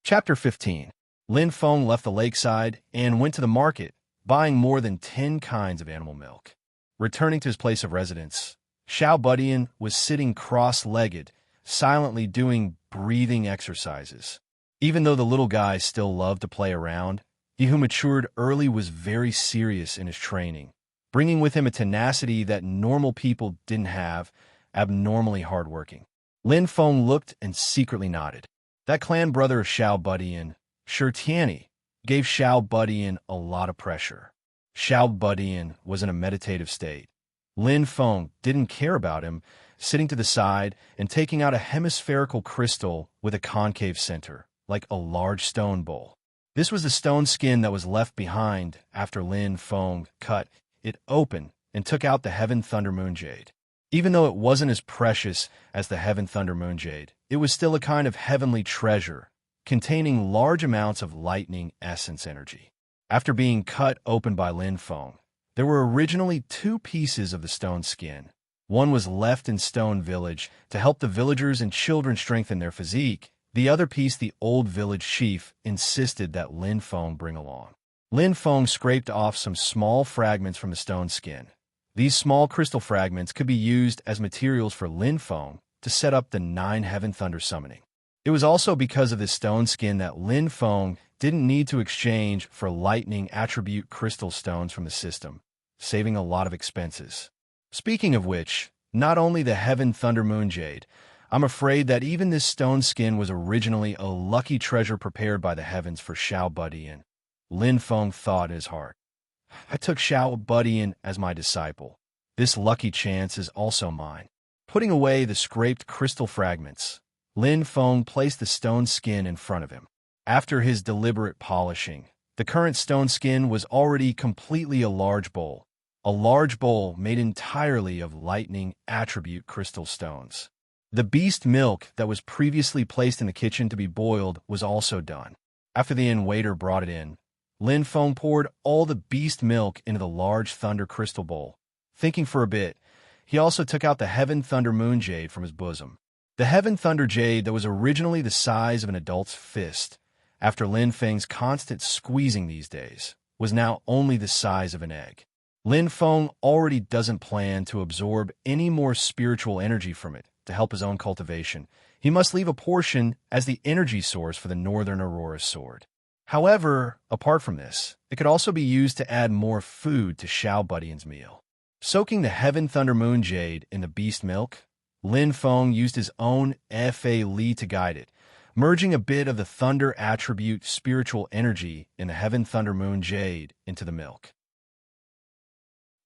Chapter 15. Lin Feng left the lakeside and went to the market, buying more than 10 kinds of animal milk. Returning to his place of residence, Xiao Budian was sitting cross-legged, silently doing breathing exercises. Even though the little guy still loved to play around, he who matured early was very serious in his training, bringing with him a tenacity that normal people didn't have, abnormally hardworking. Lin Feng looked and secretly nodded. That clan brother of Xiao Budian, Shi Tianyi, gave Xiao Budian a lot of pressure. Xiao Budian was in a meditative state. Lin Feng didn't care about him, sitting to the side and taking out a hemispherical crystal with a concave center, like a large stone bowl. This was the stone skin that was left behind after Lin Feng cut it open and took out the Heaven Thunder Moon Jade. Even though it wasn't as precious as the Heaven Thunder Moon Jade, it was still a kind of heavenly treasure, containing large amounts of lightning essence energy. After being cut open by Lin Feng, there were originally 2 pieces of the stone skin. One was left in Stone Village to help the villagers and children strengthen their physique. The other piece the old village chief insisted that Lin Feng bring along. Lin Feng scraped off some small fragments from the stone skin. These small crystal fragments could be used as materials for Lin Feng to set up the 9 Heaven Thunder summoning. It was also because of this stone skin that Lin Feng didn't need to exchange for lightning attribute crystal stones from the system, saving a lot of expenses. Speaking of which, not only the Heaven Thunder Moon Jade, I'm afraid that even this stone skin was originally a lucky treasure prepared by the heavens for Xiao Budian. Lin Feng thought in his heart. I took Xiao Budian as my disciple. This lucky chance is also mine. Putting away the scraped crystal fragments, Lin Feng placed the stone skin in front of him. After his deliberate polishing, the current stone skin was already completely a large bowl made entirely of lightning attribute crystal stones. The beast milk that was previously placed in the kitchen to be boiled was also done. After the inn waiter brought it in, Lin Feng poured all the beast milk into the large thunder crystal bowl. Thinking for a bit, he also took out the Heaven Thunder Moon Jade from his bosom. The Heaven Thunder Jade that was originally the size of an adult's fist, after Lin Feng's constant squeezing these days, was now only the size of an egg. Lin Feng already doesn't plan to absorb any more spiritual energy from it to help his own cultivation. He must leave a portion as the energy source for the Northern Aurora Sword. However, apart from this, it could also be used to add more food to Xiao Budian's meal. Soaking the Heaven Thunder Moon Jade in the beast milk, Lin Feng used his own Fa Li to guide it, merging a bit of the thunder attribute spiritual energy in the Heaven Thunder Moon Jade into the milk.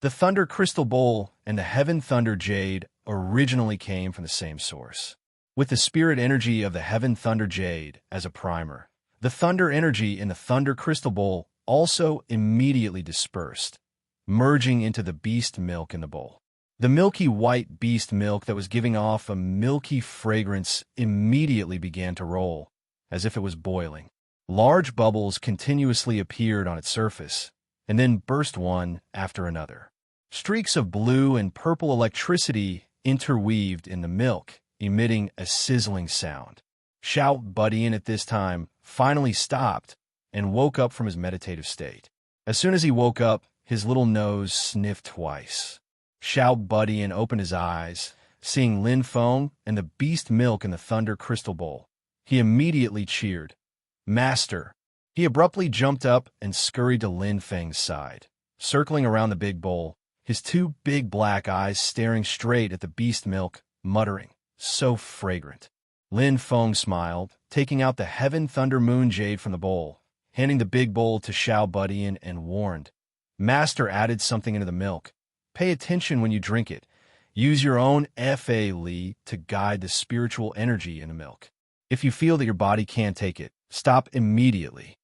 The Thunder Crystal Bowl and the Heaven Thunder Jade originally came from the same source. With the spirit energy of the Heaven Thunder Jade as a primer, the thunder energy in the Thunder Crystal Bowl also immediately dispersed, merging into the beast milk in the bowl. The milky white beast milk that was giving off a milky fragrance immediately began to roll, as if it was boiling. Large bubbles continuously appeared on its surface, and then burst one after another. Streaks of blue and purple electricity interweaved in the milk, emitting a sizzling sound. Xiao Budian at this time finally stopped and woke up from his meditative state. As soon as he woke up, his little nose sniffed twice. Xiao Budian opened his eyes, seeing Lin Feng and the beast milk in the thunder crystal bowl. He immediately cheered. "Master!" He abruptly jumped up and scurried to Lin Feng's side. Circling around the big bowl, his 2 big black eyes staring straight at the beast milk, muttering, "So fragrant." Lin Feng smiled, taking out the Heaven Thunder Moon Jade from the bowl, handing the big bowl to Xiao Budian and warned, "Master added something into the milk. Pay attention when you drink it. Use your own Fa Li to guide the spiritual energy in the milk. If you feel that your body can't take it, stop immediately."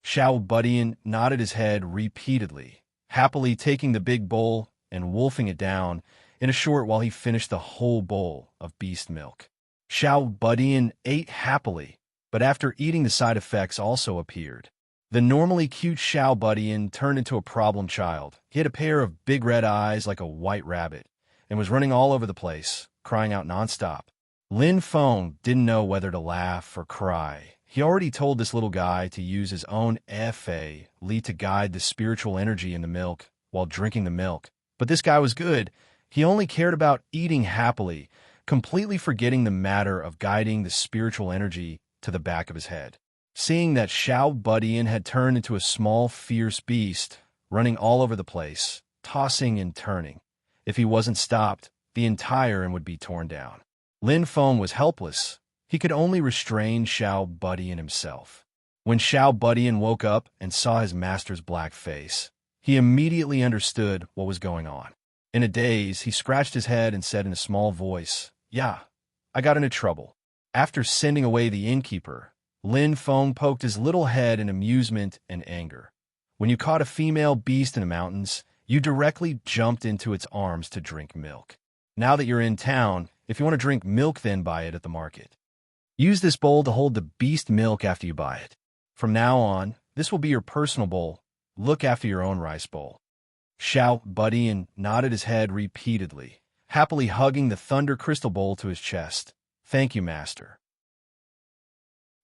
Xiao Budian nodded his head repeatedly, happily taking the big bowl and wolfing it down in a short while he finished the whole bowl of beast milk. Xiao Budian ate happily, but after eating the side effects also appeared. The normally cute Xiao Budian turned into a problem child. He had a pair of big red eyes like a white rabbit, and was running all over the place, crying out nonstop. Lin Feng didn't know whether to laugh or cry. He already told this little guy to use his own FA, Li, to guide the spiritual energy in the milk while drinking the milk. But this guy was good. He only cared about eating happily, completely forgetting the matter of guiding the spiritual energy to the back of his head. Seeing that Xiao Budian had turned into a small, fierce beast, running all over the place, tossing and turning. If he wasn't stopped, the entire inn would be torn down. Lin Feng was helpless. He could only restrain Xiao Budian himself. When Xiao Budian woke up and saw his master's black face, he immediately understood what was going on. In a daze, he scratched his head and said in a small voice, "Yeah, I got into trouble." After sending away the innkeeper, Lin Feng poked his little head in amusement and anger. When you caught a female beast in the mountains, you directly jumped into its arms to drink milk. Now that you're in town, if you want to drink milk, then buy it at the market. Use this bowl to hold the beast milk after you buy it. From now on, this will be your personal bowl. Look after your own rice bowl. Xiao Budian nodded his head repeatedly, happily hugging the thunder crystal bowl to his chest. "Thank you, master."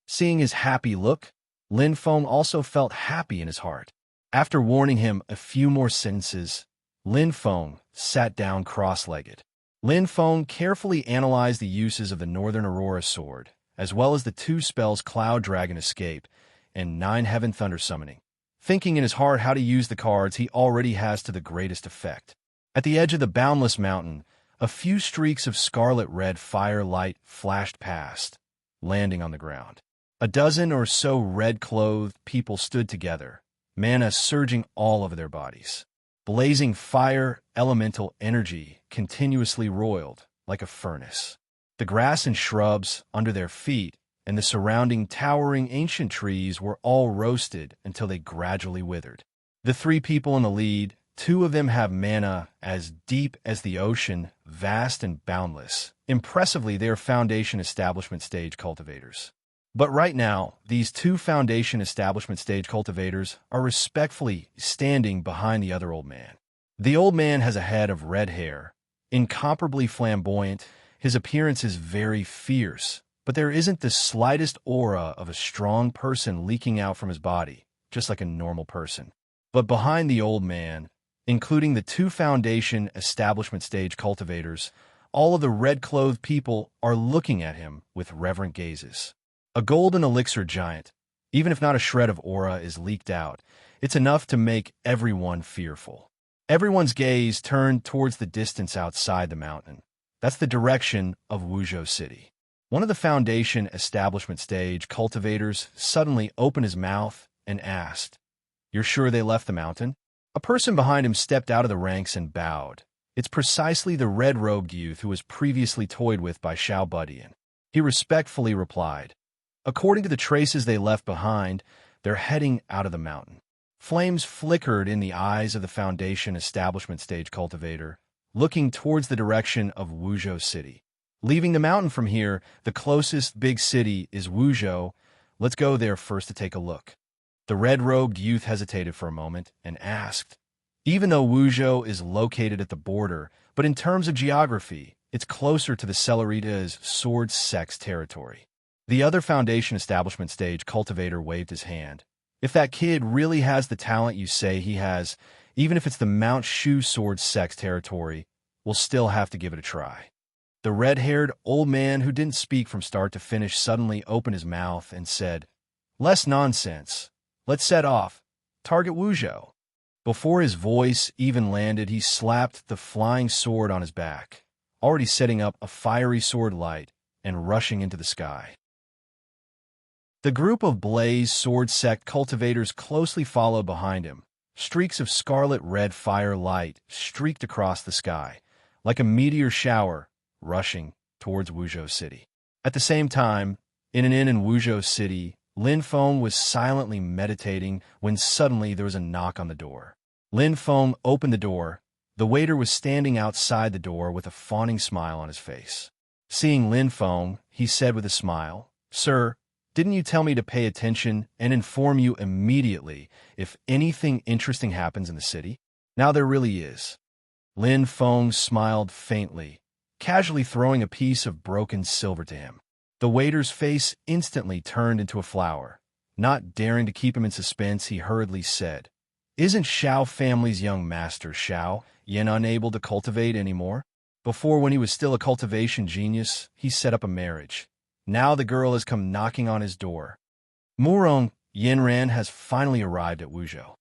Seeing his happy look, Lin Feng also felt happy in his heart. After warning him a few more sentences, Lin Feng sat down cross-legged. Lin Feng carefully analyzed the uses of the Northern Aurora Sword, as well as the 2 spells Cloud Dragon Escape and 9 Heaven Thunder Summoning, thinking in his heart how to use the cards he already has to the greatest effect. At the edge of the boundless mountain, a few streaks of scarlet-red fire light flashed past, landing on the ground. A dozen or so red-clothed people stood together, mana surging all over their bodies. Blazing fire elemental energy continuously roiled like a furnace. The grass and shrubs under their feet and the surrounding towering ancient trees were all roasted until they gradually withered. The 3 people in the lead, 2 of them have mana as deep as the ocean, vast and boundless. Impressively, they are Foundation Establishment Stage cultivators. But right now, these 2 Foundation Establishment Stage cultivators are respectfully standing behind the other old man. The old man has a head of red hair, incomparably flamboyant. His appearance is very fierce, but there isn't the slightest aura of a strong person leaking out from his body, just like a normal person. But behind the old man, including the 2 Foundation Establishment Stage cultivators, all of the red-clothed people are looking at him with reverent gazes. A golden elixir giant, even if not a shred of aura is leaked out, it's enough to make everyone fearful. Everyone's gaze turned towards the distance outside the mountain. That's the direction of Wuzhou City. One of the Foundation Establishment Stage cultivators suddenly opened his mouth and asked, "You're sure they left the mountain?" A person behind him stepped out of the ranks and bowed. It's precisely the red-robed youth who was previously toyed with by Xiao Budian. He respectfully replied, "According to the traces they left behind, they're heading out of the mountain." Flames flickered in the eyes of the Foundation Establishment Stage cultivator, looking towards the direction of Wuzhou City. "Leaving the mountain from here, the closest big city is Wuzhou. Let's go there first to take a look." The red-robed youth hesitated for a moment and asked, "Even though Wuzhou is located at the border, but in terms of geography, it's closer to the Celeritas Sword Sect's territory." The other Foundation Establishment Stage cultivator waved his hand. "If that kid really has the talent you say he has, even if it's the Mount Shu Sword Sect's territory, we'll still have to give it a try." The red-haired old man who didn't speak from start to finish suddenly opened his mouth and said, "Less nonsense. Let's set off. Target Wuzhou." Before his voice even landed, he slapped the flying sword on his back, already setting up a fiery sword light and rushing into the sky. The group of Blaze Sword Sect cultivators closely followed behind him. Streaks of scarlet-red fire light streaked across the sky, like a meteor shower, rushing towards Wuzhou City. At the same time, in an inn in Wuzhou City, Lin Feng was silently meditating when suddenly there was a knock on the door. Lin Feng opened the door. The waiter was standing outside the door with a fawning smile on his face. Seeing Lin Feng, he said with a smile, "Sir, didn't you tell me to pay attention and inform you immediately if anything interesting happens in the city? Now there really is." Lin Feng smiled faintly, casually throwing a piece of broken silver to him. The waiter's face instantly turned into a flower. Not daring to keep him in suspense, he hurriedly said, "Isn't Xiao family's young master Xiao Yin unable to cultivate anymore? Before, when he was still a cultivation genius, he set up a marriage. Now the girl has come knocking on his door. Murong Yinran has finally arrived at Wuzhou."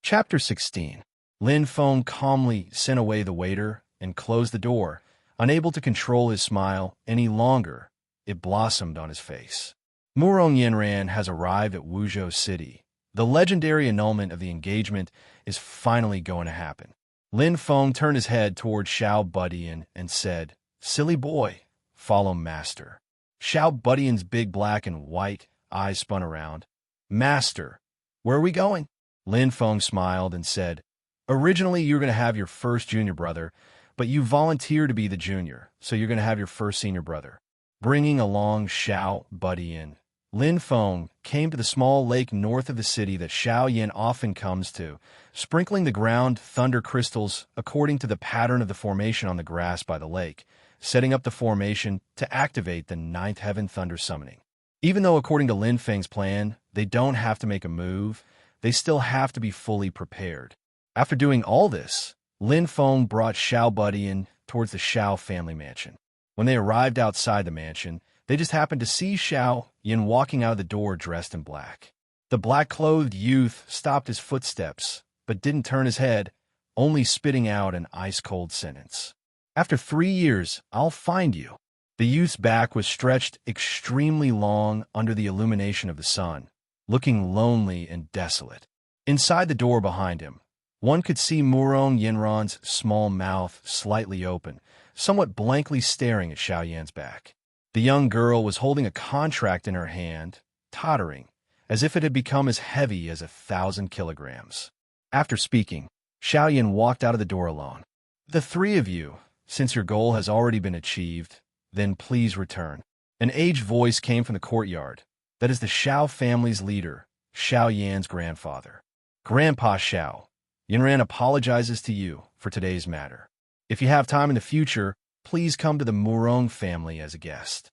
Chapter 16. Lin Feng calmly sent away the waiter and closed the door. Unable to control his smile any longer, it blossomed on his face. Murong Yinran has arrived at Wuzhou City. The legendary annulment of the engagement is finally going to happen. Lin Feng turned his head toward Xiao Budian and said, "Silly boy, follow master." Xiao Budian's big black and white eyes spun around. "Master, where are we going?" Lin Feng smiled and said, "Originally, you were going to have your first junior brother, but you volunteered to be the junior, so you're going to have your first senior brother." Bringing along Xiao Budian, Lin Feng came to the small lake north of the city that Xiao Yin often comes to, sprinkling the ground thunder crystals according to the pattern of the formation on the grass by the lake, setting up the formation to activate the ninth heaven thunder summoning. Even though, according to Lin Feng's plan, they don't have to make a move, they still have to be fully prepared. After doing all this, Lin Feng brought Xiao Budian towards the Xiao family mansion. When they arrived outside the mansion, they just happened to see Xiao Yin walking out of the door dressed in black. The black-clothed youth stopped his footsteps, but didn't turn his head, only spitting out an ice-cold sentence. "After 3 years, I'll find you." The youth's back was stretched extremely long under the illumination of the sun, looking lonely and desolate. Inside the door behind him, one could see Murong Yinran's small mouth slightly open, somewhat blankly staring at Xiao Yan's back. The young girl was holding a contract in her hand, tottering, as if it had become as heavy as 1,000 kilograms. After speaking, Xiao Yan walked out of the door alone. "The three of you, since your goal has already been achieved, then please return." An aged voice came from the courtyard. "That is the Xiao family's leader, Xiao Yan's grandfather. Grandpa Xiao, Yinran apologizes to you for today's matter. If you have time in the future, please come to the Murong family as a guest."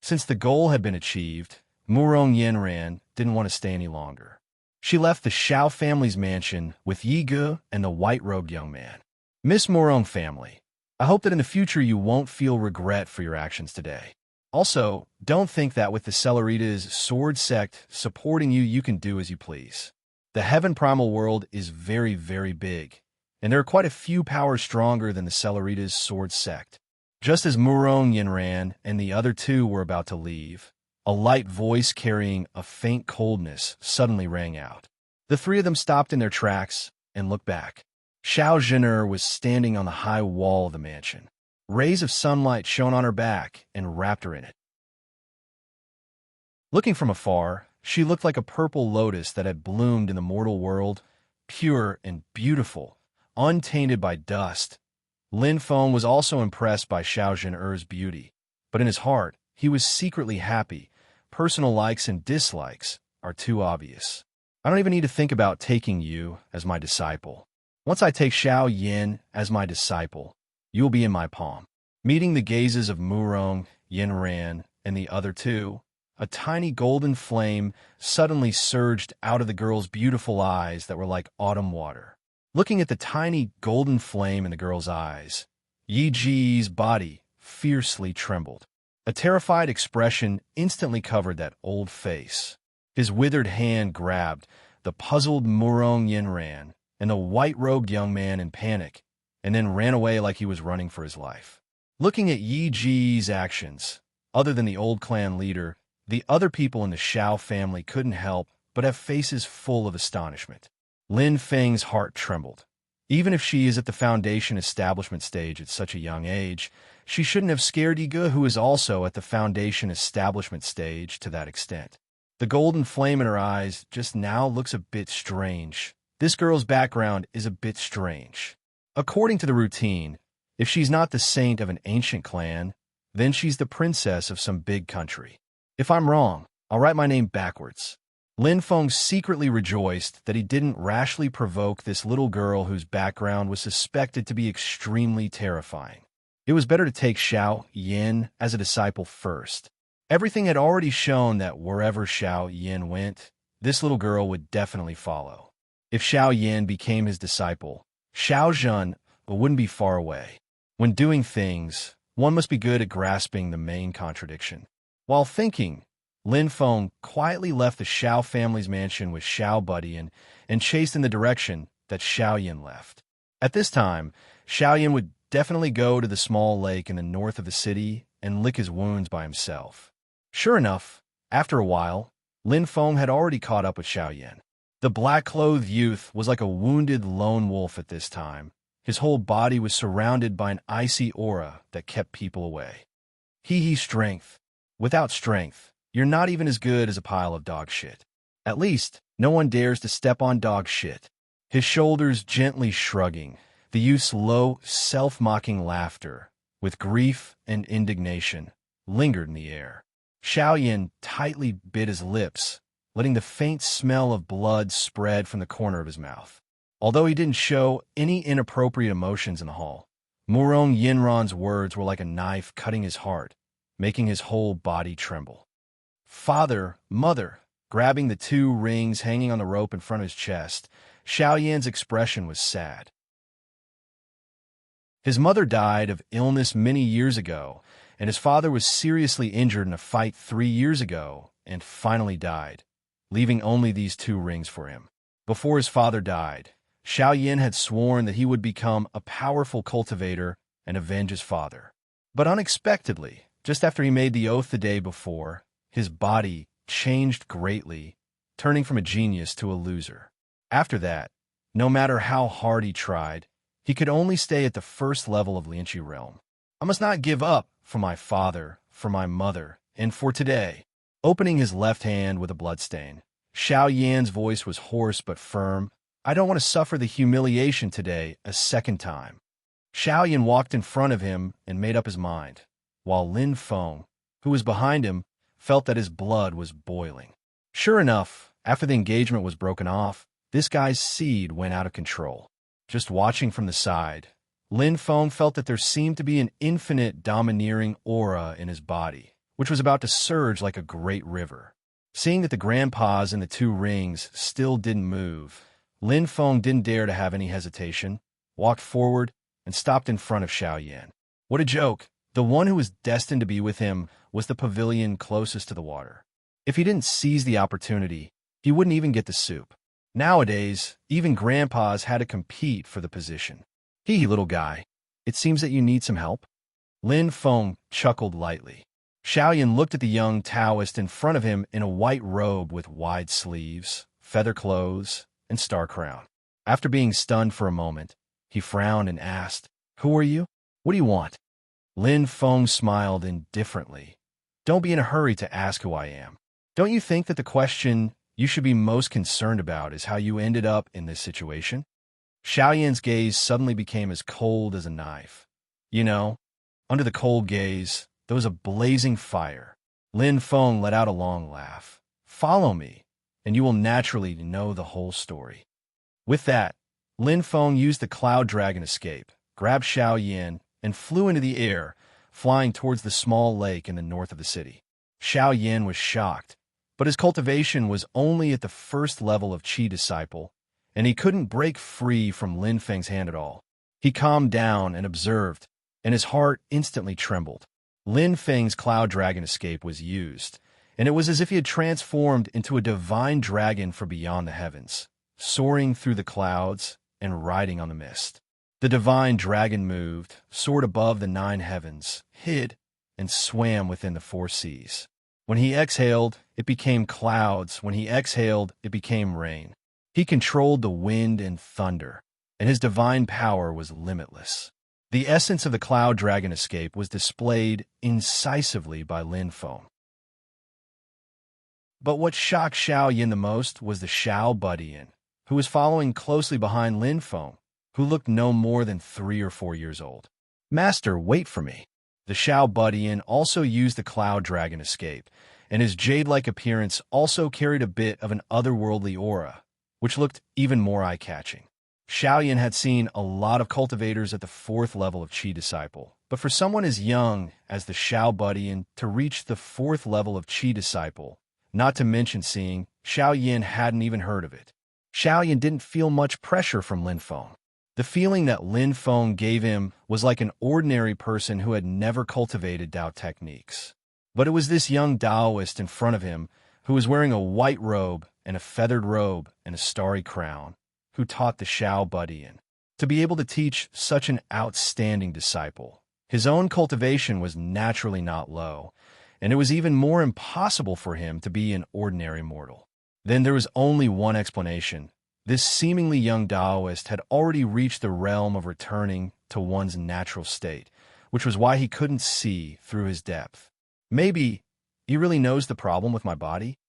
Since the goal had been achieved, Murong Yinran didn't want to stay any longer. She left the Xiao family's mansion with Yi Ge and the white-robed young man. "Miss Murong family, I hope that in the future you won't feel regret for your actions today. Also, don't think that with the Celeritas sword sect supporting you, you can do as you please. The Heaven Primal world is very, very big, and there are quite a few powers stronger than the Celeritas sword sect." Just as Murong Yinran and the other two were about to leave, a light voice carrying a faint coldness suddenly rang out. The three of them stopped in their tracks and looked back. Xiao Zhener was standing on the high wall of the mansion. Rays of sunlight shone on her back and wrapped her in it. Looking from afar, she looked like a purple lotus that had bloomed in the mortal world, pure and beautiful, untainted by dust. Lin Feng was also impressed by Xiao Zhener's beauty, but in his heart, he was secretly happy. Personal likes and dislikes are too obvious. "I don't even need to think about taking you as my disciple. Once I take Xiao Yin as my disciple, you will be in my palm." Meeting the gazes of Murong Yinran and the other two, a tiny golden flame suddenly surged out of the girl's beautiful eyes that were like autumn water. Looking at the tiny golden flame in the girl's eyes, Yi Ji's body fiercely trembled. A terrified expression instantly covered that old face. His withered hand grabbed the puzzled Murong Yinran and the white-robed young man in panic, and then ran away like he was running for his life. Looking at Yi Ji's actions, other than the old clan leader, the other people in the Xiao family couldn't help but have faces full of astonishment. Lin Feng's heart trembled. Even if she is at the foundation establishment stage at such a young age, she shouldn't have scared Yi Ge, who is also at the foundation establishment stage to that extent. The golden flame in her eyes just now looks a bit strange. This girl's background is a bit strange. According to the routine, if she's not the saint of an ancient clan, then she's the princess of some big country. If I'm wrong, I'll write my name backwards. Lin Feng secretly rejoiced that he didn't rashly provoke this little girl whose background was suspected to be extremely terrifying. It was better to take Xiao Yin as a disciple first. Everything had already shown that wherever Xiao Yin went, this little girl would definitely follow. If Xiao Yin became his disciple, Xiao Zhen wouldn't be far away. When doing things, one must be good at grasping the main contradiction. While thinking, Lin Feng quietly left the Xiao family's mansion with Xiao Buddy and chased in the direction that Xiao Yin left. At this time, Xiao Yin would definitely go to the small lake in the north of the city and lick his wounds by himself. Sure enough, after a while, Lin Feng had already caught up with Xiao Yin. The black-clothed youth was like a wounded lone wolf at this time. His whole body was surrounded by an icy aura that kept people away. He strength. Without strength, you're not even as good as a pile of dog shit. At least, no one dares to step on dog shit. His shoulders gently shrugging, the youth's low, self-mocking laughter, with grief and indignation, lingered in the air. Xiao Yin tightly bit his lips, letting the faint smell of blood spread from the corner of his mouth. Although he didn't show any inappropriate emotions in the hall, Murong Yinran's words were like a knife cutting his heart, making his whole body tremble. Father, mother, grabbing the 2 rings hanging on the rope in front of his chest, Xiao Yin's expression was sad. His mother died of illness many years ago, and his father was seriously injured in a fight 3 years ago and finally died, leaving only these 2 rings for him. Before his father died, Xiao Yin had sworn that he would become a powerful cultivator and avenge his father. But unexpectedly, just after he made the oath the day before, his body changed greatly, turning from a genius to a loser. After that, no matter how hard he tried, he could only stay at the first level of Lianqi realm. I must not give up for my father, for my mother, and for today. Opening his left hand with a bloodstain, Xiao Yan's voice was hoarse but firm. I don't want to suffer the humiliation today a second time. Xiao Yan walked in front of him and made up his mind, while Lin Feng, who was behind him, felt that his blood was boiling. Sure enough, after the engagement was broken off, this guy's seed went out of control. Just watching from the side, Lin Feng felt that there seemed to be an infinite domineering aura in his body, which was about to surge like a great river. Seeing that the grandpas in the 2 rings still didn't move, Lin Feng didn't dare to have any hesitation, walked forward, and stopped in front of Xiao Yan. What a joke! The one who was destined to be with him was the pavilion closest to the water. If he didn't seize the opportunity, he wouldn't even get the soup. Nowadays, even grandpas had to compete for the position. Hee, little guy, it seems that you need some help? Lin Feng chuckled lightly. Xiao Yan looked at the young Taoist in front of him in a white robe with wide sleeves, feather clothes, and star crown. After being stunned for a moment, he frowned and asked, "Who are you? What do you want?" Lin Feng smiled indifferently. "Don't be in a hurry to ask who I am. Don't you think that the question you should be most concerned about is how you ended up in this situation?" Xiao Yan's gaze suddenly became as cold as a knife. You know, under the cold gaze, there was a blazing fire. Lin Feng let out a long laugh. "Follow me, and you will naturally know the whole story." With that, Lin Feng used the cloud dragon escape, grabbed Xiao Yan, and flew into the air, flying towards the small lake in the north of the city. Xiao Yan was shocked, but his cultivation was only at the first level of Qi disciple, and he couldn't break free from Lin Feng's hand at all. He calmed down and observed, and his heart instantly trembled. Lin Feng's cloud dragon escape was used, and it was as if he had transformed into a divine dragon from beyond the heavens, soaring through the clouds and riding on the mist. The divine dragon moved, soared above the 9 heavens, hid, and swam within the 4 seas. When he exhaled, it became clouds. When he exhaled, it became rain. He controlled the wind and thunder, and his divine power was limitless. The essence of the cloud dragon escape was displayed incisively by Lin Feng. But what shocked Xiao Yan the most was the Xiao Budian, who was following closely behind Lin Feng, who looked no more than 3 or 4 years old. "Master, wait for me." The Xiao Budian also used the cloud dragon escape, and his jade-like appearance also carried a bit of an otherworldly aura, which looked even more eye-catching. Xiao Yan had seen a lot of cultivators at the 4th level of Qi disciple, But for someone as young as the Xiao Budian to reach the 4th level of Qi disciple, not to mention seeing, Xiao Yin hadn't even heard of it. Xiao Yin didn't feel much pressure from Lin Feng. The feeling that Lin Feng gave him was like an ordinary person who had never cultivated Dao techniques. But it was this young Taoist in front of him who was wearing a white robe and a feathered robe and a starry crown, who taught the Xiao Budian. To be able to teach such an outstanding disciple, his own cultivation was naturally not low, and it was even more impossible for him to be an ordinary mortal. Then there was only one explanation. This seemingly young Taoist had already reached the realm of returning to one's natural state, which was why he couldn't see through his depth. Maybe he really knows the problem with my body?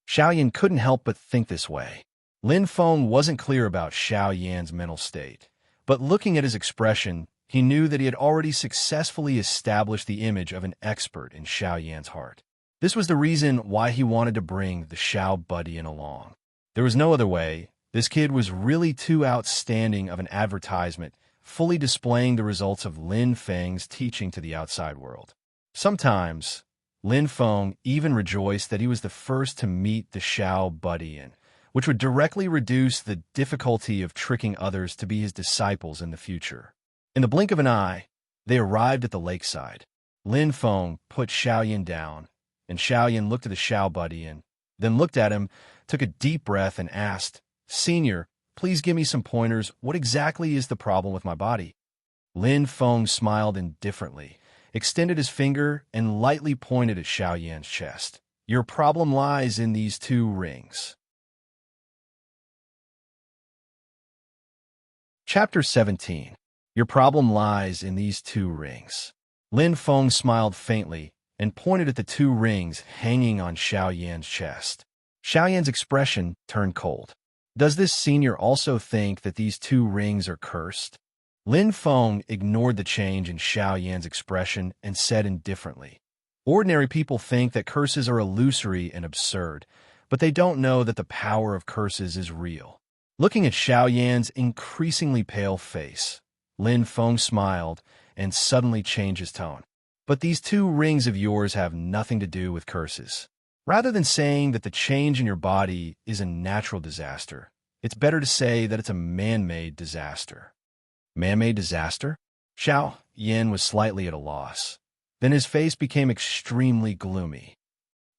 Xiao Yan couldn't help but think this way. Lin Feng wasn't clear about Xiao Yan's mental state, but looking at his expression, he knew that he had already successfully established the image of an expert in Xiao Yan's heart. This was the reason why he wanted to bring the Xiao Budian along. There was no other way. This kid was really too outstanding of an advertisement, fully displaying the results of Lin Feng's teaching to the outside world. Sometimes, Lin Feng even rejoiced that he was the first to meet the Xiao Budian, which would directly reduce the difficulty of tricking others to be his disciples in the future. In the blink of an eye, they arrived at the lakeside. Lin Feng put Xiao Yan down, and Xiao Yan looked at the Xiao Budian, then looked at him, took a deep breath, and asked, "Senior, please give me some pointers. What exactly is the problem with my body?" Lin Feng smiled indifferently, extended his finger, and lightly pointed at Xiao Yan's chest. "Your problem lies in these 2 rings." Chapter 17. Your problem lies in these 2 rings. Lin Feng smiled faintly and pointed at the 2 rings hanging on Xiao Yan's chest. Xiao Yan's expression turned cold. Does this senior also think that these 2 rings are cursed? Lin Feng ignored the change in Xiao Yan's expression and said indifferently, "Ordinary people think that curses are illusory and absurd, but they don't know that the power of curses is real." Looking at Xiao Yan's increasingly pale face, Lin Feng smiled and suddenly changed his tone. "But these 2 rings of yours have nothing to do with curses. Rather than saying that the change in your body is a natural disaster, it's better to say that it's a man-made disaster." Man-made disaster? Xiao Yan was slightly at a loss. Then his face became extremely gloomy.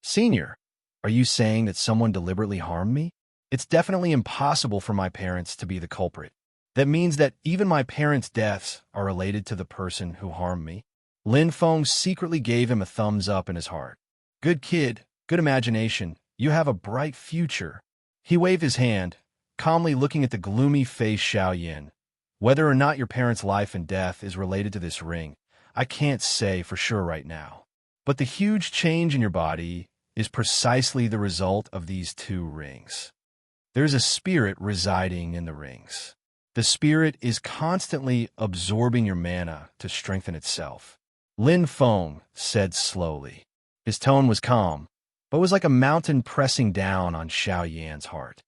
"Senior, are you saying that someone deliberately harmed me? It's definitely impossible for my parents to be the culprit. That means that even my parents' deaths are related to the person who harmed me." Lin Feng secretly gave him a thumbs up in his heart. "Good kid, good imagination. You have a bright future." He waved his hand, calmly looking at the gloomy face Xiao Yan. "Whether or not your parents' life and death is related to this ring, I can't say for sure right now. But the huge change in your body is precisely the result of these 2 rings. There's a spirit residing in the rings. The spirit is constantly absorbing your mana to strengthen itself." Lin Feng said slowly. His tone was calm, but was like a mountain pressing down on Xiao Yan's heart.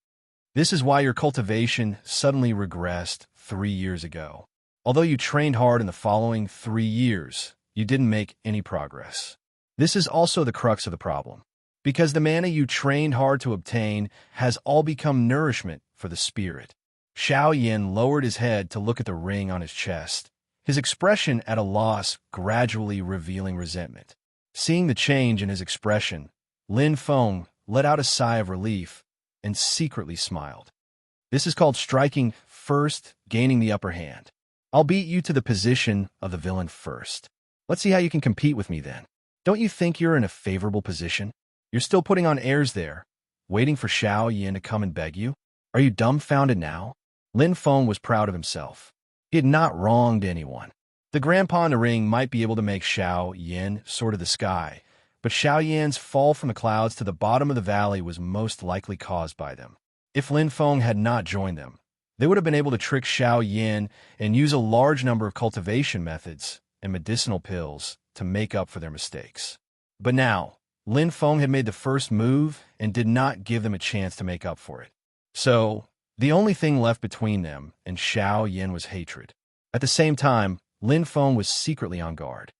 "This is why your cultivation suddenly regressed 3 years ago. Although you trained hard in the following 3 years, you didn't make any progress. This is also the crux of the problem, because the mana you trained hard to obtain has all become nourishment for the spirit." Xiao Yan lowered his head to look at the ring on his chest, his expression at a loss gradually revealing resentment. Seeing the change in his expression, Lin Feng let out a sigh of relief and secretly smiled. "This is called striking first, gaining the upper hand. I'll beat you to the position of the villain first. Let's see how you can compete with me then. Don't you think you're in a favorable position? You're still putting on airs there, waiting for Xiao Yan to come and beg you? Are you dumbfounded now?" Lin Feng was proud of himself. He had not wronged anyone. The grandpa in the ring might be able to make Xiao Yan soar to the sky, but Xiao Yan's fall from the clouds to the bottom of the valley was most likely caused by them. If Lin Feng had not joined them, they would have been able to trick Xiao Yan and use a large number of cultivation methods and medicinal pills to make up for their mistakes. But now, Lin Feng had made the first move and did not give them a chance to make up for it. So, the only thing left between them and Xiao Yan was hatred. At the same time, Lin Feng was secretly on guard.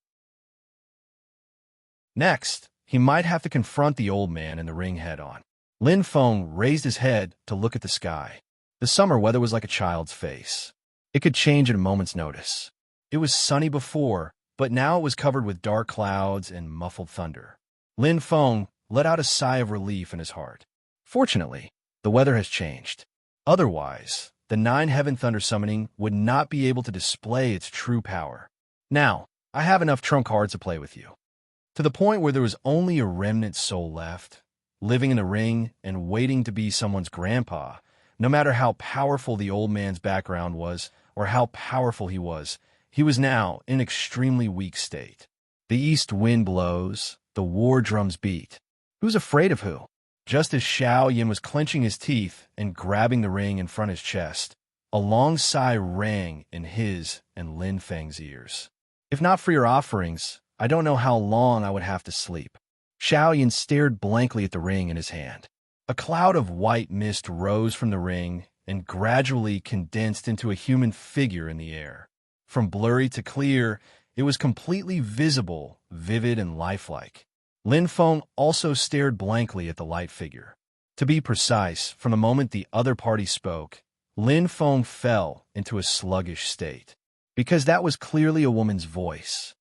Next, he might have to confront the old man in the ring head-on. Lin Feng raised his head to look at the sky. The summer weather was like a child's face. It could change at a moment's notice. It was sunny before, but now it was covered with dark clouds and muffled thunder. Lin Feng let out a sigh of relief in his heart. Fortunately, the weather has changed. Otherwise, the Nine Heaven Thunder summoning would not be able to display its true power. Now, I have enough trump cards to play with you. To the point where there was only a remnant soul left, living in the ring and waiting to be someone's grandpa, no matter how powerful the old man's background was or how powerful he was now in an extremely weak state. The east wind blows, the war drums beat. Who's afraid of who? Just as Xiao Yin was clenching his teeth and grabbing the ring in front of his chest, a long sigh rang in his and Lin Feng's ears. If not for your offerings, I don't know how long I would have to sleep. Xiao Yin stared blankly at the ring in his hand. A cloud of white mist rose from the ring and gradually condensed into a human figure in the air. From blurry to clear, it was completely visible, vivid, and lifelike. Lin Feng also stared blankly at the light figure. To be precise, from the moment the other party spoke, Lin Feng fell into a sluggish state. Because that was clearly a woman's voice.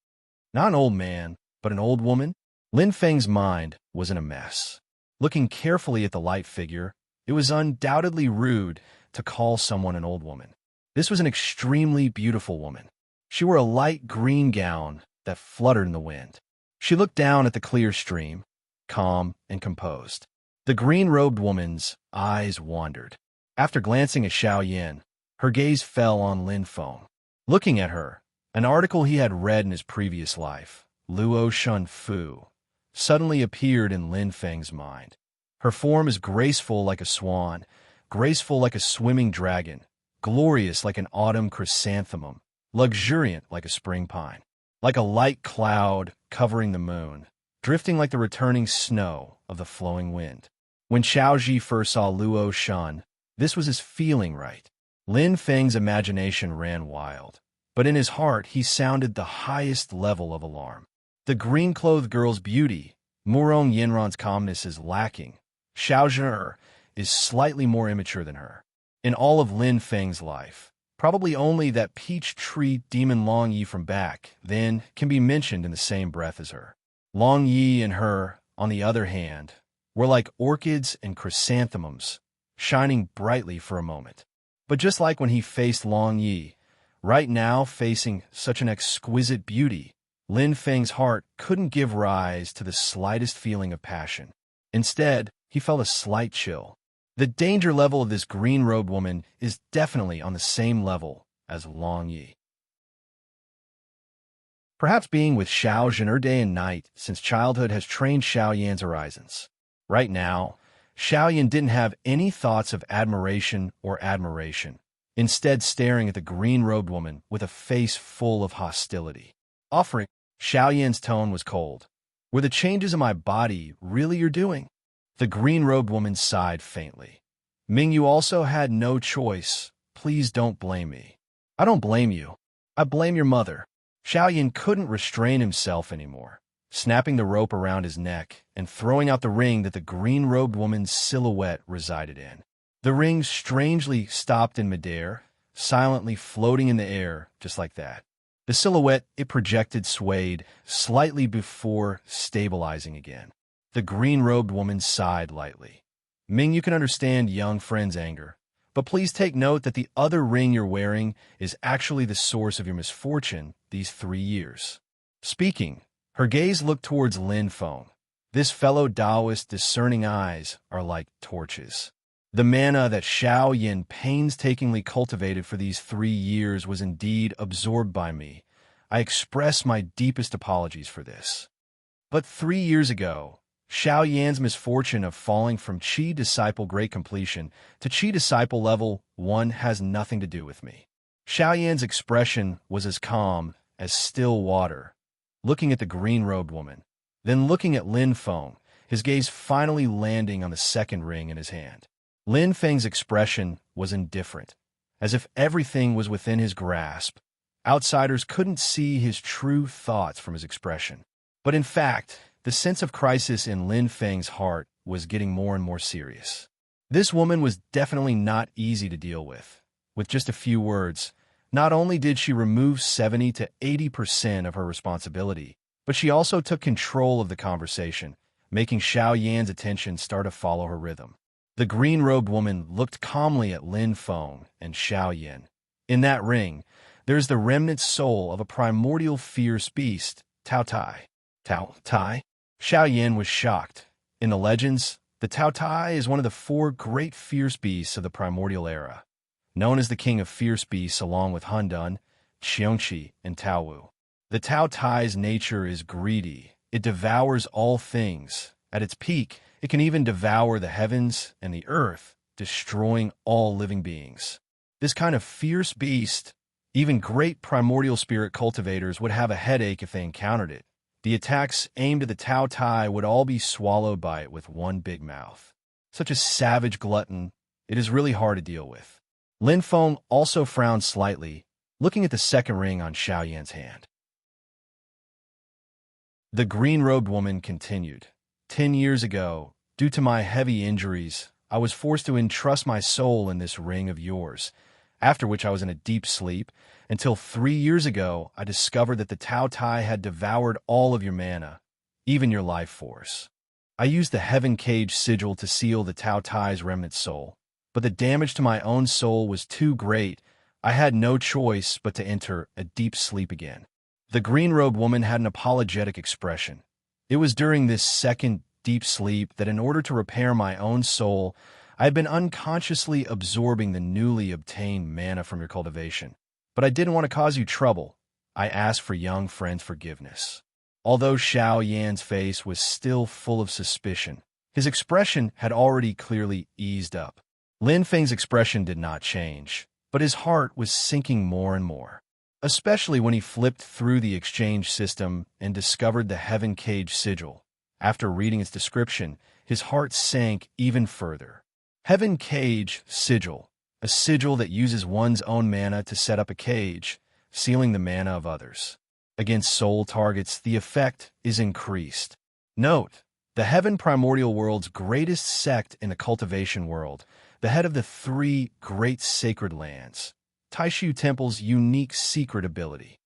Not an old man, but an old woman? Lin Feng's mind was in a mess. Looking carefully at the light figure, it was undoubtedly rude to call someone an old woman. This was an extremely beautiful woman. She wore a light green gown that fluttered in the wind. She looked down at the clear stream, calm and composed. The green-robed woman's eyes wandered. After glancing at Xiao Yin, her gaze fell on Lin Feng. Looking at her, an article he had read in his previous life, Luo Shun Fu, suddenly appeared in Lin Feng's mind. Her form is graceful like a swan, graceful like a swimming dragon, glorious like an autumn chrysanthemum, luxuriant like a spring pine, like a light cloud covering the moon, drifting like the returning snow of the flowing wind. When Xiao Ji first saw Luo Shun, this was his feeling right. Lin Feng's imagination ran wild, but in his heart he sounded the highest level of alarm. The green-clothed girl's beauty, Murong Yinran's calmness is lacking. Xiao Zhi is slightly more immature than her. In all of Lin Feng's life, probably only that peach tree demon Long Yi from back then can be mentioned in the same breath as her. Long Yi and her, on the other hand, were like orchids and chrysanthemums, shining brightly for a moment. But just like when he faced Long Yi, right now facing such an exquisite beauty, Lin Feng's heart couldn't give rise to the slightest feeling of passion. Instead, he felt a slight chill. The danger level of this green-robed woman is definitely on the same level as Long Yi. Perhaps being with Xiao Zhen day and night since childhood has trained Xiao Yan's horizons. Right now, Xiao Yan didn't have any thoughts of admiration or admiration, instead staring at the green-robed woman with a face full of hostility. Offering, Xiao Yan's tone was cold. Were the changes in my body really your doing? The green-robed woman sighed faintly. Ming, you also had no choice. Please don't blame me. I don't blame you. I blame your mother. Xiao Yan couldn't restrain himself anymore, snapping the rope around his neck and throwing out the ring that the green-robed woman's silhouette resided in. The ring strangely stopped in midair, silently floating in the air just like that. The silhouette it projected swayed slightly before stabilizing again. The green-robed woman sighed lightly. Ming, you can understand young friend's anger, but please take note that the other ring you're wearing is actually the source of your misfortune these 3 years. Speaking, her gaze looked towards Lin Feng. This fellow Taoist's discerning eyes are like torches. The mana that Xiao Yin painstakingly cultivated for these 3 years was indeed absorbed by me. I express my deepest apologies for this. But 3 years ago, Xiao Yan's misfortune of falling from Qi Disciple Great Completion to Qi Disciple Level 1 has nothing to do with me. Xiao Yan's expression was as calm as still water, looking at the green-robed woman, then looking at Lin Feng, his gaze finally landing on the second ring in his hand. Lin Feng's expression was indifferent, as if everything was within his grasp, Outsiders couldn't see his true thoughts from his expression. But in fact, the sense of crisis in Lin Feng's heart was getting more and more serious. This woman was definitely not easy to deal with. With just a few words, not only did she remove 70 to 80% of her responsibility, but she also took control of the conversation, making Xiao Yan's attention start to follow her rhythm. The green-robed woman looked calmly at Lin Feng and Xiao Yan. In that ring, there's the remnant soul of a primordial fierce beast, Tao Tai. Tao Tai? Xiao Yan was shocked. In the legends, the Tao Tai is one of the 4 great fierce beasts of the primordial era, known as the king of fierce beasts along with Hundun, Xiongqi, and Taowu. The Tao Tai's nature is greedy. It devours all things. At its peak, it can even devour the heavens and the earth, destroying all living beings. This kind of fierce beast, even great primordial spirit cultivators would have a headache if they encountered it. The attacks aimed at the Tao Tai would all be swallowed by it with one big mouth. Such a savage glutton, it is really hard to deal with. Lin Feng also frowned slightly, looking at the second ring on Xiao Yan's hand. The green-robed woman continued. 10 years ago, due to my heavy injuries, I was forced to entrust my soul in this ring of yours, after which I was in a deep sleep, until 3 years ago I discovered that the Tao Tai had devoured all of your mana, even your life force. I used the Heaven Cage sigil to seal the Tao Tai's remnant soul, but the damage to my own soul was too great. I had no choice but to enter a deep sleep again. The green-robed woman had an apologetic expression. It was during this second deep sleep that in order to repair my own soul, I had been unconsciously absorbing the newly obtained mana from your cultivation. But I didn't want to cause you trouble. I asked for young friend's forgiveness. Although Xiao Yan's face was still full of suspicion, his expression had already clearly eased up. Lin Feng's expression did not change, but his heart was sinking more and more. Especially when he flipped through the exchange system and discovered the Heaven Cage sigil. After reading its description, his heart sank even further. Heaven Cage sigil, a sigil that uses one's own mana to set up a cage, sealing the mana of others. Against soul targets, the effect is increased. Note, the Heaven Primordial World's greatest sect in the cultivation world, the head of the 3 great sacred lands, Taishu Temple's unique secret ability.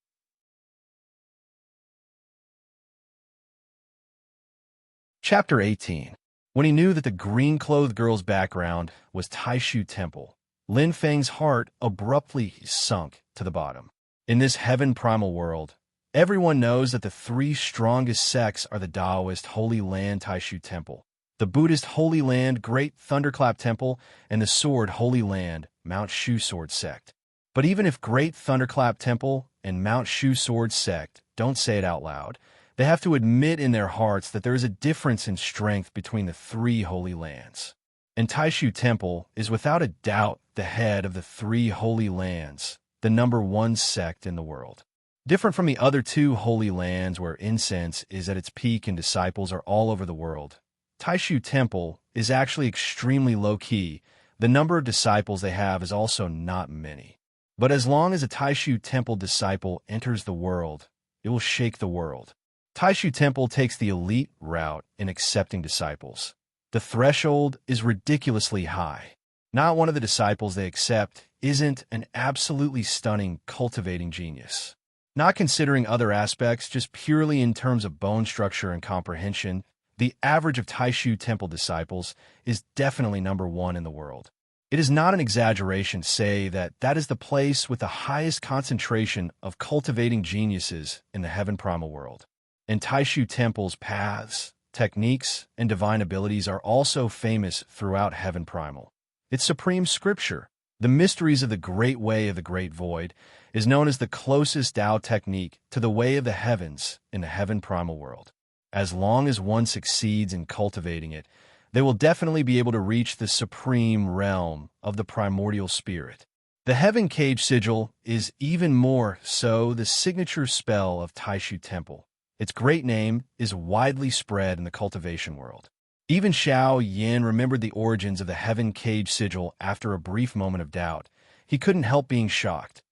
Chapter 18. When he knew that the green-clothed girl's background was Taishu Temple, Lin Feng's heart abruptly sunk to the bottom. In this heaven primal world, everyone knows that the 3 strongest sects are the Taoist Holy Land Taishu Temple, the Buddhist Holy Land Great Thunderclap Temple, and the Sword Holy Land Mount Shu Sword Sect. But even if Great Thunderclap Temple and Mount Shu Sword Sect don't say it out loud, they have to admit in their hearts that there is a difference in strength between the 3 holy lands. And Taishu Temple is without a doubt the head of the 3 holy lands, the #1 sect in the world. Different from the other 2 holy lands where incense is at its peak and disciples are all over the world, Taishu Temple is actually extremely low-key. The number of disciples they have is also not many. But as long as a Taishu Temple disciple enters the world, it will shake the world. Taishu Temple takes the elite route in accepting disciples. The threshold is ridiculously high. Not one of the disciples they accept isn't an absolutely stunning cultivating genius. Not considering other aspects, just purely in terms of bone structure and comprehension, the average of Taishu Temple disciples is definitely #1 in the world. It is not an exaggeration to say that that is the place with the highest concentration of cultivating geniuses in the Heaven Primal world. And Taishu Temple's paths, techniques, and divine abilities are also famous throughout Heaven Primal. Its supreme scripture, the mysteries of the Great Way of the Great Void, is known as the closest Tao technique to the Way of the Heavens in the Heaven Primal world. As long as one succeeds in cultivating it, they will definitely be able to reach the supreme realm of the primordial spirit. The Heaven Cage sigil is even more so the signature spell of Taishu Temple. Its great name is widely spread in the cultivation world. Even Xiao Yan remembered the origins of the Heaven Cage sigil after a brief moment of doubt. He couldn't help being shocked.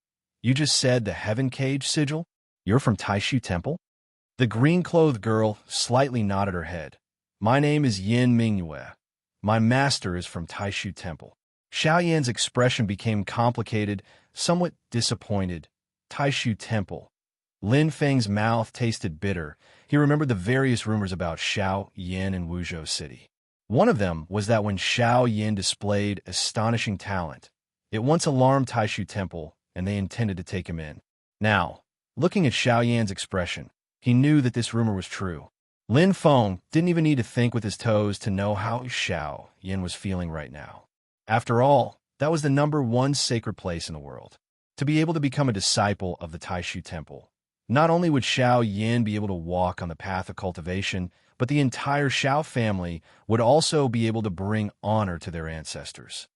You just said the Heaven Cage sigil? You're from Taishu Temple? The green-clothed girl slightly nodded her head. My name is Yin Mingyue. My master is from Taishu Temple. Xiao Yan's expression became complicated, somewhat disappointed. Taishu Temple. Lin Feng's mouth tasted bitter. He remembered the various rumors about Xiao Yan in Wuzhou City. One of them was that when Xiao Yan displayed astonishing talent, it once alarmed Taishu Temple, and they intended to take him in. Now, looking at Xiao Yan's expression, he knew that this rumor was true. Lin Feng didn't even need to think with his toes to know how Xiao Yan was feeling right now. After all, that was the #1 sacred place in the world. To be able to become a disciple of the Taishu Temple, not only would Xiao Yan be able to walk on the path of cultivation, but the entire Xiao family would also be able to bring honor to their ancestors.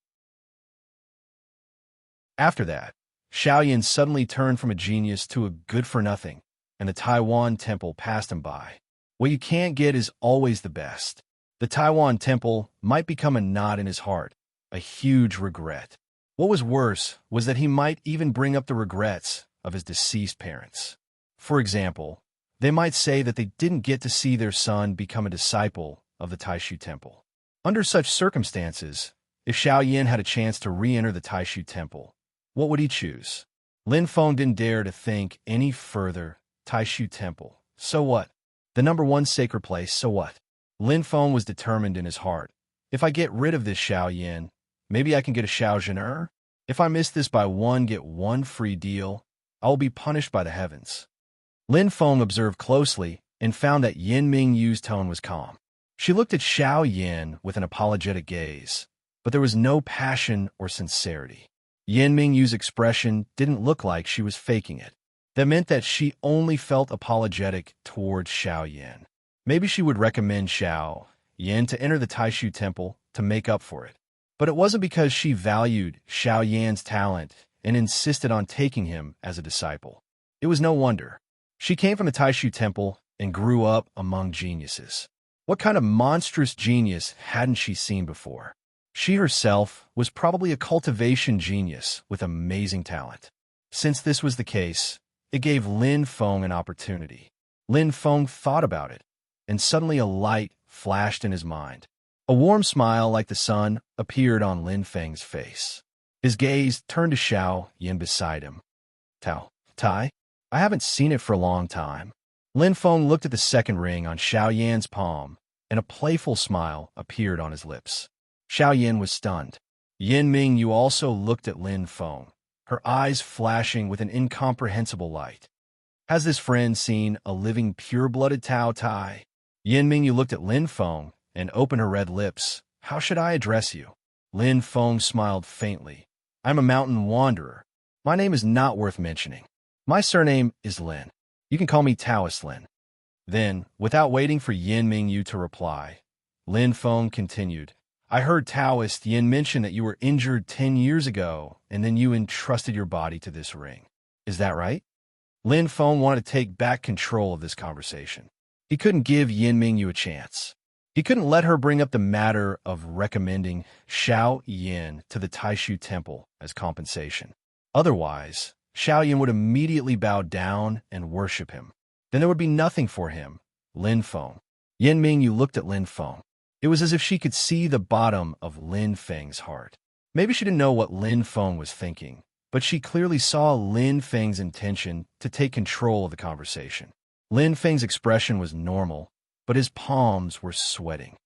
After that, Xiao Yan suddenly turned from a genius to a good-for-nothing, and the Taiwan Temple passed him by. What you can't get is always the best. The Taiwan Temple might become a knot in his heart, a huge regret. What was worse was that he might even bring up the regrets of his deceased parents. For example, they might say that they didn't get to see their son become a disciple of the Taishu Temple. Under such circumstances, if Xiao Yan had a chance to re-enter the Taishu Temple, what would he choose? Lin Feng didn't dare to think any further. Taishu Temple. So what? The #1 sacred place, so what? Lin Feng was determined in his heart. If I get rid of this Xiao Yan, maybe I can get a Xiao Zhener? If I miss this by one get one free deal, I will be punished by the heavens. Lin Feng observed closely and found that Yin Mingyu's tone was calm. She looked at Xiao Yan with an apologetic gaze, but there was no passion or sincerity. Yin Mingyu's expression didn't look like she was faking it. That meant that she only felt apologetic towards Xiao Yan. Maybe she would recommend Xiao Yan to enter the Taishu Temple to make up for it. But it wasn't because she valued Xiao Yan's talent and insisted on taking him as a disciple. It was no wonder. She came from the Taishu Temple and grew up among geniuses. What kind of monstrous genius hadn't she seen before? She herself was probably a cultivation genius with amazing talent. Since this was the case, it gave Lin Feng an opportunity. Lin Feng thought about it, and suddenly a light flashed in his mind. A warm smile like the sun appeared on Lin Feng's face. His gaze turned to Xiao Yan beside him. Tai? I haven't seen it for a long time. Lin Feng looked at the second ring on Xiao Yan's palm, and a playful smile appeared on his lips. Xiao Yan was stunned. Yin Mingyu also looked at Lin Feng, her eyes flashing with an incomprehensible light. Has this friend seen a living pure-blooded Tao Tai? Yin Mingyu looked at Lin Feng and opened her red lips. How should I address you? Lin Feng smiled faintly. I'm a mountain wanderer. My name is not worth mentioning. My surname is Lin. You can call me Taoist Lin. Then, without waiting for Yin Mingyu to reply, Lin Feng continued. I heard Taoist Yin mention that you were injured 10 years ago, and then you entrusted your body to this ring. Is that right? Lin Feng wanted to take back control of this conversation. He couldn't give Yin Mingyu a chance. He couldn't let her bring up the matter of recommending Xiao Yan to the Taishu Temple as compensation. Otherwise, Xiao Yan would immediately bow down and worship him. Then there would be nothing for him, Lin Feng. Yin Mingyu looked at Lin Feng. It was as if she could see the bottom of Lin Feng's heart. Maybe she didn't know what Lin Feng was thinking, but she clearly saw Lin Feng's intention to take control of the conversation. Lin Feng's expression was normal, but his palms were sweating.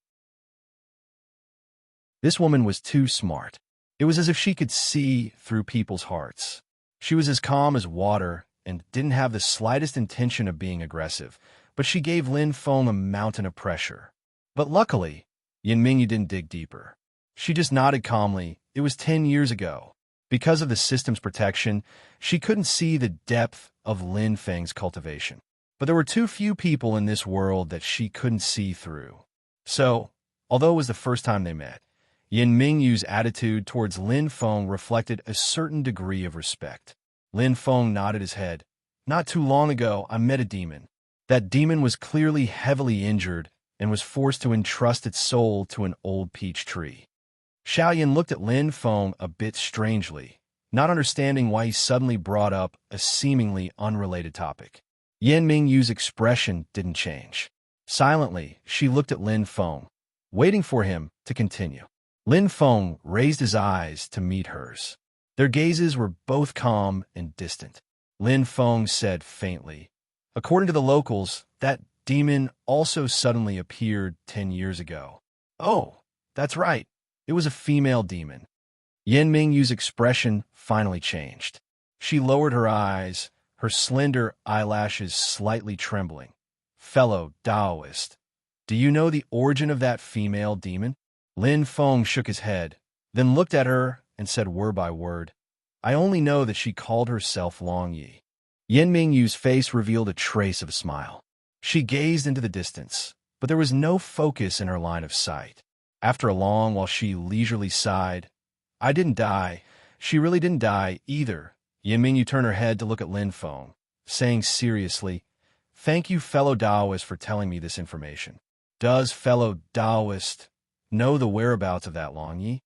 This woman was too smart. It was as if she could see through people's hearts. She was as calm as water and didn't have the slightest intention of being aggressive, but she gave Lin Feng a mountain of pressure. But luckily, Yin Mingyu didn't dig deeper. She just nodded calmly. It was 10 years ago. Because of the system's protection, she couldn't see the depth of Lin Feng's cultivation. But there were too few people in this world that she couldn't see through. So, although it was the first time they met, Yin Mingyu's attitude towards Lin Feng reflected a certain degree of respect. Lin Feng nodded his head. Not too long ago, I met a demon. That demon was clearly heavily injured and was forced to entrust its soul to an old peach tree. Xiao Yan looked at Lin Feng a bit strangely. not understanding why he suddenly brought up a seemingly unrelated topic. Yan Mingyu's expression didn't change. Silently, she looked at Lin Feng, waiting for him to continue. Lin Feng raised his eyes to meet hers. Their gazes were both calm and distant. Lin Feng said faintly, "According to the locals, that demon also suddenly appeared 10 years ago." "Oh, that's right. It was a female demon." Yan Mingyu's expression finally changed. She lowered her eyes, her slender eyelashes slightly trembling. "Fellow Taoist, do you know the origin of that female demon?" Lin Feng shook his head, then looked at her and said word by word, "I only know that she called herself Long Yi." Yan Mingyu's face revealed a trace of a smile. She gazed into the distance, but there was no focus in her line of sight. After a long while she leisurely sighed, "I didn't die. She really didn't die either." Yan Mingyu turned her head to look at Lin Feng, saying seriously, "Thank you, fellow Taoist, for telling me this information. Does fellow Taoist know the whereabouts of that Long Yi?"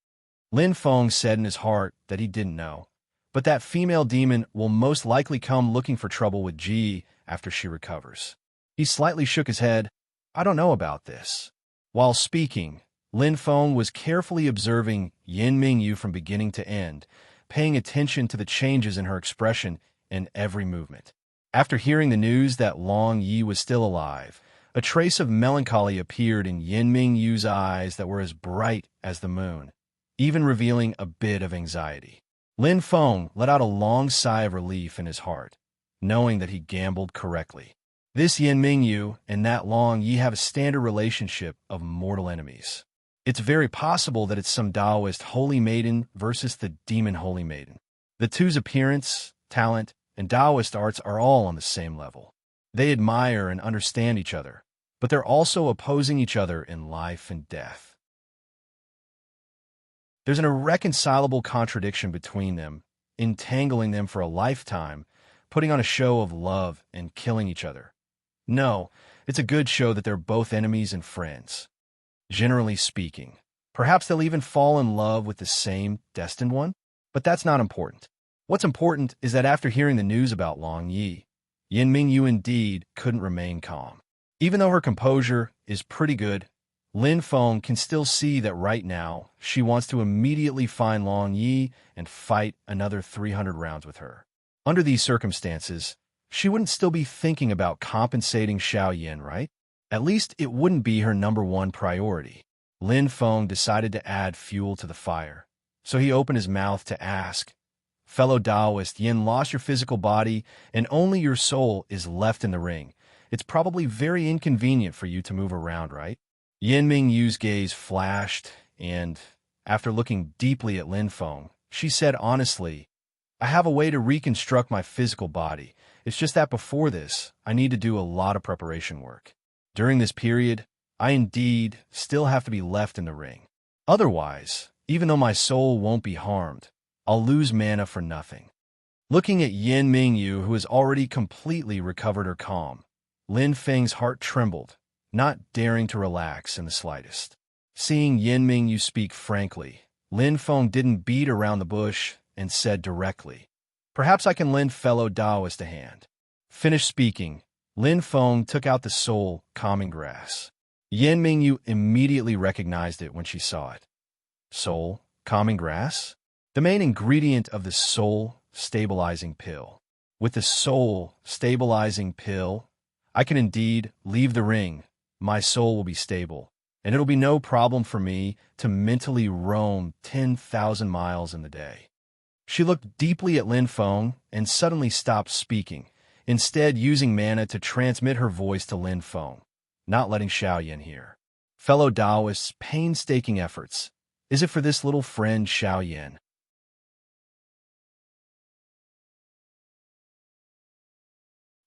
Lin Feng said in his heart that he didn't know, but that female demon will most likely come looking for trouble with Ji after she recovers. He slightly shook his head. "I don't know about this." While speaking, Lin Feng was carefully observing Yan Mingyu from beginning to end, paying attention to the changes in her expression and every movement. After hearing the news that Long Yi was still alive, a trace of melancholy appeared in Yan Mingyu's eyes that were as bright as the moon, even revealing a bit of anxiety. Lin Feng let out a long sigh of relief in his heart, knowing that he gambled correctly. This Yan Mingyu and that Long Yi have a standard relationship of mortal enemies. It's very possible that it's some Taoist holy maiden versus the demon holy maiden. The two's appearance, talent, and Taoist arts are all on the same level. They admire and understand each other, but they're also opposing each other in life and death. There's an irreconcilable contradiction between them, entangling them for a lifetime, putting on a show of love and killing each other. No, it's a good show that they're both enemies and friends. Generally speaking, perhaps they'll even fall in love with the same destined one, but that's not important. What's important is that after hearing the news about Long Yi, Yan Mingyu indeed couldn't remain calm. Even though her composure is pretty good, Lin Feng can still see that right now she wants to immediately find Long Yi and fight another 300 rounds with her. Under these circumstances, she wouldn't still be thinking about compensating Xiao Yan, right? At least it wouldn't be her #1 priority. Lin Feng decided to add fuel to the fire, so he opened his mouth to ask, "Fellow Taoist, Yin lost your physical body and only your soul is left in the ring. It's probably very inconvenient for you to move around, right?" Yan Mingyu's gaze flashed, and, after looking deeply at Lin Feng, she said honestly, "I have a way to reconstruct my physical body. It's just that before this, I need to do a lot of preparation work. During this period, I indeed still have to be left in the ring. Otherwise, even though my soul won't be harmed, I'll lose mana for nothing." Looking at Yan Mingyu, who has already completely recovered her calm, Lin Feng's heart trembled, not daring to relax in the slightest. Seeing Yan Mingyu speak frankly, Lin Feng didn't beat around the bush and said directly, "Perhaps I can lend fellow Taoist a hand." Finished speaking, Lin Feng took out the soul calming grass. Yan Mingyu immediately recognized it when she saw it. Soul calming grass? The main ingredient of the soul stabilizing pill. With the soul stabilizing pill, I can indeed leave the ring. My soul will be stable, and it'll be no problem for me to mentally roam 10,000 miles in the day. She looked deeply at Lin Feng and suddenly stopped speaking, instead using mana to transmit her voice to Lin Feng, not letting Xiao Yan hear. Fellow Taoist's painstaking efforts. Is it for this little friend Xiao Yan?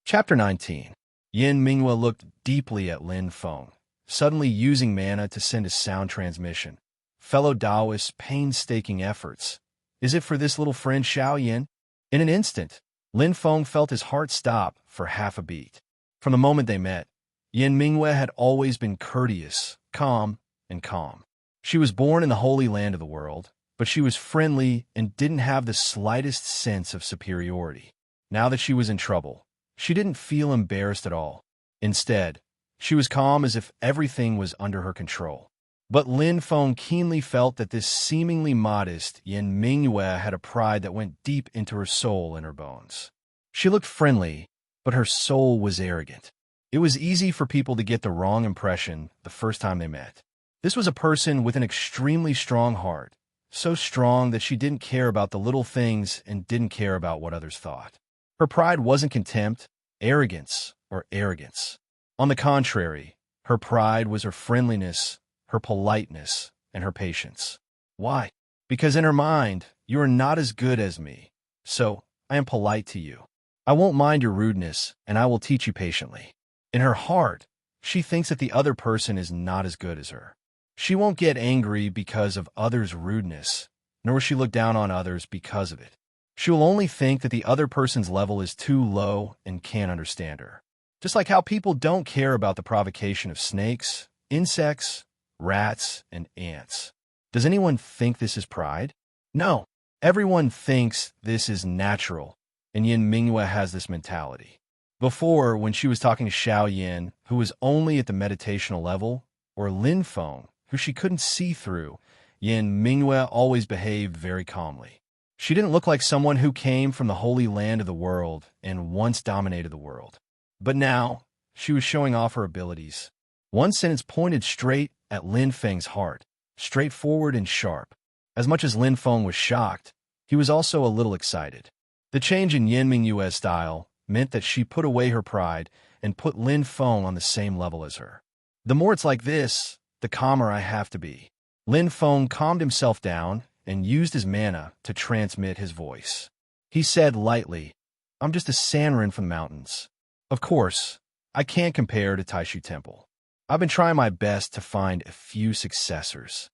Chapter 19. Yan Mingyue looked deeply at Lin Feng, suddenly using mana to send a sound transmission. Fellow Taoist's painstaking efforts. Is it for this little friend Xiao Yan? In an instant, Lin Feng felt his heart stop for half a beat. From the moment they met, Yan Mingyue had always been courteous, calm, and calm. She was born in the holy land of the world, but she was friendly and didn't have the slightest sense of superiority. Now that she was in trouble, she didn't feel embarrassed at all. Instead, she was calm as if everything was under her control. But Lin Feng keenly felt that this seemingly modest Yin Mingyue had a pride that went deep into her soul and her bones. She looked friendly, but her soul was arrogant. It was easy for people to get the wrong impression the first time they met. This was a person with an extremely strong heart, so strong that she didn't care about the little things and didn't care about what others thought. Her pride wasn't contempt, arrogance, or arrogance. On the contrary, her pride was her friendliness, her politeness, and her patience. Why? Because in her mind, you are not as good as me, so I am polite to you. I won't mind your rudeness, and I will teach you patiently. In her heart, she thinks that the other person is not as good as her. She won't get angry because of others' rudeness, nor will she look down on others because of it. She will only think that the other person's level is too low and can't understand her. Just like how people don't care about the provocation of snakes, insects, rats, and ants. Does anyone think this is pride? No. Everyone thinks this is natural, and Yin Mingyue has this mentality. Before, when she was talking to Xiao Yin, who was only at the meditational level, or Lin Feng, who she couldn't see through, Yin Mingyue always behaved very calmly. She didn't look like someone who came from the holy land of the world and once dominated the world. But now, she was showing off her abilities. One sentence pointed straight at Lin Feng's heart, straightforward and sharp. As much as Lin Feng was shocked, he was also a little excited. The change in Yin Mingyue's style meant that she put away her pride and put Lin Feng on the same level as her. The more it's like this, the calmer I have to be. Lin Feng calmed himself down and used his mana to transmit his voice. He said lightly, "I'm just a Sanren from the mountains. Of course, I can't compare to Taishu Temple. I've been trying my best to find a few successors.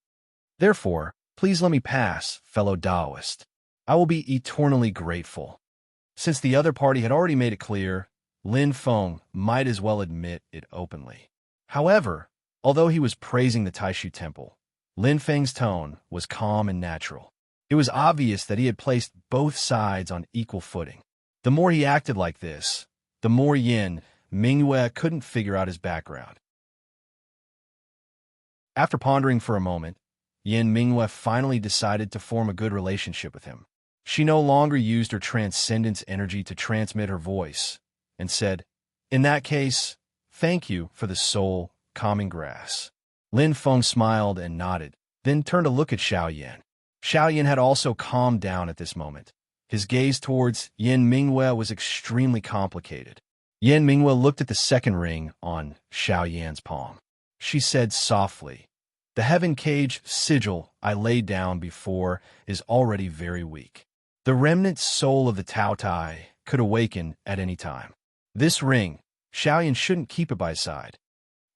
Therefore, please let me pass, fellow Taoist. I will be eternally grateful." Since the other party had already made it clear, Lin Feng might as well admit it openly. However, although he was praising the Taishu Temple, Lin Feng's tone was calm and natural. It was obvious that he had placed both sides on equal footing. The more he acted like this, the more Yin Mingyue couldn't figure out his background. After pondering for a moment, Yin Mingyue finally decided to form a good relationship with him. She no longer used her transcendence energy to transmit her voice, and said, "In that case, thank you for the soul calming grass." Lin Feng smiled and nodded, then turned to look at Xiao Yan. Xiao Yan had also calmed down at this moment. His gaze towards Yin Mingyue was extremely complicated. Yin Mingyue looked at the second ring on Xiao Yan's palm. She said softly, "The heaven cage sigil I laid down before is already very weak. The remnant soul of the Tao Tai could awaken at any time. This ring, Xiao Yan shouldn't keep it by his side."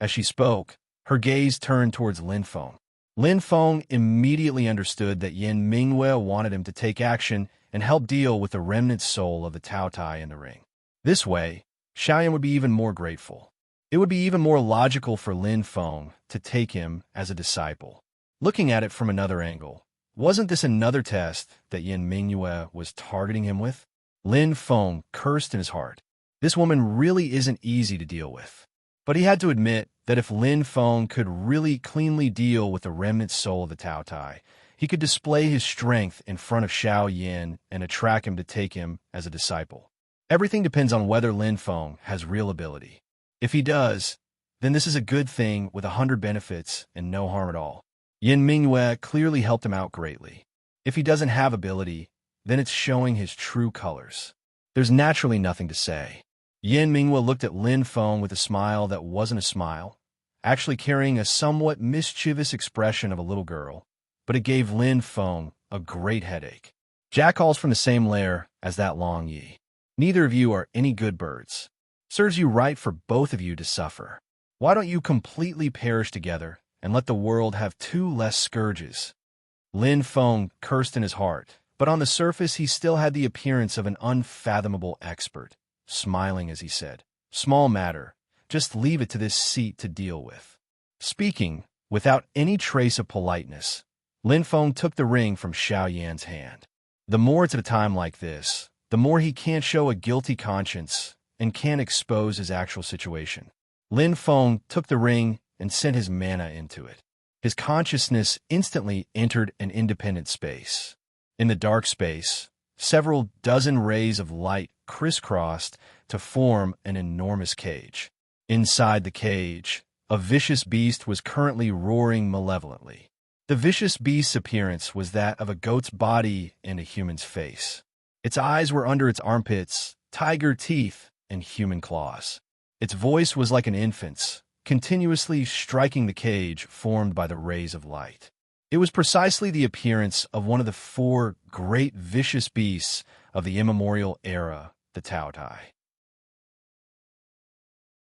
As she spoke, her gaze turned towards Lin Feng. Lin Feng immediately understood that Yin Mingyue wanted him to take action and help deal with the remnant soul of the Tao Tai in the ring. This way, Xiao Yan would be even more grateful. It would be even more logical for Lin Feng to take him as a disciple. Looking at it from another angle, wasn't this another test that Yin Mingyue was targeting him with? Lin Feng cursed in his heart. This woman really isn't easy to deal with. But he had to admit that if Lin Feng could really cleanly deal with the remnant soul of the Tao Tai, he could display his strength in front of Xiao Yan and attract him to take him as a disciple. Everything depends on whether Lin Feng has real ability. If he does, then this is a good thing with 100 benefits and no harm at all. Yin Mingyue clearly helped him out greatly. If he doesn't have ability, then it's showing his true colors. There's naturally nothing to say. Yin Mingyue looked at Lin Feng with a smile that wasn't a smile, actually carrying a somewhat mischievous expression of a little girl, but it gave Lin Feng a great headache. Jackals from the same lair as that Long Yi. Neither of you are any good birds. Serves you right for both of you to suffer. Why don't you completely perish together and let the world have 2 less scourges? Lin Feng cursed in his heart, but on the surface he still had the appearance of an unfathomable expert, smiling as he said, "Small matter, just leave it to this seat to deal with." Speaking, without any trace of politeness, Lin Feng took the ring from Xiao Yan's hand. The more it's at a time like this, the more he can't show a guilty conscience and can't expose his actual situation. Lin Feng took the ring and sent his mana into it. His consciousness instantly entered an independent space. In the dark space, several dozen rays of light crisscrossed to form an enormous cage. Inside the cage, a vicious beast was currently roaring malevolently. The vicious beast's appearance was that of a goat's body and a human's face. Its eyes were under its armpits, tiger teeth, and human claws. Its voice was like an infant's, continuously striking the cage formed by the rays of light. It was precisely the appearance of one of the four great vicious beasts of the immemorial era, the Tao Tai.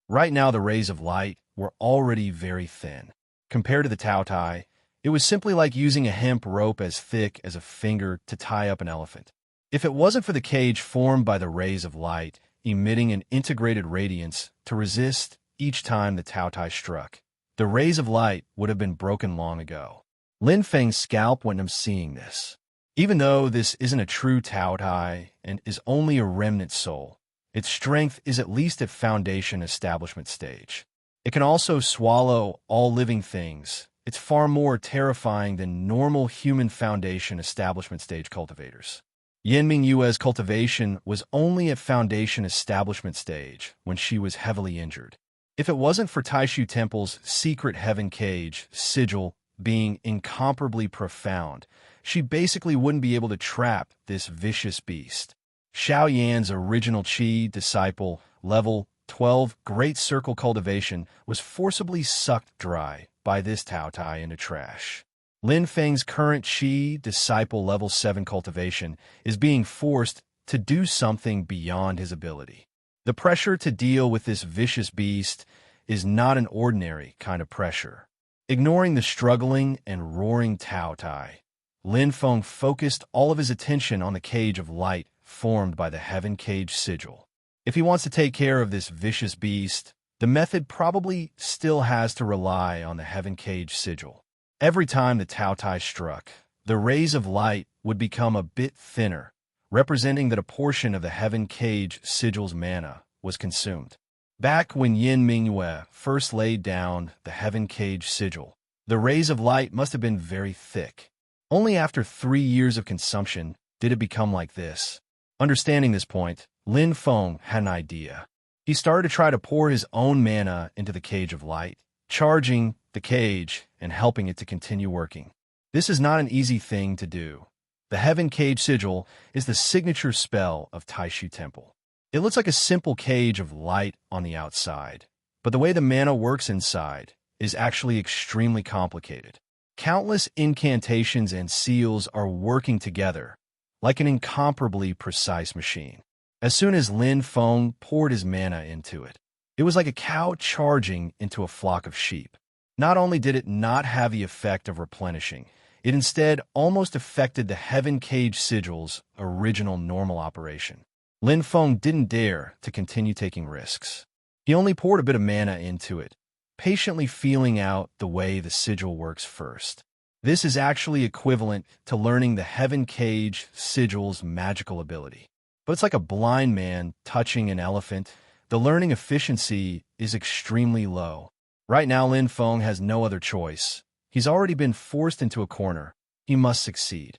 Right now, the rays of light were already very thin. Compared to the Tao Tai, it was simply like using a hemp rope as thick as a finger to tie up an elephant. If it wasn't for the cage formed by the rays of light, emitting an integrated radiance to resist each time the Tao Tai struck, the rays of light would have been broken long ago. Lin Feng's scalp went numb seeing this. Even though this isn't a true Tao Tai and is only a remnant soul, its strength is at least at foundation establishment stage. It can also swallow all living things. It's far more terrifying than normal human foundation establishment stage cultivators. Yanming Yue's cultivation was only at foundation establishment stage when she was heavily injured. If it wasn't for Taishu Temple's secret heaven cage sigil being incomparably profound, she basically wouldn't be able to trap this vicious beast. Xiao Yan's original Qi disciple, level 12 Great Circle cultivation, was forcibly sucked dry by this Tao Tai into trash. Lin Feng's current Qi disciple level 7 cultivation is being forced to do something beyond his ability. The pressure to deal with this vicious beast is not an ordinary kind of pressure. Ignoring the struggling and roaring Tao Tai, Lin Feng focused all of his attention on the cage of light formed by the Heaven Cage sigil. If he wants to take care of this vicious beast, the method probably still has to rely on the Heaven Cage sigil. Every time the Tao Tai struck, the rays of light would become a bit thinner, representing that a portion of the Heaven Cage sigil's mana was consumed. Back when Yin Mingyue first laid down the Heaven Cage sigil, the rays of light must have been very thick. Only after 3 years of consumption did it become like this. Understanding this point, Lin Feng had an idea. He started to try to pour his own mana into the cage of light, charging the cage and helping it to continue working. This is not an easy thing to do. The Heaven Cage sigil is the signature spell of Taishu Temple. It looks like a simple cage of light on the outside, but the way the mana works inside is actually extremely complicated. Countless incantations and seals are working together, like an incomparably precise machine. As soon as Lin Feng poured his mana into it, it was like a cow charging into a flock of sheep. Not only did it not have the effect of replenishing, it instead almost affected the Heaven Cage sigil's original normal operation. Lin Feng didn't dare to continue taking risks. He only poured a bit of mana into it, patiently feeling out the way the sigil works first. This is actually equivalent to learning the Heaven Cage sigil's magical ability. But it's like a blind man touching an elephant. The learning efficiency is extremely low. Right now, Lin Feng has no other choice. He's already been forced into a corner. He must succeed.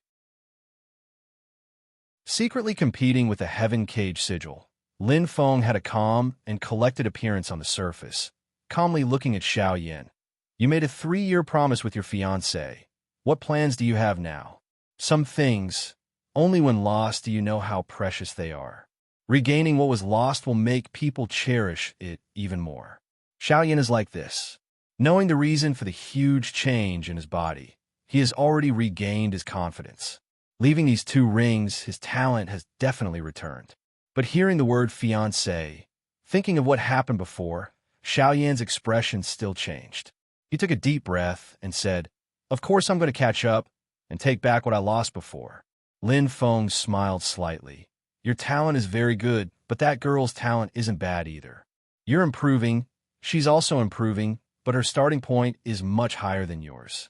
Secretly competing with the Heaven Cage sigil, Lin Feng had a calm and collected appearance on the surface, calmly looking at Xiao Yan. You made a 3-year promise with your fiancé. What plans do you have now? Some things. Only when lost do you know how precious they are. Regaining what was lost will make people cherish it even more. Xiao Yan is like this. Knowing the reason for the huge change in his body, he has already regained his confidence. Leaving these 2 rings, his talent has definitely returned. But hearing the word fiancé, thinking of what happened before, Xiao Yan's expression still changed. He took a deep breath and said, Of course I'm going to catch up and take back what I lost before. Lin Feng smiled slightly. Your talent is very good, but that girl's talent isn't bad either. You're improving, she's also improving, but her starting point is much higher than yours.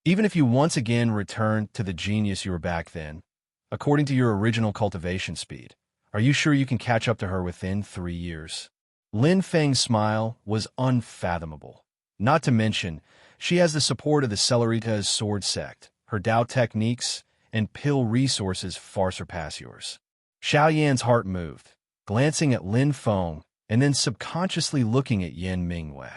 Even if you once again return to the genius you were back then, according to your original cultivation speed, are you sure you can catch up to her within 3 years? Lin Feng's smile was unfathomable. Not to mention, she has the support of the Celerita's sword sect. Her Dao techniques and pill resources far surpass yours. Xiao Yan's heart moved, glancing at Lin Feng and then subconsciously looking at Yin Mingyue.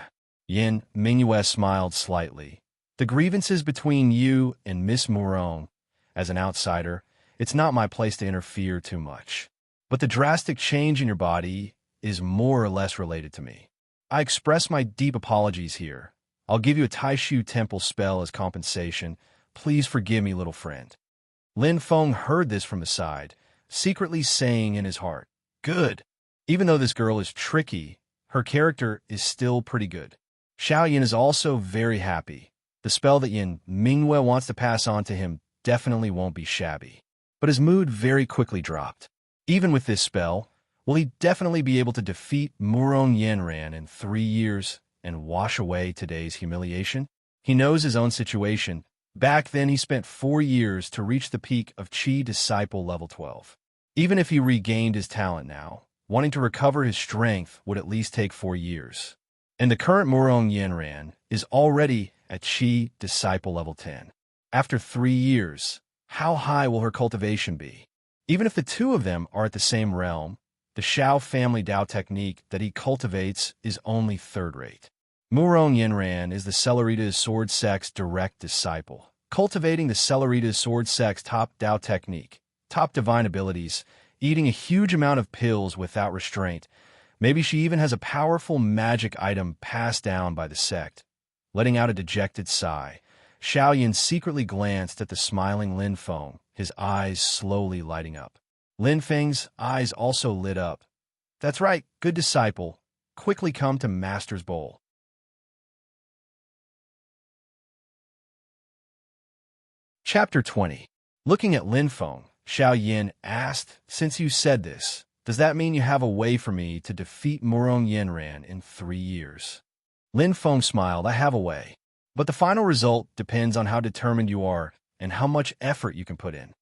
Yin Mingyue smiled slightly. The grievances between you and Miss Murong, as an outsider, it's not my place to interfere too much. But the drastic change in your body is more or less related to me. I express my deep apologies here. I'll give you a Taishu Temple spell as compensation. Please forgive me, little friend. Lin Feng heard this from the side, secretly saying in his heart, good. Even though this girl is tricky, her character is still pretty good. Xiao Yin is also very happy. The spell that Yin Mingyue wants to pass on to him definitely won't be shabby. But his mood very quickly dropped. Even with this spell, will he definitely be able to defeat Murong Yanran in 3 years and wash away today's humiliation? He knows his own situation. Back then, he spent 4 years to reach the peak of Qi Disciple level 12. Even if he regained his talent now, wanting to recover his strength would at least take 4 years. And the current Murong Yanran is already at Qi Disciple level 10. After 3 years, how high will her cultivation be? Even if the two of them are at the same realm, the Xiao family Dao technique that he cultivates is only third-rate. Murong Yanran is the Celerita's sword sect's direct disciple, cultivating the Celerita's sword sect's top Dao technique, top divine abilities, eating a huge amount of pills without restraint. Maybe she even has a powerful magic item passed down by the sect. Letting out a dejected sigh, Xiao Yin secretly glanced at the smiling Lin Feng, his eyes slowly lighting up. Lin Feng's eyes also lit up. That's right, good disciple. Quickly come to Master's Bowl. Chapter 20. Looking at Lin Feng, Xiao Yin asked, since you said this, does that mean you have a way for me to defeat Murong Yanran in 3 years? Lin Feng smiled, I have a way. But the final result depends on how determined you are and how much effort you can put in.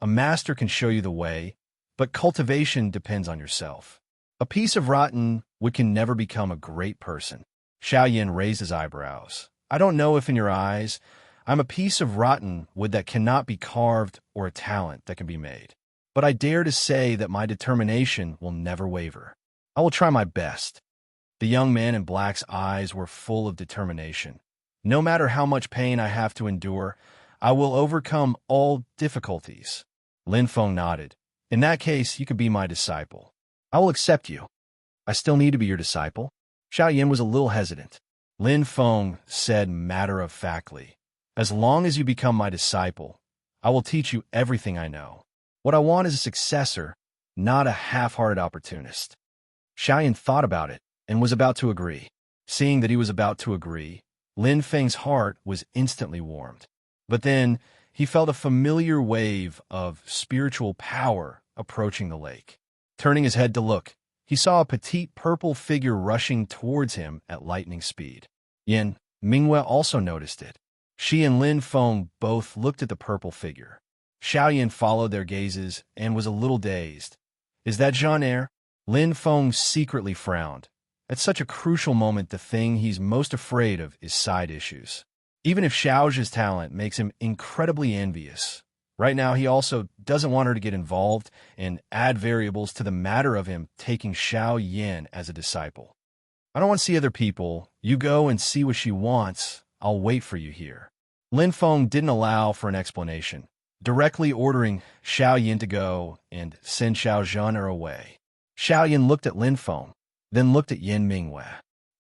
A master can show you the way, but cultivation depends on yourself. A piece of rotten wood can never become a great person. Xiao Yin raised his eyebrows. I don't know if in your eyes, I'm a piece of rotten wood that cannot be carved or a talent that can be made. But I dare to say that my determination will never waver. I will try my best. The young man in black's eyes were full of determination. No matter how much pain I have to endure, I will overcome all difficulties. Lin Feng nodded. In that case, you could be my disciple. I will accept you. I still need to be your disciple. Xiao Yin was a little hesitant. Lin Feng said matter-of-factly, as long as you become my disciple, I will teach you everything I know. What I want is a successor, not a half-hearted opportunist. Xiao Yin thought about it and was about to agree. Seeing that he was about to agree, Lin Feng's heart was instantly warmed. But then, he felt a familiar wave of spiritual power approaching the lake. Turning his head to look, he saw a petite purple figure rushing towards him at lightning speed. Yin Mingyue also noticed it. She and Lin Feng both looked at the purple figure. Xiao Yin followed their gazes and was a little dazed. Is that Jean Eyre? Lin Feng secretly frowned. At such a crucial moment, the thing he's most afraid of is side issues. Even if Xiao's talent makes him incredibly envious, right now he also doesn't want her to get involved and add variables to the matter of him taking Xiao Yin as a disciple. I don't want to see other people. You go and see what she wants. I'll wait for you here. Lin Feng didn't allow for an explanation, directly ordering Xiao Yin to go and send Xiao Zhan'er away. Xiao Yin looked at Lin Feng, then looked at Yin Mingyue.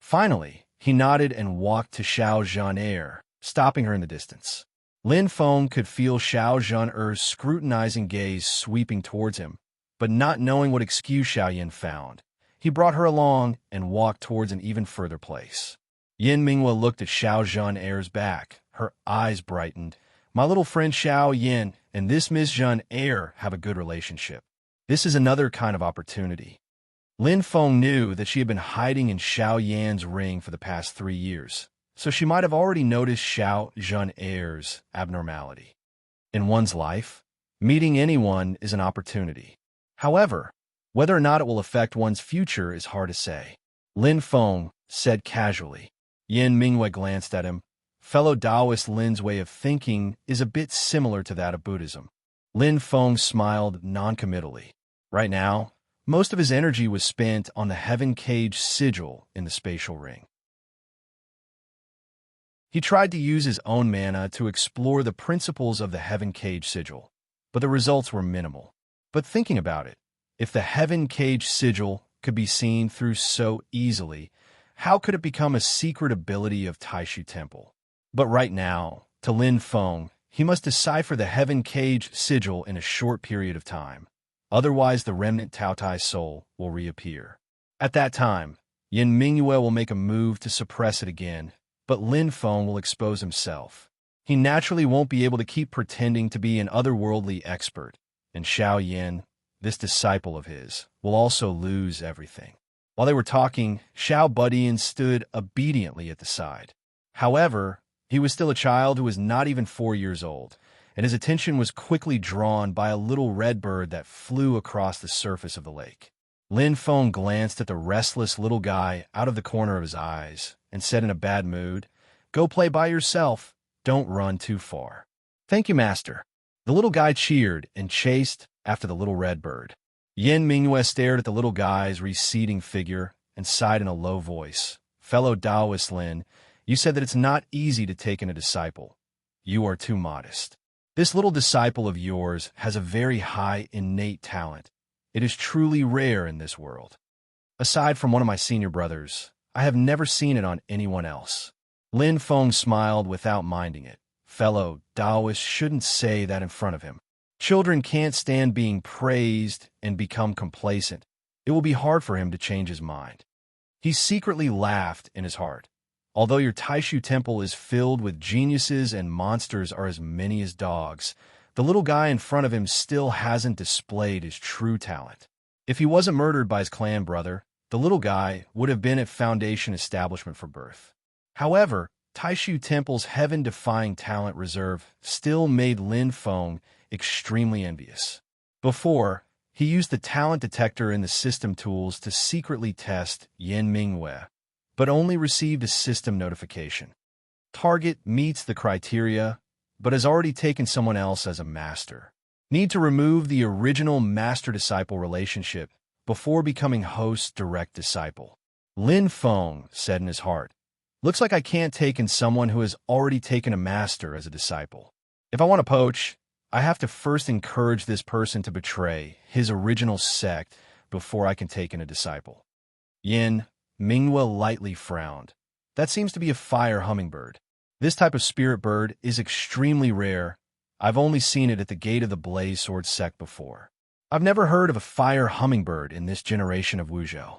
Finally, he nodded and walked to Xiao Zhan'er, stopping her in the distance. Lin Feng could feel Xiao Zhan'er's scrutinizing gaze sweeping towards him, but not knowing what excuse Xiao Yin found, he brought her along and walked towards an even further place. Yin Mingyue looked at Xiao Zhan'er's back. Her eyes brightened. My little friend Xiao Yin and this Miss Zhan'er have a good relationship. This is another kind of opportunity. Lin Feng knew that she had been hiding in Xiao Yan's ring for the past 3 years, so she might have already noticed Xiao Zhen'er's abnormality. In one's life, meeting anyone is an opportunity. However, whether or not it will affect one's future is hard to say. Lin Feng said casually. Yin Mingwei glanced at him. Fellow Taoist Lin's way of thinking is a bit similar to that of Buddhism. Lin Feng smiled noncommittally. Right now, most of his energy was spent on the heaven cage sigil in the spatial ring. He tried to use his own mana to explore the principles of the heaven cage sigil, but the results were minimal. But thinking about it, if the heaven cage sigil could be seen through so easily, how could it become a secret ability of Taishu Temple? But right now, to Lin Feng, he must decipher the heaven cage sigil in a short period of time. Otherwise, the remnant Taotai soul will reappear. At that time, Yin Mingyue will make a move to suppress it again, but Lin Feng will expose himself. He naturally won't be able to keep pretending to be an otherworldly expert, and Xiao Yin, this disciple of his, will also lose everything. While they were talking, Xiao Budian stood obediently at the side. However, he was still a child who was not even 4 years old, and his attention was quickly drawn by a little red bird that flew across the surface of the lake. Lin Feng glanced at the restless little guy out of the corner of his eyes and said in a bad mood, "Go play by yourself. Don't run too far." "Thank you, master." The little guy cheered and chased after the little red bird. Yin Mingyue stared at the little guy's receding figure and sighed in a low voice. "Fellow Taoist Lin, you said that it's not easy to take in a disciple. You are too modest. This little disciple of yours has a very high innate talent. It is truly rare in this world. Aside from one of my senior brothers, I have never seen it on anyone else." Lin Feng smiled without minding it. Fellow Taoist shouldn't say that in front of him. Children can't stand being praised and become complacent. It will be hard for him to change his mind. He secretly laughed in his heart. Although your Taishu temple is filled with geniuses and monsters are as many as dogs, the little guy in front of him still hasn't displayed his true talent. If he wasn't murdered by his clan brother, the little guy would have been at Foundation Establishment for birth. However, Taishu Temple's heaven-defying talent reserve still made Lin Feng extremely envious. Before, he used the talent detector in the system tools to secretly test Yin Mingyue, but only received a system notification. Target meets the criteria, but has already taken someone else as a master. Need to remove the original master-disciple relationship before becoming host direct disciple. Lin Feng said in his heart, "Looks like I can't take in someone who has already taken a master as a disciple. If I want to poach, I have to first encourage this person to betray his original sect before I can take in a disciple." Yin Mingyue lightly frowned. "That seems to be a fire hummingbird. This type of spirit bird is extremely rare. I've only seen it at the gate of the Blaze Sword sect before. I've never heard of a fire hummingbird in this generation of Wuzhou."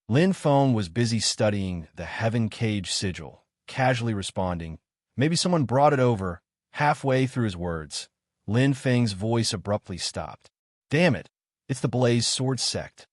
Lin Feng was busy studying the heaven cage sigil, casually responding, "Maybe someone brought it over." Halfway through his words, Lin Feng's voice abruptly stopped. "Damn it, it's the Blaze Sword sect."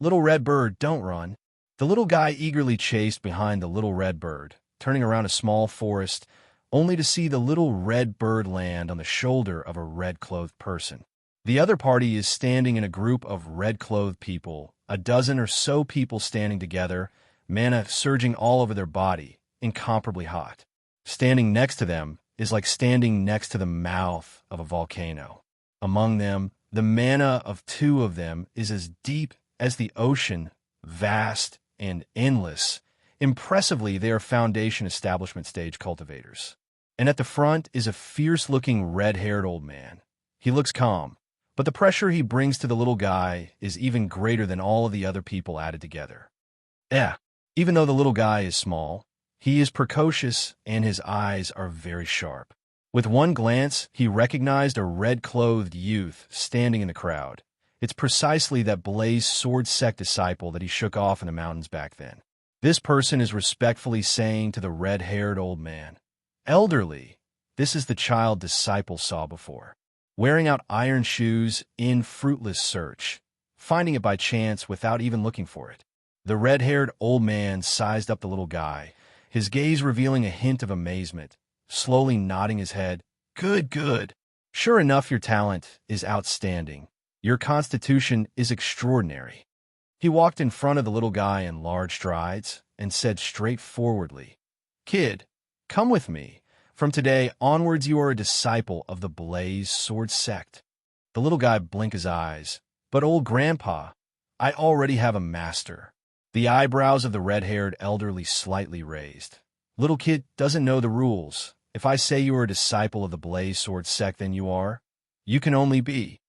"Little red bird, don't run." The little guy eagerly chased behind the little red bird, turning around a small forest, only to see the little red bird land on the shoulder of a red-clothed person. The other party is standing in a group of red-clothed people, a dozen or so people standing together, mana surging all over their body, incomparably hot. Standing next to them is like standing next to the mouth of a volcano. Among them, the mana of two of them is as deep as the ocean, vast and endless. Impressively, they are Foundation Establishment stage cultivators. And at the front is a fierce-looking red-haired old man. He looks calm, but the pressure he brings to the little guy is even greater than all of the other people added together. Even though the little guy is small, he is precocious and his eyes are very sharp. With one glance, he recognized a red-clothed youth standing in the crowd. It's precisely that Blaze Sword sect disciple that he shook off in the mountains back then. This person is respectfully saying to the red-haired old man, "Elderly, this is the child disciple saw before, wearing out iron shoes in fruitless search, finding it by chance without even looking for it. The red-haired old man sized up the little guy, his gaze revealing a hint of amazement, slowly nodding his head. Good, good. Sure enough, your talent is outstanding. Your constitution is extraordinary. He walked in front of the little guy in large strides and said straightforwardly, Kid, come with me. From today onwards you are a disciple of the Blaze Sword Sect. The little guy blinked his eyes. But old grandpa, I already have a master. The eyebrows of the red-haired elderly slightly raised. Little kid doesn't know the rules. If I say you are a disciple of the Blaze Sword Sect, then you are. You can only be.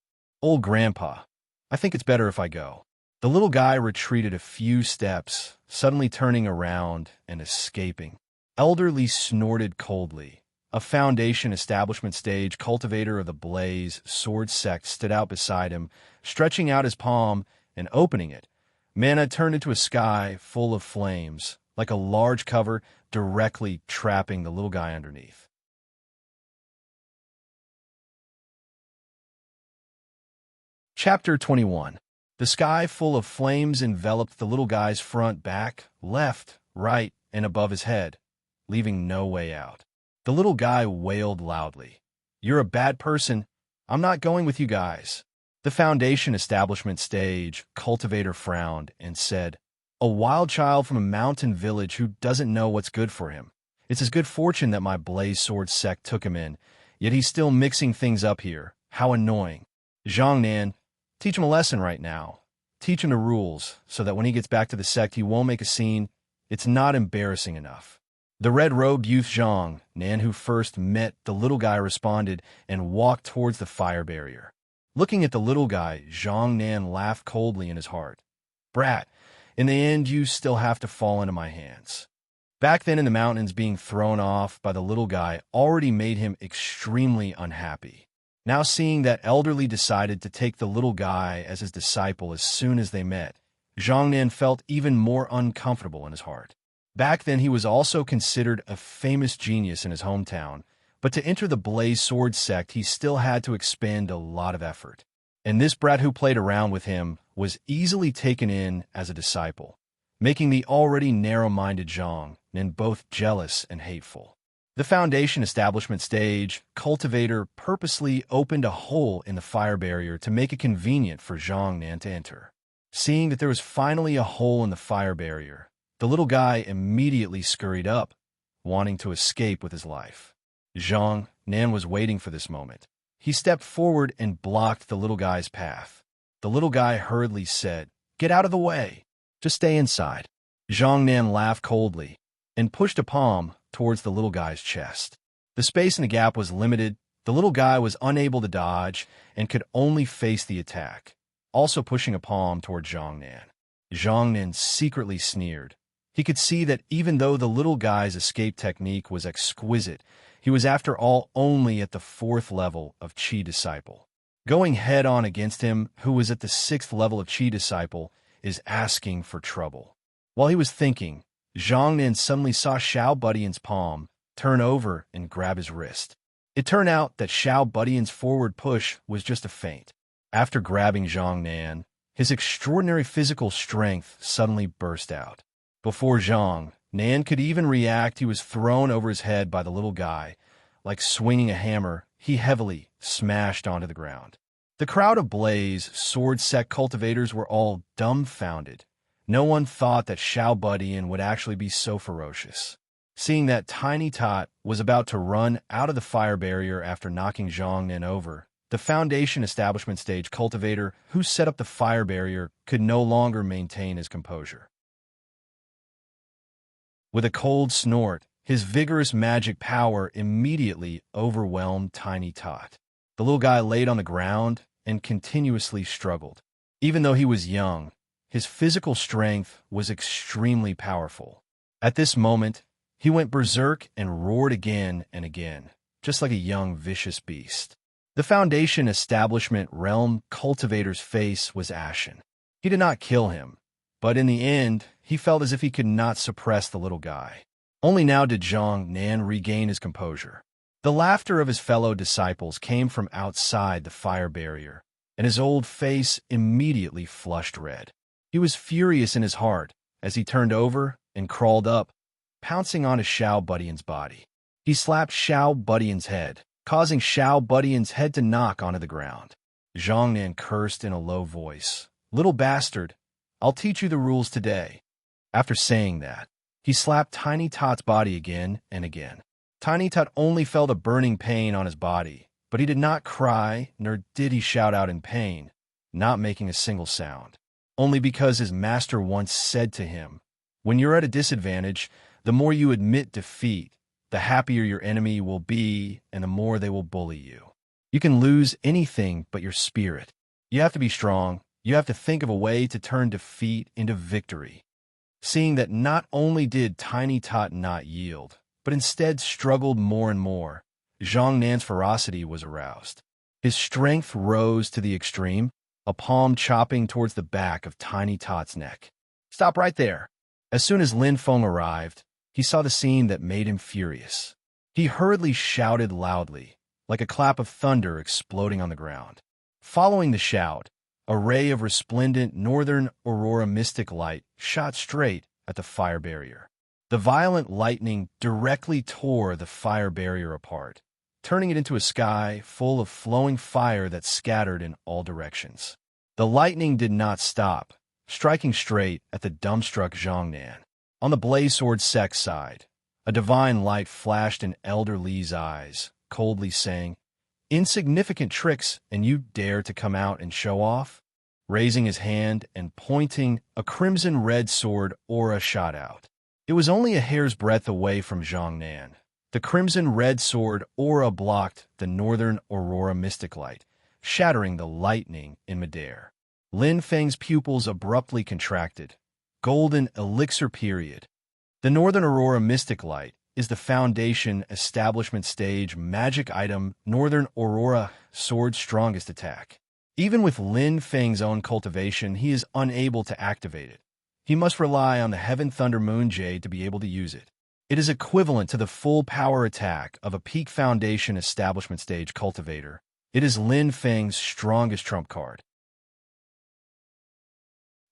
Old grandpa, I think it's better if I go. The little guy retreated a few steps, suddenly turning around and escaping. Elderly snorted coldly. A Foundation establishment stage cultivator of the Blaze Sword Sect stood out beside him, stretching out his palm and opening it. Mana turned into a sky full of flames, like a large cover directly trapping the little guy underneath. Chapter 21. The sky full of flames enveloped the little guy's front, back, left, right, and above his head, leaving no way out. The little guy wailed loudly. You're a bad person. I'm not going with you guys. The Foundation establishment stage cultivator frowned and said, a wild child from a mountain village who doesn't know what's good for him. It's his good fortune that my Blaze Sword sect took him in, yet he's still mixing things up here. How annoying. Zhongnan, teach him a lesson right now. Teach him the rules, so that when he gets back to the sect he won't make a scene. It's not embarrassing enough. The red-robed youth Zhang Nan, who first met the little guy, responded and walked towards the fire barrier. Looking at the little guy, Zhang Nan laughed coldly in his heart. Brat, in the end you still have to fall into my hands. Back then in the mountains, being thrown off by the little guy already made him extremely unhappy. Now seeing that elderly decided to take the little guy as his disciple as soon as they met, Zhang Nan felt even more uncomfortable in his heart. Back then he was also considered a famous genius in his hometown, but to enter the Blaze Sword sect he still had to expend a lot of effort. And this brat who played around with him was easily taken in as a disciple, making the already narrow-minded Zhang Nan both jealous and hateful. The Foundation establishment stage cultivator purposely opened a hole in the fire barrier to make it convenient for Zhang Nan to enter. Seeing that there was finally a hole in the fire barrier, the little guy immediately scurried up, wanting to escape with his life. Zhang Nan was waiting for this moment. He stepped forward and blocked the little guy's path. The little guy hurriedly said, Get out of the way. Just stay inside. Zhang Nan laughed coldly and pushed a palm towards the little guy's chest. The space in the gap was limited. The little guy was unable to dodge and could only face the attack, also pushing a palm toward Zhang Nan. Zhang Nan secretly sneered. He could see that even though the little guy's escape technique was exquisite, he was after all only at the 4th level of Chi Disciple. Going head-on against him, who was at the 6th level of Chi Disciple, is asking for trouble. While he was thinking, Zhang Nan suddenly saw Xiao Budian's palm turn over and grab his wrist. It turned out that Xiao Budian's forward push was just a feint. After grabbing Zhang Nan, his extraordinary physical strength suddenly burst out. Before Zhang Nan could even react, he was thrown over his head by the little guy. Like swinging a hammer, he heavily smashed onto the ground. The crowd of Blaze Sword Sect cultivators were all dumbfounded. No one thought that Xiao Budian would actually be so ferocious. Seeing that tiny tot was about to run out of the fire barrier after knocking Zhang Nan over, the Foundation establishment stage cultivator who set up the fire barrier could no longer maintain his composure. With a cold snort, his vigorous magic power immediately overwhelmed Tiny Tot. The little guy laid on the ground and continuously struggled. Even though he was young, his physical strength was extremely powerful. At this moment, he went berserk and roared again and again, just like a young vicious beast. The Foundation establishment realm cultivator's face was ashen. He did not kill him, but in the end, he felt as if he could not suppress the little guy. Only now did Zhang Nan regain his composure. The laughter of his fellow disciples came from outside the fire barrier, and his old face immediately flushed red. He was furious in his heart, as he turned over and crawled up, pouncing onto Xiao Budian's body. He slapped Xiao Budian's head, causing Xiao Budian's head to knock onto the ground. Zhongnan cursed in a low voice. "Little bastard, I'll teach you the rules today." After saying that, he slapped Tiny Tot's body again and again. Tiny Tot only felt a burning pain on his body, but he did not cry, nor did he shout out in pain, not making a single sound. Only because his master once said to him, "When you're at a disadvantage, the more you admit defeat, the happier your enemy will be, and the more they will bully you. You can lose anything but your spirit. You have to be strong. You have to think of a way to turn defeat into victory." Seeing that not only did Tiny Tot not yield, but instead struggled more and more, Zhongnan's ferocity was aroused. His strength rose to the extreme, a palm chopping towards the back of Tiny Tot's neck. "Stop right there." As soon as Lin Feng arrived, he saw the scene that made him furious. He hurriedly shouted loudly, like a clap of thunder exploding on the ground. Following the shout, a ray of resplendent northern aurora mystic light shot straight at the fire barrier. The violent lightning directly tore the fire barrier apart, turning it into a sky full of flowing fire that scattered in all directions. The lightning did not stop, striking straight at the dumbstruck Zhongnan. On the Blaze Sword Sect's side, a divine light flashed in Elder Li's eyes, coldly saying, "Insignificant tricks, and you dare to come out and show off?" Raising his hand and pointing, a crimson-red sword aura shot out. It was only a hair's breadth away from Zhongnan. The crimson-red sword aura blocked the northern aurora mystic light, shattering the lightning in midair. Lin Feng's pupils abruptly contracted. Golden elixir period. The northern aurora mystic light is the foundation establishment stage magic item northern aurora sword's strongest attack. Even with Lin Feng's own cultivation, he is unable to activate it. He must rely on the Heaven Thunder Moon Jade to be able to use it. It is equivalent to the full power attack of a peak foundation establishment stage cultivator. It is Lin Feng's strongest trump card.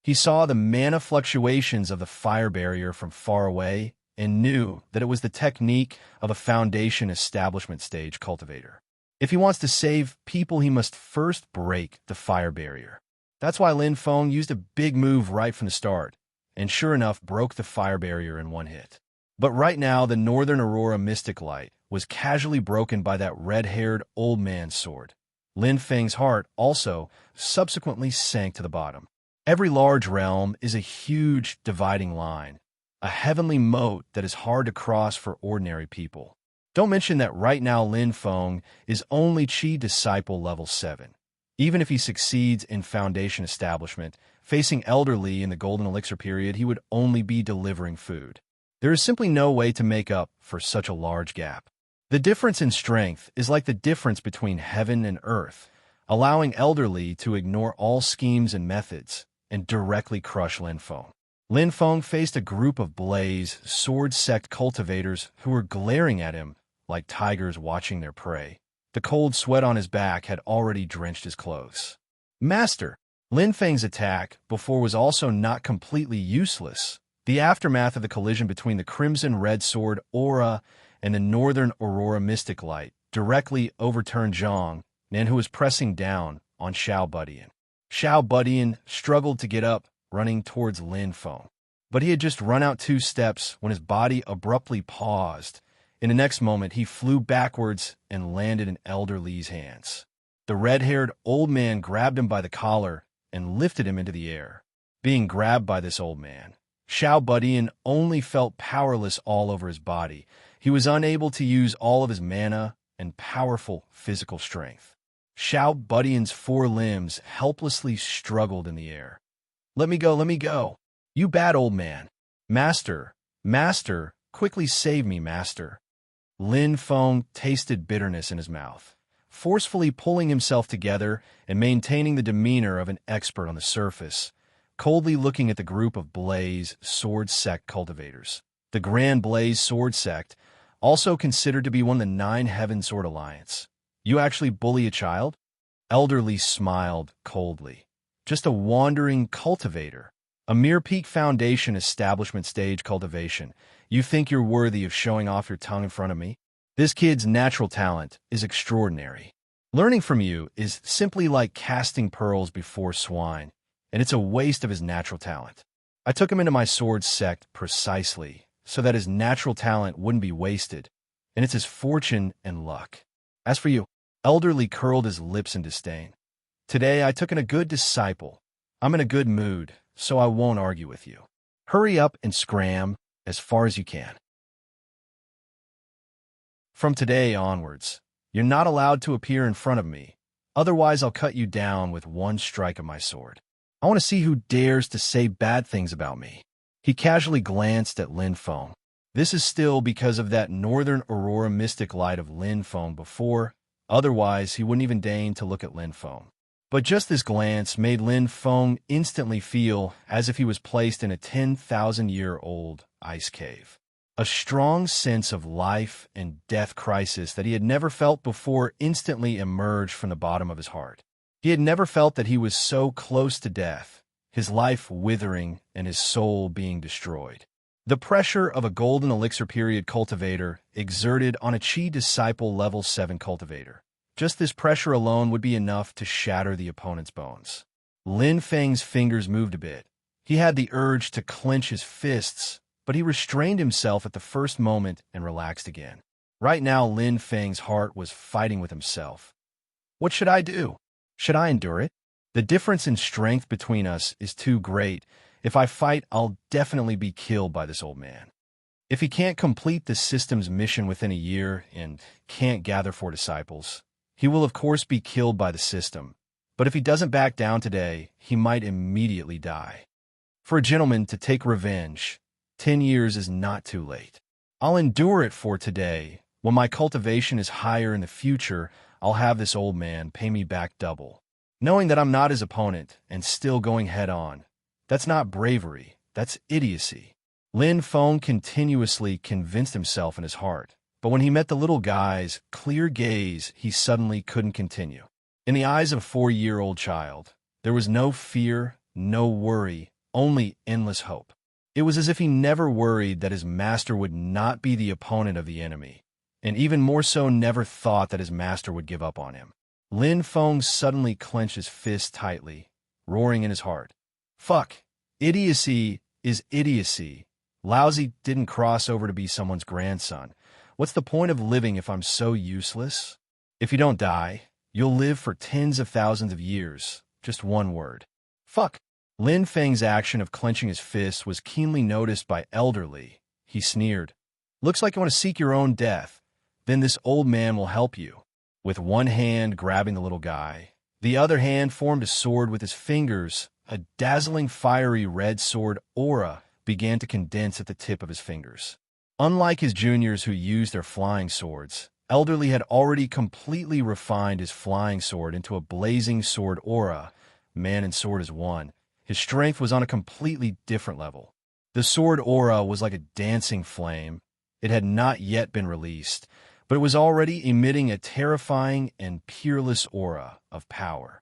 He saw the mana fluctuations of the fire barrier from far away and knew that it was the technique of a foundation establishment stage cultivator. If he wants to save people, he must first break the fire barrier. That's why Lin Feng used a big move right from the start, and sure enough broke the fire barrier in one hit. But right now, the Northern Aurora Mystic Light was casually broken by that red-haired old man's sword. Lin Feng's heart also subsequently sank to the bottom. Every large realm is a huge dividing line, a heavenly moat that is hard to cross for ordinary people. Don't mention that right now Lin Feng is only Qi Disciple level 7. Even if he succeeds in Foundation Establishment, facing Elder Li in the Golden Elixir period, he would only be delivering food. There is simply no way to make up for such a large gap. The difference in strength is like the difference between heaven and earth, allowing Elder Li to ignore all schemes and methods and directly crush Lin Feng. Lin Feng faced a group of Blaze Sword Sect cultivators who were glaring at him like tigers watching their prey. The cold sweat on his back had already drenched his clothes. Master! Lin Feng's attack before was also not completely useless. The aftermath of the collision between the Crimson Red Sword Aura and the Northern Aurora Mystic Light directly overturned Zhang, who was pressing down on Xiao Budian. Xiao Budian struggled to get up, running towards Lin Feng. But he had just run out 2 steps when his body abruptly paused. In the next moment, he flew backwards and landed in Elder Li's hands. The red-haired old man grabbed him by the collar and lifted him into the air. Being grabbed by this old man, Xiao Budian only felt powerless all over his body. He was unable to use all of his mana and powerful physical strength. Xiao Budian's 4 limbs helplessly struggled in the air. Let me go, let me go. You bad old man. Master, master, quickly save me, master." Lin Feng tasted bitterness in his mouth, forcefully pulling himself together and maintaining the demeanor of an expert on the surface, coldly looking at the group of Blaze Sword Sect cultivators. The Grand Blaze Sword Sect, also considered to be one of the 9 Heaven Sword Alliance. "You actually bully a child?" Elder Li smiled coldly. "Just a wandering cultivator. A mere peak foundation establishment stage cultivation. You think you're worthy of showing off your tongue in front of me? This kid's natural talent is extraordinary. Learning from you is simply like casting pearls before swine, and it's a waste of his natural talent. I took him into my sword sect precisely so that his natural talent wouldn't be wasted, and it's his fortune and luck. As for you, Elderly curled his lips in disdain. Today I took in a good disciple. I'm in a good mood, so I won't argue with you. Hurry up and scram as far as you can. From today onwards, you're not allowed to appear in front of me. Otherwise, I'll cut you down with one strike of my sword. I want to see who dares to say bad things about me. He casually glanced at Lin Feng. This is still because of that northern aurora mystic light of Lin Feng before. Otherwise, he wouldn't even deign to look at Lin Feng. But just this glance made Lin Feng instantly feel as if he was placed in a 10,000-year-old ice cave. A strong sense of life and death crisis that he had never felt before instantly emerged from the bottom of his heart. He had never felt that he was so close to death, his life withering and his soul being destroyed. The pressure of a golden elixir period cultivator exerted on a Chi disciple level 7 cultivator. Just this pressure alone would be enough to shatter the opponent's bones. Lin Feng's fingers moved a bit. He had the urge to clench his fists, but he restrained himself at the first moment and relaxed again. Right now, Lin Feng's heart was fighting with himself. What should I do? Should I endure it? The difference in strength between us is too great. If I fight, I'll definitely be killed by this old man. If he can't complete the system's mission within a year and can't gather 4 disciples, he will of course be killed by the system. But if he doesn't back down today, he might immediately die. For a gentleman to take revenge, 10 years is not too late. I'll endure it for today. When my cultivation is higher in the future, I'll have this old man pay me back double. Knowing that I'm not his opponent and still going head-on, that's not bravery, that's idiocy. Lin Feng continuously convinced himself in his heart, but when he met the little guy's clear gaze, he suddenly couldn't continue. In the eyes of a 4-year-old child, there was no fear, no worry, only endless hope. It was as if he never worried that his master would not be the opponent of the enemy, and even more so never thought that his master would give up on him. Lin Feng suddenly clenched his fist tightly, roaring in his heart. Fuck. Idiocy is idiocy. Lousy didn't cross over to be someone's grandson. What's the point of living if I'm so useless? If you don't die, you'll live for tens of thousands of years. Just one word. Fuck. Lin Feng's action of clenching his fist was keenly noticed by Elderly. He sneered. Looks like you want to seek your own death. Then this old man will help you. With one hand grabbing the little guy, the other hand formed a sword with his fingers. A dazzling fiery red sword aura began to condense at the tip of his fingers. Unlike his juniors who used their flying swords, Elderly had already completely refined his flying sword into a blazing sword aura. Man and sword as one. His strength was on a completely different level. The sword aura was like a dancing flame. It had not yet been released, but it was already emitting a terrifying and peerless aura of power.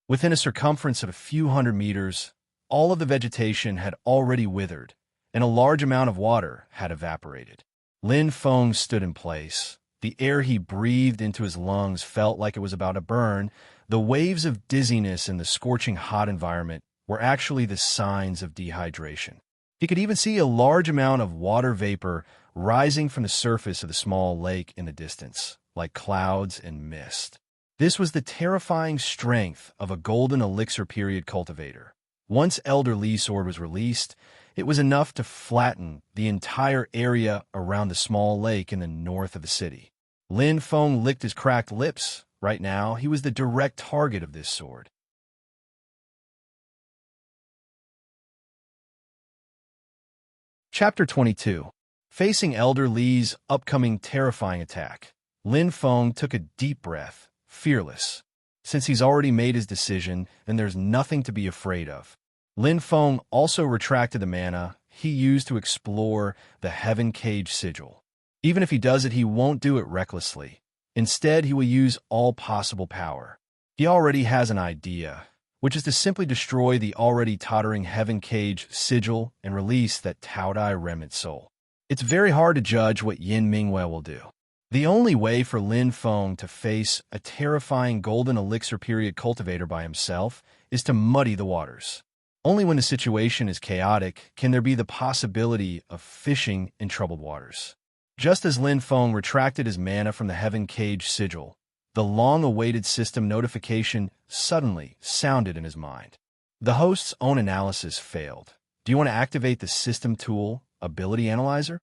Within a circumference of a few hundred meters, all of the vegetation had already withered, and a large amount of water had evaporated. Lin Feng stood in place. The air he breathed into his lungs felt like it was about to burn. The waves of dizziness in the scorching hot environment were actually the signs of dehydration. He could even see a large amount of water vapor rising from the surface of the small lake in the distance, like clouds and mist. This was the terrifying strength of a golden elixir period cultivator. Once Elder Li's sword was released, it was enough to flatten the entire area around the small lake in the north of the city. Lin Feng licked his cracked lips. Right now, he was the direct target of this sword. Chapter 22. Facing Elder Li's upcoming terrifying attack, Lin Feng took a deep breath. Fearless. Since he's already made his decision, then there's nothing to be afraid of. Lin Feng also retracted the mana he used to explore the Heaven Cage sigil. Even if he does it, he won't do it recklessly. Instead, he will use all possible power. He already has an idea. which is to simply destroy the already tottering Heaven Cage sigil and release that Taodai remnant soul. It's very hard to judge what Yin Mingwei will do. The only way for Lin Feng to face a terrifying golden elixir period cultivator by himself is to muddy the waters. Only when the situation is chaotic can there be the possibility of fishing in troubled waters. Just as Lin Feng retracted his mana from the Heaven Cage sigil, the long-awaited system notification suddenly sounded in his mind. The host's own analysis failed. Do you want to activate the system tool, Ability Analyzer?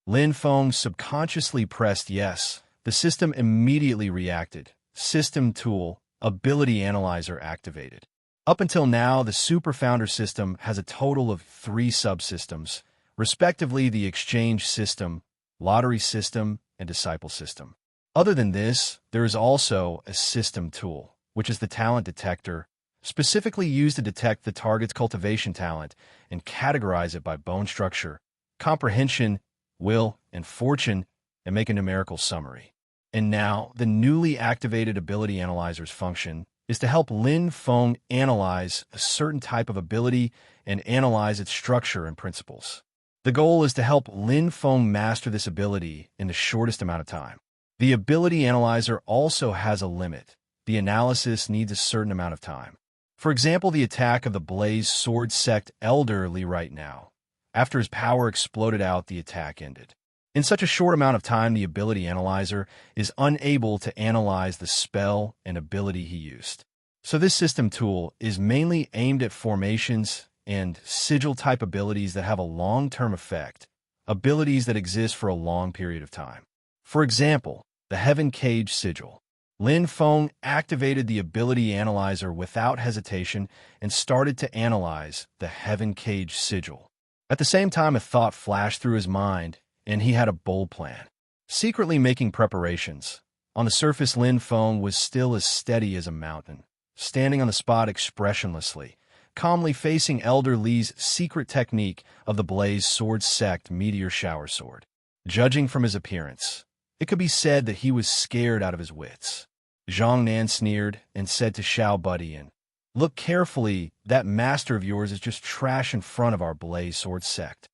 Lin Feng subconsciously pressed yes. The system immediately reacted. System tool, Ability Analyzer activated. Up until now, the Super Founder system has a total of 3 subsystems, respectively the Exchange System, Lottery System, and Disciple System. Other than this, there is also a System tool, which is the Talent Detector, specifically used to detect the target's cultivation talent and categorize it by bone structure, comprehension, will, and fortune, and make a numerical summary. And now, the newly activated Ability Analyzer's function is to help Lin Feng analyze a certain type of ability and analyze its structure and principles. The goal is to help Lin Feng master this ability in the shortest amount of time. The Ability Analyzer also has a limit. The analysis needs a certain amount of time. For example, the attack of the Blaze Sword Sect Elderly right now. After his power exploded out, the attack ended. In such a short amount of time, the Ability Analyzer is unable to analyze the spell and ability he used. So this system tool is mainly aimed at formations and sigil-type abilities that have a long-term effect, abilities that exist for a long period of time. For example, the Heaven Cage Sigil. Lin Feng activated the Ability Analyzer without hesitation and started to analyze the Heaven Cage Sigil. At the same time, a thought flashed through his mind, and he had a bold plan. Secretly making preparations. On the surface, Lin Feng was still as steady as a mountain, standing on the spot expressionlessly, calmly facing Elder Li's secret technique of the Blaze Sword Sect Meteor Shower Sword. Judging from his appearance, it could be said that he was scared out of his wits. Zhang Nan sneered and said to Xiao Budian, "Look carefully, that master of yours is just trash in front of our Blaze Sword Sect."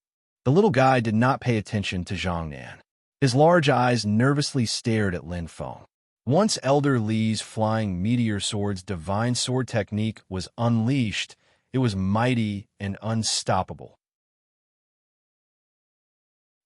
The little guy did not pay attention to Zhang Nan. His large eyes nervously stared at Lin Feng. Once Elder Li's flying meteor sword's divine sword technique was unleashed, it was mighty and unstoppable.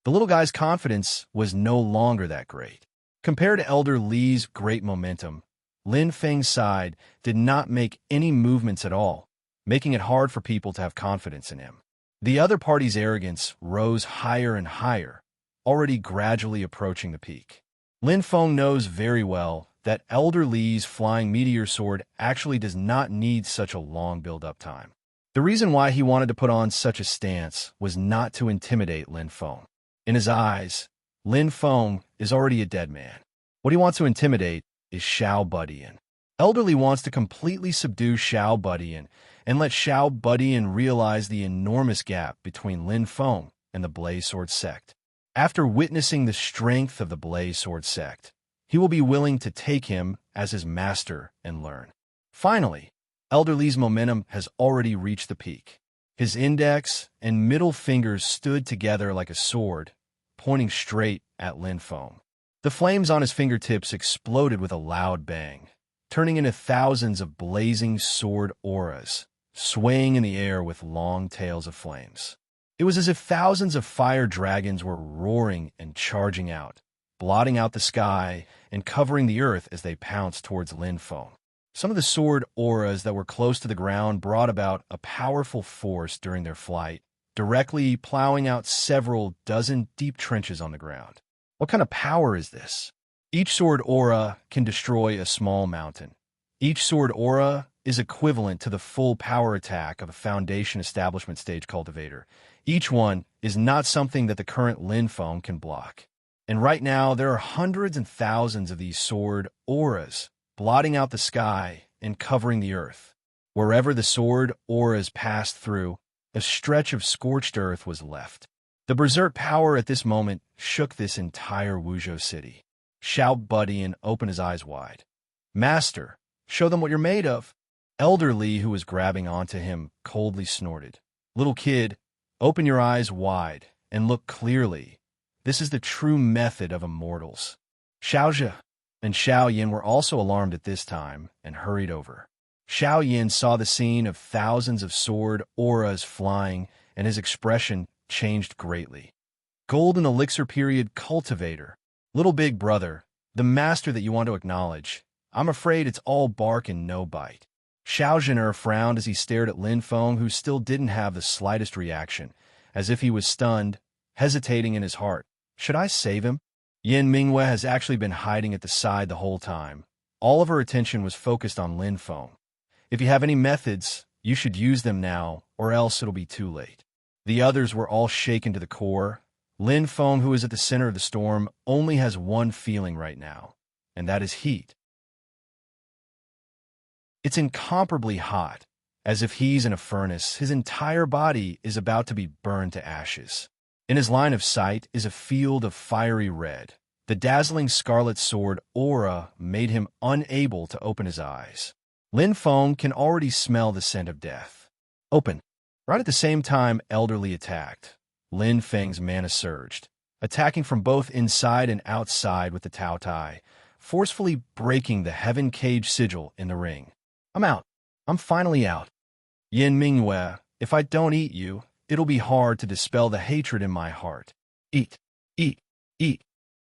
The little guy's confidence was no longer that great. Compared to Elder Li's great momentum, Lin Feng's side did not make any movements at all, making it hard for people to have confidence in him. The other party's arrogance rose higher and higher, already gradually approaching the peak. Lin Feng knows very well that Elder Li's flying meteor sword actually does not need such a long build-up time. The reason why he wanted to put on such a stance was not to intimidate Lin Feng. In his eyes, Lin Feng is already a dead man. What he wants to intimidate is Xiao Budian. Elder Li wants to completely subdue Xiao Budian and let Xiao Budian realize the enormous gap between Lin Feng and the Blaze Sword Sect. After witnessing the strength of the Blaze Sword Sect, he will be willing to take him as his master and learn. Finally, Elder Li's momentum has already reached the peak. His index and middle fingers stood together like a sword, pointing straight at Lin Feng. The flames on his fingertips exploded with a loud bang, turning into thousands of blazing sword auras, swaying in the air with long tails of flames. It was as if thousands of fire dragons were roaring and charging out, blotting out the sky and covering the earth as they pounced towards Lin Feng. Some of the sword auras that were close to the ground brought about a powerful force during their flight, directly plowing out several dozen deep trenches on the ground. What kind of power is this? Each sword aura can destroy a small mountain. Each sword aura is equivalent to the full power attack of a foundation establishment stage cultivator. Each one is not something that the current Lin Feng can block. And right now, there are hundreds and thousands of these sword auras, blotting out the sky and covering the earth. Wherever the sword auras passed through, a stretch of scorched earth was left. The berserk power at this moment shook this entire Wuzhou city. Xiao Budian opened his eyes wide. "Master, show them what you're made of." Elder Lee, who was grabbing onto him, coldly snorted. Little kid, open your eyes wide and look clearly. This is the true method of immortals. Xiaozhe and Xiao Yin were also alarmed at this time and hurried over. Xiao Yin saw the scene of thousands of sword auras flying, and his expression changed greatly. Golden Elixir Period Cultivator. Little big brother, the master that you want to acknowledge. I'm afraid it's all bark and no bite. Xiao Zhener frowned as he stared at Lin Feng, who still didn't have the slightest reaction, as if he was stunned, hesitating in his heart. Should I save him? Yin Mingyue has actually been hiding at the side the whole time. All of her attention was focused on Lin Feng. If you have any methods, you should use them now, or else it'll be too late. The others were all shaken to the core. Lin Feng, who is at the center of the storm, only has one feeling right now, and that is heat. It's incomparably hot, as if he's in a furnace. His entire body is about to be burned to ashes. In his line of sight is a field of fiery red. The dazzling scarlet sword aura made him unable to open his eyes. Lin Feng can already smell the scent of death. Open. Right at the same time Elderly attacked, Lin Feng's mana surged, attacking from both inside and outside with the Tao Tai, forcefully breaking the Heaven Cage sigil in the ring. I'm out. I'm finally out. Yin Mingyue, if I don't eat you, it'll be hard to dispel the hatred in my heart. Eat, eat, eat.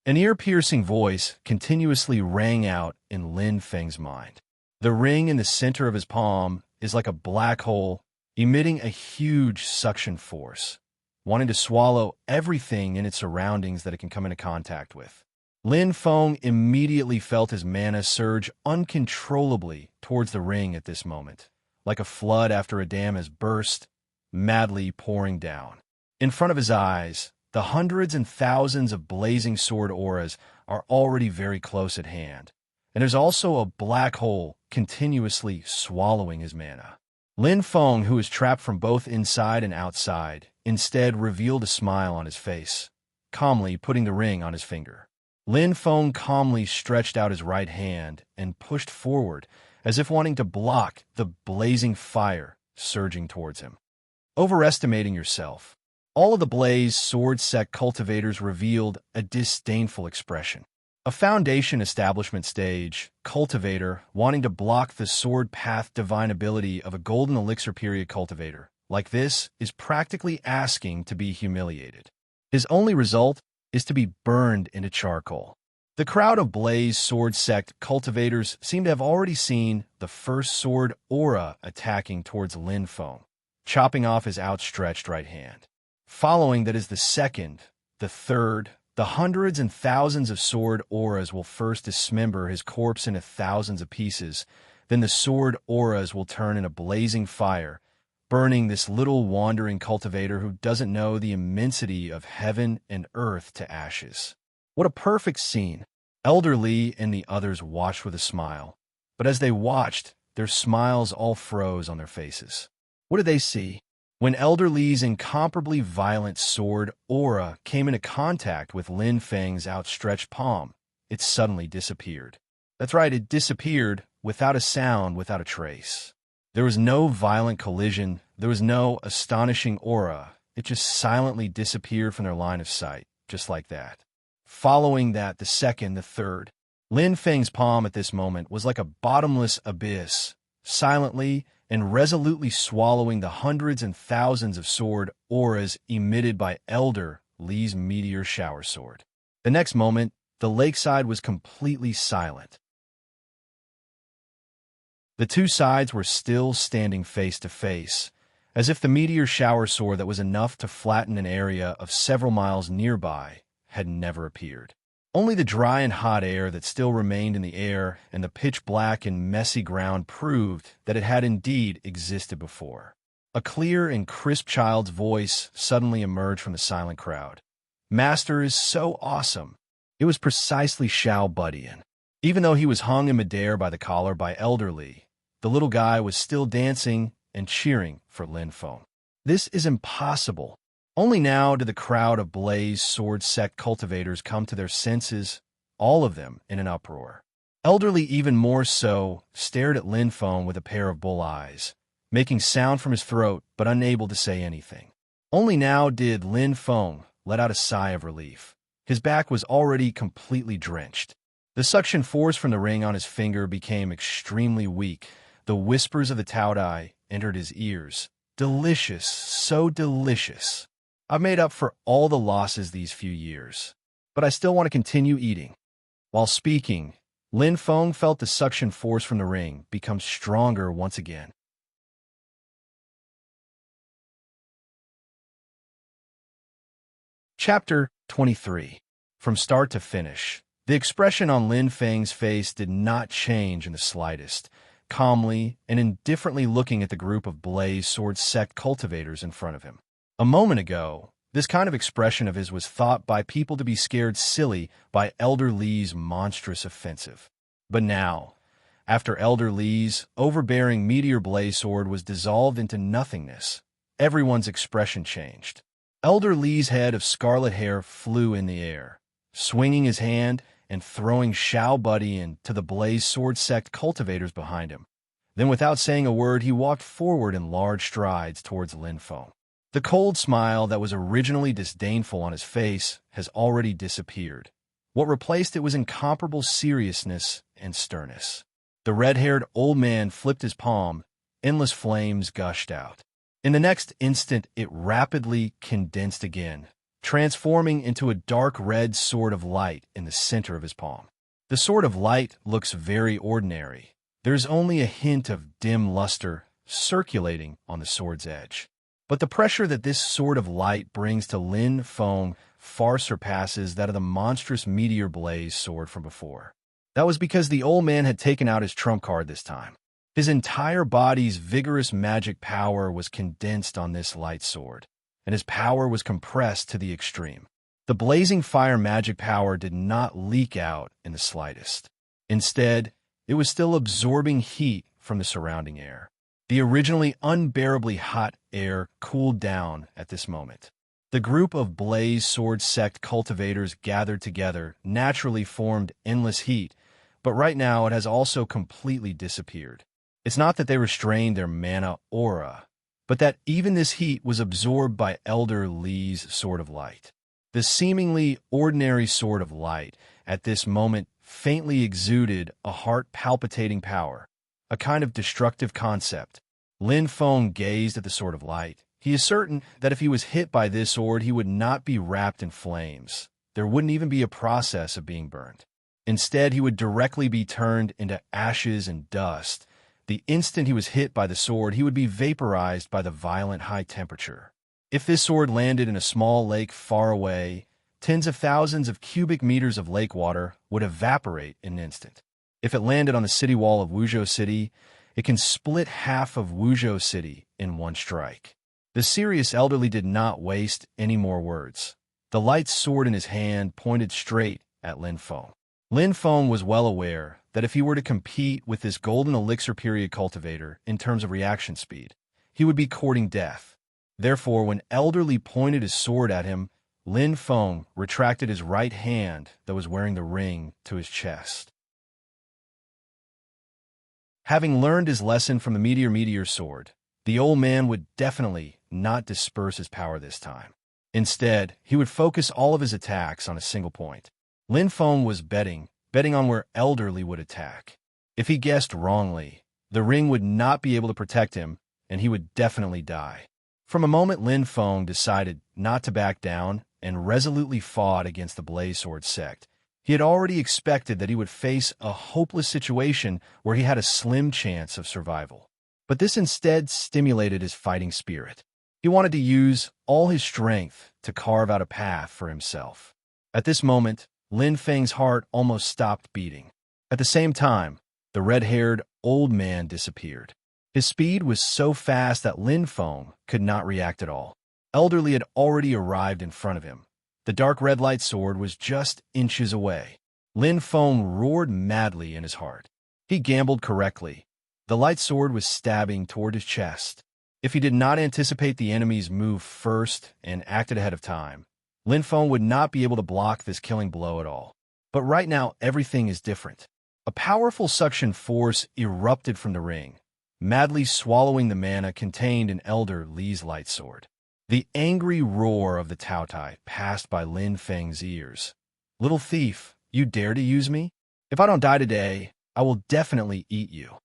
An ear-piercing voice continuously rang out in Lin Feng's mind. The ring in the center of his palm is like a black hole, emitting a huge suction force, wanting to swallow everything in its surroundings that it can come into contact with. Lin Feng immediately felt his mana surge uncontrollably towards the ring at this moment, like a flood after a dam has burst, madly pouring down. In front of his eyes, the hundreds and thousands of blazing sword auras are already very close at hand, and there's also a black hole continuously swallowing his mana. Lin Feng, who is trapped from both inside and outside, instead revealed a smile on his face, calmly putting the ring on his finger. Lin Feng calmly stretched out his right hand and pushed forward, as if wanting to block the blazing fire surging towards him. Overestimating yourself. All of the Blaze sword sect cultivators revealed a disdainful expression. A foundation establishment stage cultivator wanting to block the sword path divine ability of a golden elixir period cultivator like this is practically asking to be humiliated. His only result is to be burned into charcoal. The crowd of Blaze sword sect cultivators seem to have already seen the first sword aura attacking towards Lin Feng, chopping off his outstretched right hand. Following that is the second, the third. The hundreds and thousands of sword auras will first dismember his corpse into thousands of pieces, then the sword auras will turn into blazing fire, burning this little wandering cultivator who doesn't know the immensity of heaven and earth to ashes. What a perfect scene! Elder Lee and the others watched with a smile, but as they watched, their smiles all froze on their faces. What did they see? When Elder Lee's incomparably violent sword aura came into contact with Lin Feng's outstretched palm, it suddenly disappeared. That's right, it disappeared without a sound, without a trace. There was no violent collision, there was no astonishing aura. It just silently disappeared from their line of sight, just like that. Following that, the second, the third. Lin Feng's palm at this moment was like a bottomless abyss, silently and resolutely swallowing the hundreds and thousands of sword auras emitted by Elder Lee's meteor shower sword. The next moment, the lakeside was completely silent. The two sides were still standing face to face, as if the meteor shower sword that was enough to flatten an area of several miles nearby had never appeared. Only the dry and hot air that still remained in the air and the pitch-black and messy ground proved that it had indeed existed before. A clear and crisp child's voice suddenly emerged from the silent crowd. "Master is so awesome." It was precisely Xiao Budian. Even though he was hung in midair by the collar by Elder Lee, the little guy was still dancing and cheering for Lin Feng. This is impossible. Only now did the crowd of Blaze sword sect cultivators come to their senses, all of them in an uproar. Elderly even more so stared at Lin Feng with a pair of bull eyes, making sound from his throat but unable to say anything. Only now did Lin Feng let out a sigh of relief. His back was already completely drenched. The suction force from the ring on his finger became extremely weak. The whispers of the Taodai entered his ears. Delicious, so delicious. I've made up for all the losses these few years, but I still want to continue eating. While speaking, Lin Feng felt the suction force from the ring become stronger once again. Chapter 23. From start to finish, the expression on Lin Feng's face did not change in the slightest, calmly and indifferently looking at the group of Blaze Sword Sect cultivators in front of him. A moment ago, this kind of expression of his was thought by people to be scared silly by Elder Li's monstrous offensive. But now, after Elder Li's overbearing meteor blaze sword was dissolved into nothingness, everyone's expression changed. Elder Li's head of scarlet hair flew in the air, swinging his hand and throwing Xiao Buddy into the Blaze Sword Sect cultivators behind him. Then without saying a word, he walked forward in large strides towards Lin Feng. The cold smile that was originally disdainful on his face has already disappeared. What replaced it was incomparable seriousness and sternness. The red-haired old man flipped his palm, endless flames gushed out. In the next instant, it rapidly condensed again, transforming into a dark red sword of light in the center of his palm. The sword of light looks very ordinary. There's only a hint of dim luster circulating on the sword's edge. But the pressure that this sword of light brings to Lin Feng far surpasses that of the monstrous meteor blaze sword from before. That was because the old man had taken out his trump card this time. His entire body's vigorous magic power was condensed on this light sword, and his power was compressed to the extreme. The blazing fire magic power did not leak out in the slightest. Instead, it was still absorbing heat from the surrounding air. The originally unbearably hot air cooled down at this moment. The group of Blaze Sword Sect cultivators gathered together naturally formed endless heat, but right now it has also completely disappeared. It's not that they restrained their mana aura, but that even this heat was absorbed by Elder Li's Sword of Light. The seemingly ordinary Sword of Light, at this moment, faintly exuded a heart-palpitating power, a kind of destructive concept. Lin Feng gazed at the Sword of Light. He is certain that if he was hit by this sword, he would not be wrapped in flames. There wouldn't even be a process of being burned. Instead, he would directly be turned into ashes and dust. The instant he was hit by the sword, he would be vaporized by the violent high temperature. If this sword landed in a small lake far away, tens of thousands of cubic meters of lake water would evaporate in an instant. If it landed on the city wall of Wuzhou City, it can split half of Wuzhou City in one strike. The serious elderly did not waste any more words. The light sword in his hand pointed straight at Lin Feng. Lin Feng was well aware that if he were to compete with this golden elixir period cultivator in terms of reaction speed, he would be courting death. Therefore, when Elderly pointed his sword at him, Lin Feng retracted his right hand that was wearing the ring to his chest. Having learned his lesson from the Meteor sword, the old man would definitely not disperse his power this time. Instead, he would focus all of his attacks on a single point. Lin Feng was betting on where Elderly would attack. If he guessed wrongly, the ring would not be able to protect him, and he would definitely die. From a moment, Lin Feng decided not to back down and resolutely fought against the Blaze Sword sect. He had already expected that he would face a hopeless situation where he had a slim chance of survival. But this instead stimulated his fighting spirit. He wanted to use all his strength to carve out a path for himself. At this moment, Lin Feng's heart almost stopped beating. At the same time, the red-haired old man disappeared. His speed was so fast that Lin Feng could not react at all. Elderly had already arrived in front of him. The dark red light sword was just inches away. Lin Feng roared madly in his heart. He gambled correctly. The light sword was stabbing toward his chest. If he did not anticipate the enemy's move first and acted ahead of time, Lin Feng would not be able to block this killing blow at all. But right now, everything is different. A powerful suction force erupted from the ring, madly swallowing the mana contained in Elder Li's light sword. The angry roar of the Taotai passed by Lin Feng's ears. "Little thief, you dare to use me? If I don't die today, I will definitely eat you."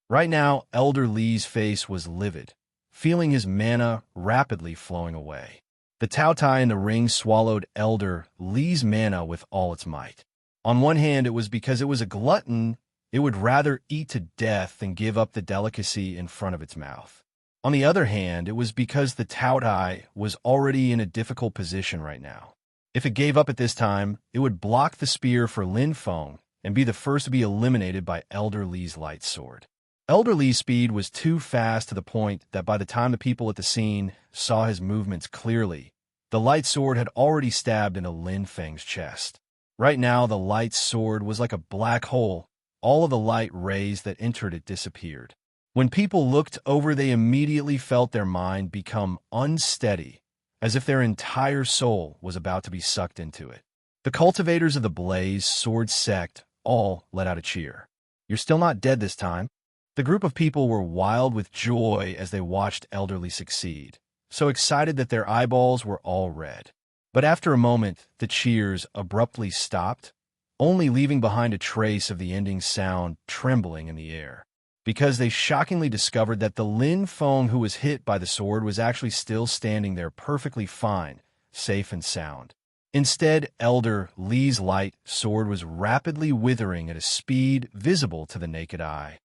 Right now, Elder Li's face was livid, feeling his mana rapidly flowing away. The Taotai in the ring swallowed Elder Li's mana with all its might. On one hand, it was because it was a glutton. It would rather eat to death than give up the delicacy in front of its mouth. On the other hand, it was because the Taotai was already in a difficult position right now. If it gave up at this time, it would block the spear for Lin Feng and be the first to be eliminated by Elder Li's light sword. Elder Li's speed was too fast to the point that by the time the people at the scene saw his movements clearly, the light sword had already stabbed into Lin Feng's chest. Right now, the light sword was like a black hole. All of the light rays that entered it disappeared. When people looked over, they immediately felt their mind become unsteady, as if their entire soul was about to be sucked into it. The cultivators of the Blaze Sword sect all let out a cheer. "You're still not dead this time." The group of people were wild with joy as they watched Elder Li succeed, so excited that their eyeballs were all red. But after a moment, the cheers abruptly stopped, only leaving behind a trace of the ending sound trembling in the air, because they shockingly discovered that the Lin Feng who was hit by the sword was actually still standing there perfectly fine, safe and sound. Instead, Elder Li's light sword was rapidly withering at a speed visible to the naked eye.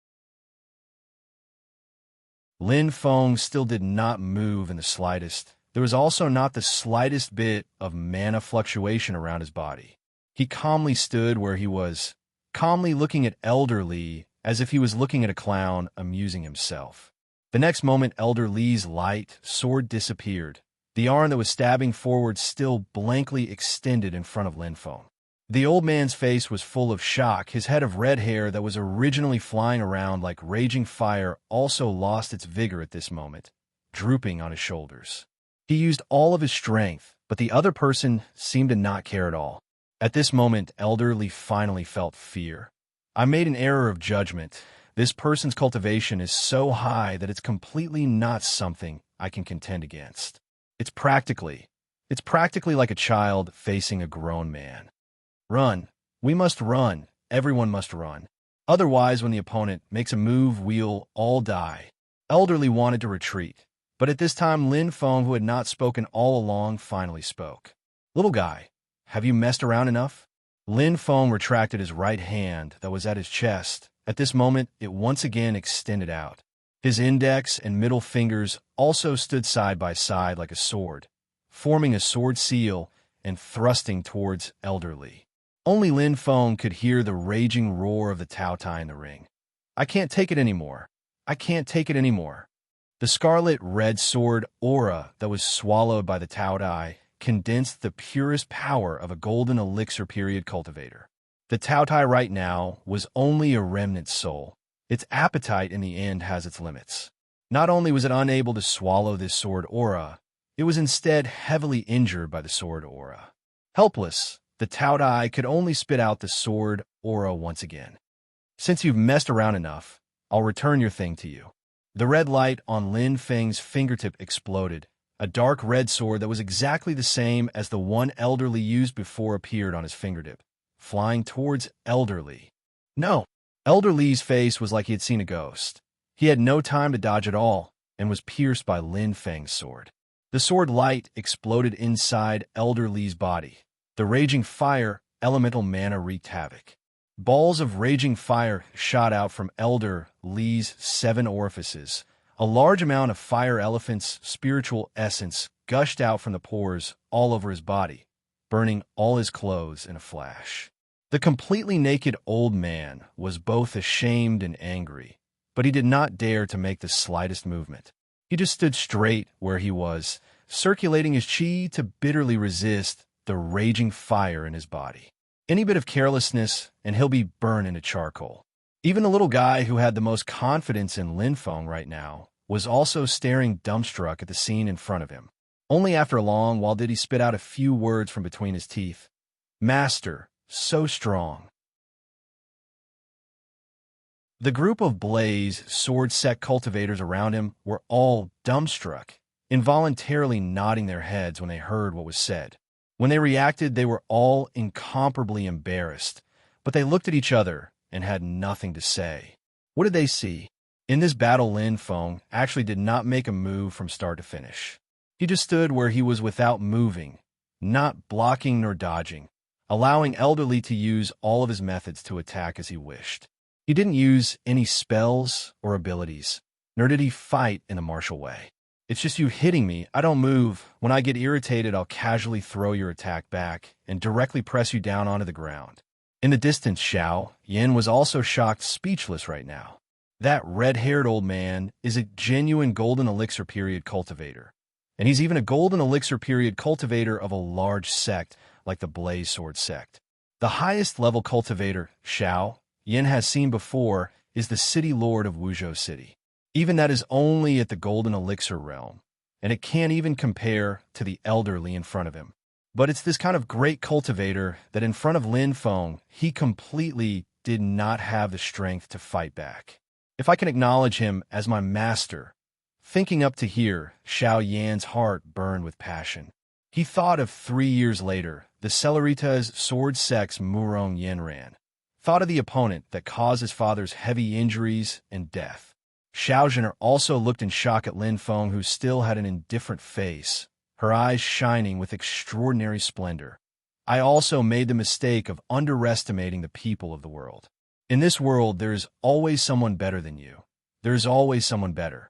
Lin Feng still did not move in the slightest. There was also not the slightest bit of mana fluctuation around his body. He calmly stood where he was, calmly looking at Elder Li as if he was looking at a clown amusing himself. The next moment, Elder Li's light sword disappeared. The arm that was stabbing forward still blankly extended in front of Lin Feng. The old man's face was full of shock. His head of red hair that was originally flying around like raging fire also lost its vigor at this moment, drooping on his shoulders. He used all of his strength, but the other person seemed to not care at all. At this moment, Elder Li finally felt fear. "I made an error of judgment. This person's cultivation is so high that it's completely not something I can contend against. It's practically like a child facing a grown man. Run. We must run. Everyone must run. Otherwise, when the opponent makes a move, we'll all die." Elder Li wanted to retreat, but at this time, Lin Feng, who had not spoken all along, finally spoke. "Little guy, have you messed around enough?" Lin Feng retracted his right hand that was at his chest. At this moment, it once again extended out. His index and middle fingers also stood side by side like a sword, forming a sword seal and thrusting towards Elder Li. Only Lin Feng could hear the raging roar of the Taotai in the ring. "I can't take it anymore. I can't take it anymore." The scarlet red sword aura that was swallowed by the Taotai condensed the purest power of a golden elixir period cultivator. The Taotai right now was only a remnant soul. Its appetite in the end has its limits. Not only was it unable to swallow this sword aura, it was instead heavily injured by the sword aura. Helpless, the Taotai could only spit out the sword aura once again. "Since you've messed around enough, I'll return your thing to you." The red light on Lin Feng's fingertip exploded. A dark red sword that was exactly the same as the one Elder Li used before appeared on his fingertip, flying towards Elder Li. "No!" Elder Li's face was like he had seen a ghost. He had no time to dodge at all and was pierced by Lin Feng's sword. The sword light exploded inside Elder Li's body. The raging fire elemental mana wreaked havoc. Balls of raging fire shot out from Elder Li's 7 orifices. A large amount of fire elephant's spiritual essence gushed out from the pores all over his body, burning all his clothes in a flash. The completely naked old man was both ashamed and angry, but he did not dare to make the slightest movement. He just stood straight where he was, circulating his chi to bitterly resist the raging fire in his body. Any bit of carelessness, and he'll be burned into charcoal. Even the little guy who had the most confidence in Lin Feng right now was also staring dumbstruck at the scene in front of him. Only after a long while did he spit out a few words from between his teeth. "Master, so strong." The group of Blaze sword sect cultivators around him were all dumbstruck, involuntarily nodding their heads when they heard what was said. When they reacted, they were all incomparably embarrassed, but they looked at each other and had nothing to say. What did they see? In this battle, Lin Feng actually did not make a move from start to finish. He just stood where he was without moving, not blocking nor dodging, allowing Elderly to use all of his methods to attack as he wished. He didn't use any spells or abilities, nor did he fight in a martial way. It's just you hitting me, I don't move. When I get irritated, I'll casually throw your attack back and directly press you down onto the ground. In the distance, Xiao Yin was also shocked speechless right now. That red-haired old man is a genuine golden elixir period cultivator. And he's even a golden elixir period cultivator of a large sect like the Blaze Sword sect. The highest level cultivator Xiao Yin has seen before is the city lord of Wuzhou City. Even that is only at the golden elixir realm, and it can't even compare to the Elderly in front of him. But it's this kind of great cultivator that in front of Lin Feng, he completely did not have the strength to fight back. If I can acknowledge him as my master, thinking up to here, Xiao Yan's heart burned with passion. He thought of 3 years later, the Celeritas sword sect's Murong Yanran. Thought of the opponent that caused his father's heavy injuries and death. Xiao Zhener also looked in shock at Lin Feng, who still had an indifferent face, her eyes shining with extraordinary splendor. I also made the mistake of underestimating the people of the world. In this world, there is always someone better than you. There is always someone better.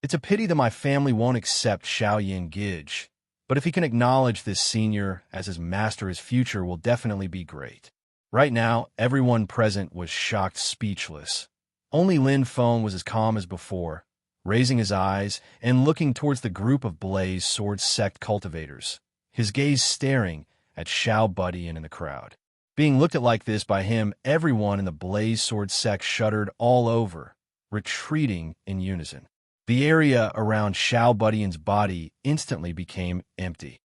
It's a pity that my family won't accept Xiao Yin Gij, but if he can acknowledge this senior as his master, his future will definitely be great. Right now, everyone present was shocked speechless. Only Lin Feng was as calm as before, raising his eyes and looking towards the group of Blaze sword sect cultivators, his gaze staring at Xiao Budian in the crowd. Being looked at like this by him, everyone in the Blaze sword sect shuddered all over, retreating in unison. The area around Xiao Budian's body instantly became empty.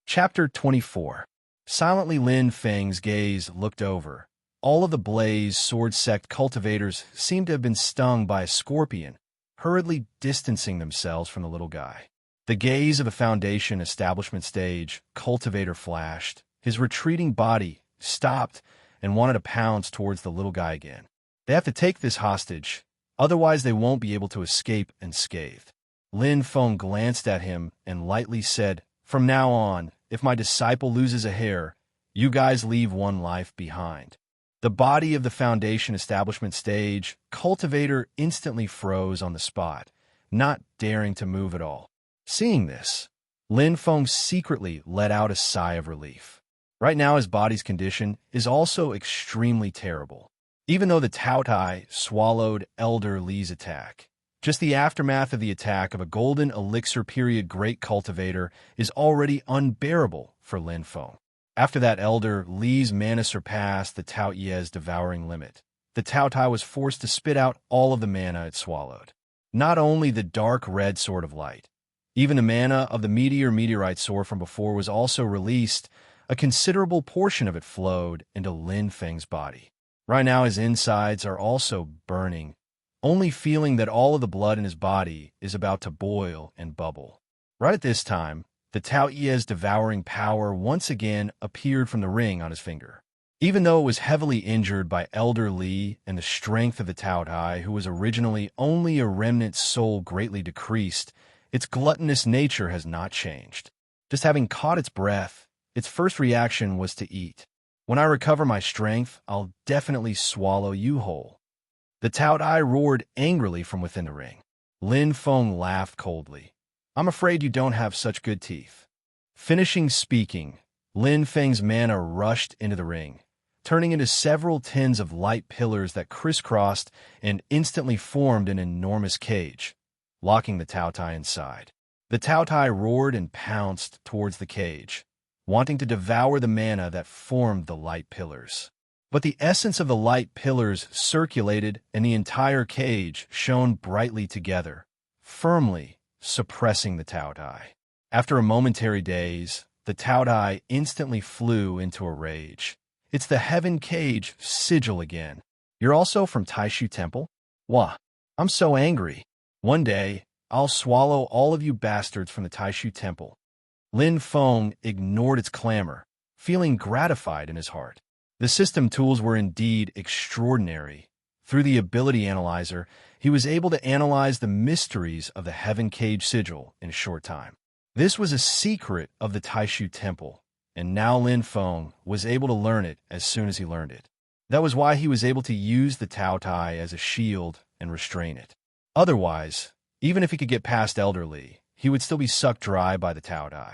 Chapter 24. Silently, Lin Feng's gaze looked over. All of the Blaze sword sect cultivators seemed to have been stung by a scorpion, hurriedly distancing themselves from the little guy. The gaze of a Foundation establishment stage cultivator flashed. His retreating body stopped and wanted to pounce towards the little guy again. They have to take this hostage, otherwise they won't be able to escape unscathed. Lin Feng glanced at him and lightly said, "From now on, if my disciple loses a hair, you guys leave one life behind." The body of the Foundation establishment stage cultivator instantly froze on the spot, not daring to move at all. Seeing this, Lin Feng secretly let out a sigh of relief. Right now, his body's condition is also extremely terrible. Even though the Tao Tai swallowed Elder Li's attack, just the aftermath of the attack of a golden elixir period great cultivator is already unbearable for Lin Feng. After that, Elder Li's mana surpassed the Tao Ye's devouring limit. The Tao Tai was forced to spit out all of the mana it swallowed. Not only the dark red sword of light, even the mana of the meteorite sword from before was also released. A considerable portion of it flowed into Lin Feng's body. Right now, his insides are also burning, only feeling that all of the blood in his body is about to boil and bubble. Right at this time, the Tao Ye's devouring power once again appeared from the ring on his finger. Even though it was heavily injured by Elder Li and the strength of the Tao Tai, who was originally only a remnant soul greatly decreased, its gluttonous nature has not changed. Just having caught its breath, its first reaction was to eat. When I recover my strength, I'll definitely swallow you whole. The Tao Tai roared angrily from within the ring. Lin Feng laughed coldly. I'm afraid you don't have such good teeth. Finishing speaking, Lin Feng's mana rushed into the ring, turning into several tins of light pillars that crisscrossed and instantly formed an enormous cage, locking the Tao Tai inside. The Tao Tai roared and pounced towards the cage, wanting to devour the mana that formed the light pillars. But the essence of the light pillars circulated and the entire cage shone brightly together, firmly suppressing the Tao Tai. After a momentary daze, the Taodai instantly flew into a rage. It's the Heaven Cage sigil again. You're also from Taishu Temple? Wah, I'm so angry. One day, I'll swallow all of you bastards from the Taishu Temple. Lin Feng ignored its clamor, feeling gratified in his heart. The system tools were indeed extraordinary. Through the ability analyzer, he was able to analyze the mysteries of the Heaven Cage sigil in a short time. This was a secret of the Taishu Temple, and now Lin Feng was able to learn it as soon as he learned it. That was why he was able to use the Tao Tai as a shield and restrain it. Otherwise, even if he could get past Elder Li, he would still be sucked dry by the Tao Tai.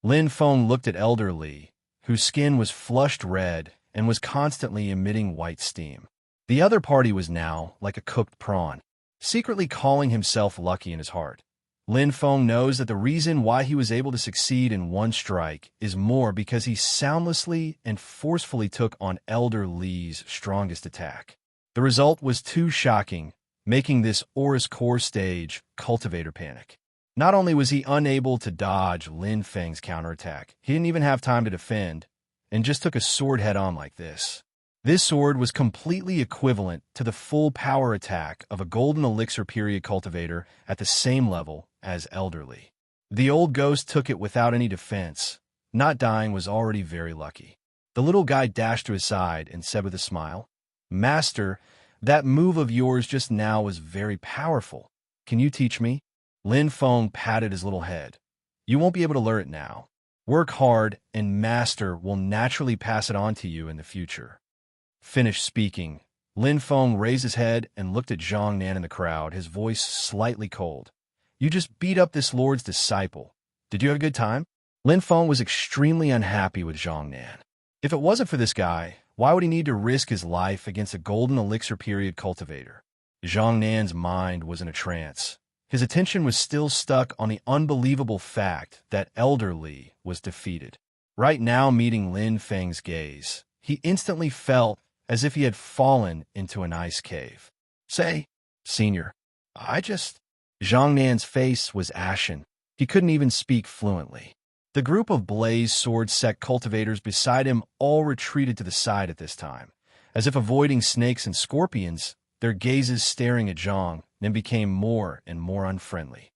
Lin Feng looked at Elder Li, whose skin was flushed red and was constantly emitting white steam. The other party was now like a cooked prawn, secretly calling himself lucky in his heart. Lin Feng knows that the reason why he was able to succeed in one strike is more because he soundlessly and forcefully took on Elder Li's strongest attack. The result was too shocking, making this Aura's core stage cultivator panic. Not only was he unable to dodge Lin Feng's counterattack, he didn't even have time to defend, and just took a sword head-on like this. This sword was completely equivalent to the full power attack of a golden elixir period cultivator at the same level as Elder Li. The old ghost took it without any defense. Not dying was already very lucky. The little guy dashed to his side and said with a smile, "Master, that move of yours just now was very powerful. Can you teach me?" Lin Feng patted his little head. "You won't be able to learn it now. Work hard, and Master will naturally pass it on to you in the future." Finished speaking, Lin Feng raised his head and looked at Zhang Nan in the crowd, his voice slightly cold. "You just beat up this lord's disciple. Did you have a good time?" Lin Feng was extremely unhappy with Zhang Nan. If it wasn't for this guy, why would he need to risk his life against a golden elixir period cultivator? Zhang Nan's mind was in a trance. His attention was still stuck on the unbelievable fact that Elder Li was defeated. Right now, meeting Lin Feng's gaze, he instantly felt as if he had fallen into an ice cave. "Say, Senior, Zhang Nan's face was ashen. He couldn't even speak fluently. The group of Blaze Sword Sect cultivators beside him all retreated to the side at this time, as if avoiding snakes and scorpions, their gazes staring at Zhang then became more and more unfriendly.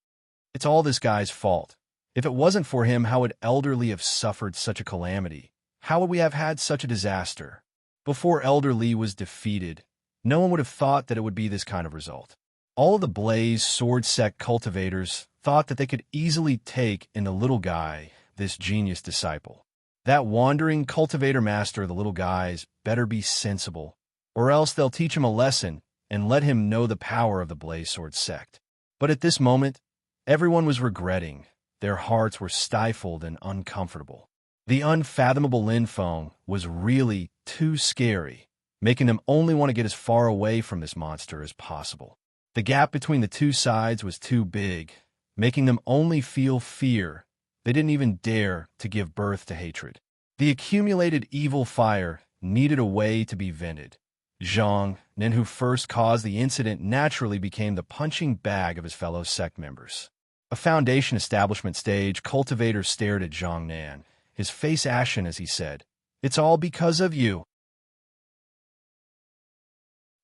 It's all this guy's fault. If it wasn't for him, how would Elder Li have suffered such a calamity? How would we have had such a disaster? Before Elder Li was defeated, no one would have thought that it would be this kind of result. All of the Blaze Sword Sect cultivators thought that they could easily take in the little guy, this genius disciple. That wandering cultivator master of the little guys better be sensible, or else they'll teach him a lesson and let him know the power of the Blaze Sword Sect. But at this moment, everyone was regretting. Their hearts were stifled and uncomfortable. The unfathomable Lin Feng was really too scary, making them only want to get as far away from this monster as possible. The gap between the two sides was too big, making them only feel fear. They didn't even dare to give birth to hatred. The accumulated evil fire needed a way to be vented. Zhang Nan, who first caused the incident, naturally became the punching bag of his fellow sect members. A Foundation establishment stage cultivator stared at Zhang Nan, his face ashen as he said, "It's all because of you."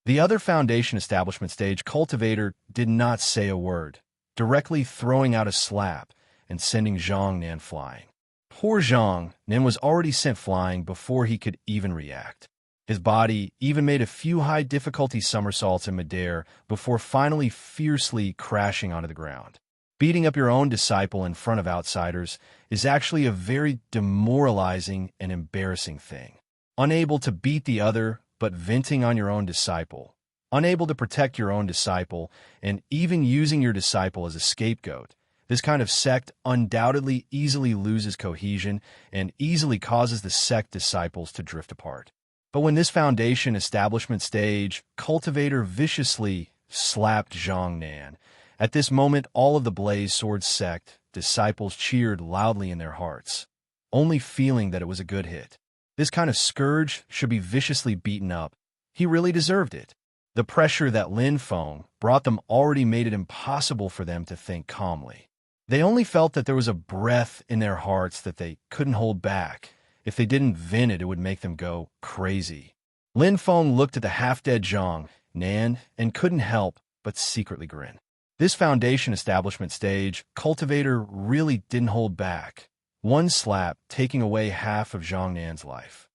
The other Foundation establishment stage cultivator did not say a word, directly throwing out a slap and sending Zhang Nan flying. Poor Zhang Nan was already sent flying before he could even react. His body even made a few high-difficulty somersaults in midair before finally fiercely crashing onto the ground. Beating up your own disciple in front of outsiders is actually a very demoralizing and embarrassing thing. Unable to beat the other, but venting on your own disciple. Unable to protect your own disciple, and even using your disciple as a scapegoat. This kind of sect undoubtedly easily loses cohesion and easily causes the sect disciples to drift apart. But when this Foundation establishment stage cultivator viciously slapped Zhang Nan, at this moment all of the Blaze Sword Sect disciples cheered loudly in their hearts, only feeling that it was a good hit. This kind of scourge should be viciously beaten up. He really deserved it. The pressure that Lin Feng brought them already made it impossible for them to think calmly. They only felt that there was a breath in their hearts that they couldn't hold back. If they didn't vent it, it would make them go crazy. Lin Feng looked at the half-dead Zhang Nan and couldn't help but secretly grin. This foundation establishment stage, cultivator really didn't hold back. One slap taking away half of Zhang Nan's life.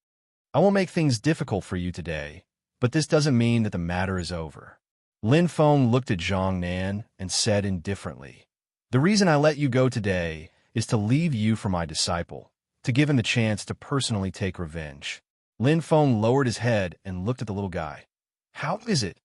I won't make things difficult for you today, but this doesn't mean that the matter is over. Lin Feng looked at Zhang Nan and said indifferently, "The reason I let you go today is to leave you for my disciple, to give him the chance to personally take revenge." Lin Feng lowered his head and looked at the little guy. "How is it?"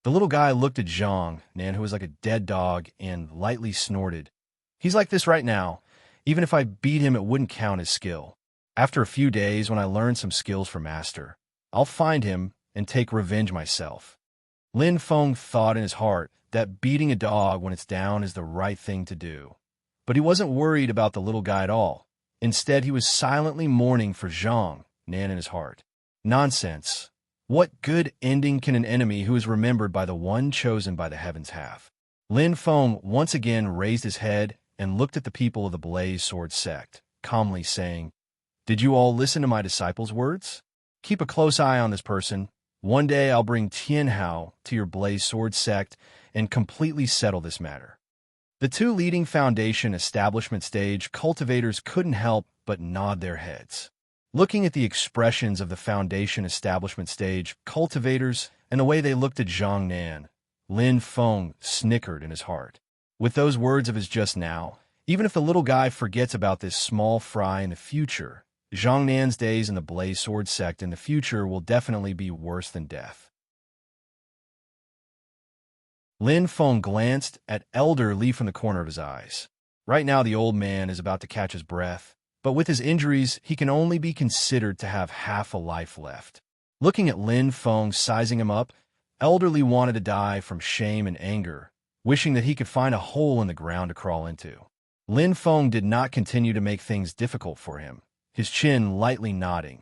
The little guy looked at Zhang Nan, who was like a dead dog, and lightly snorted. "He's like this right now. Even if I beat him, it wouldn't count as skill. After a few days, when I learn some skills from Master, I'll find him and take revenge myself." Lin Feng thought in his heart that beating a dog when it's down is the right thing to do. But he wasn't worried about the little guy at all. Instead, he was silently mourning for Zhang Nan in his heart. Nonsense. What good ending can an enemy who is remembered by the one chosen by the heavens have? Lin Feng once again raised his head and looked at the people of the Blaze Sword sect, calmly saying, "Did you all listen to my disciples' words? Keep a close eye on this person. One day I'll bring Tianhao to your Blaze Sword sect and completely settle this matter." The two leading foundation establishment stage cultivators couldn't help but nod their heads. Looking at the expressions of the foundation establishment stage cultivators and the way they looked at Zhang Nan, Lin Feng snickered in his heart. With those words of his just now, even if the little guy forgets about this small fry in the future, Zhang Nan's days in the Blaze Sword sect in the future will definitely be worse than death. Lin Feng glanced at Elder Li from the corner of his eyes. Right now the old man is about to catch his breath, but with his injuries, he can only be considered to have half a life left. Looking at Lin Feng sizing him up, Elder Li wanted to die from shame and anger, wishing that he could find a hole in the ground to crawl into. Lin Feng did not continue to make things difficult for him, his chin lightly nodding.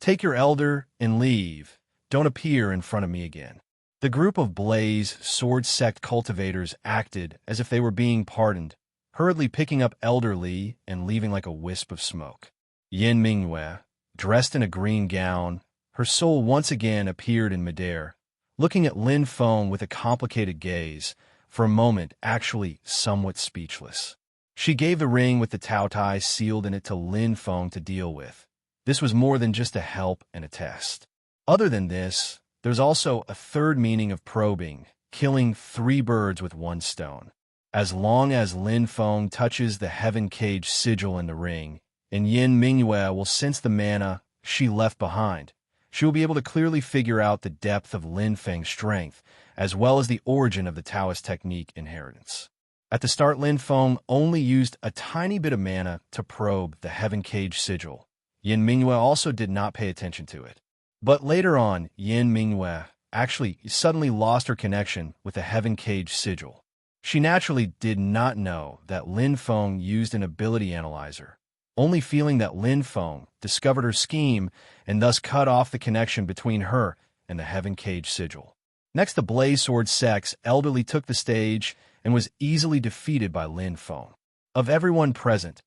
"Take your elder and leave. Don't appear in front of me again." The group of Blaze Sword sect cultivators acted as if they were being pardoned, hurriedly picking up Elder Li and leaving like a wisp of smoke. Yin Mingyue, dressed in a green gown, her soul once again appeared in midair, looking at Lin Feng with a complicated gaze, for a moment actually somewhat speechless. She gave the ring with the Tao Tai sealed in it to Lin Feng to deal with. This was more than just a help and a test. Other than this, there's also a third meaning of probing, killing 3 birds with 1 stone. As long as Lin Feng touches the Heaven Cage sigil in the ring, and Yin Mingyue will sense the mana she left behind, she will be able to clearly figure out the depth of Lin Feng's strength, as well as the origin of the Taoist technique inheritance. At the start, Lin Feng only used a tiny bit of mana to probe the Heaven Cage sigil. Yin Mingyue also did not pay attention to it. But later on, Yin Mingyue actually suddenly lost her connection with the Heaven Cage sigil. She naturally did not know that Lin Feng used an ability analyzer, only feeling that Lin Feng discovered her scheme and thus cut off the connection between her and the Heaven Cage sigil. Next, the Blaze Sword sect's Elder Li took the stage and was easily defeated by Lin Feng. Of everyone present,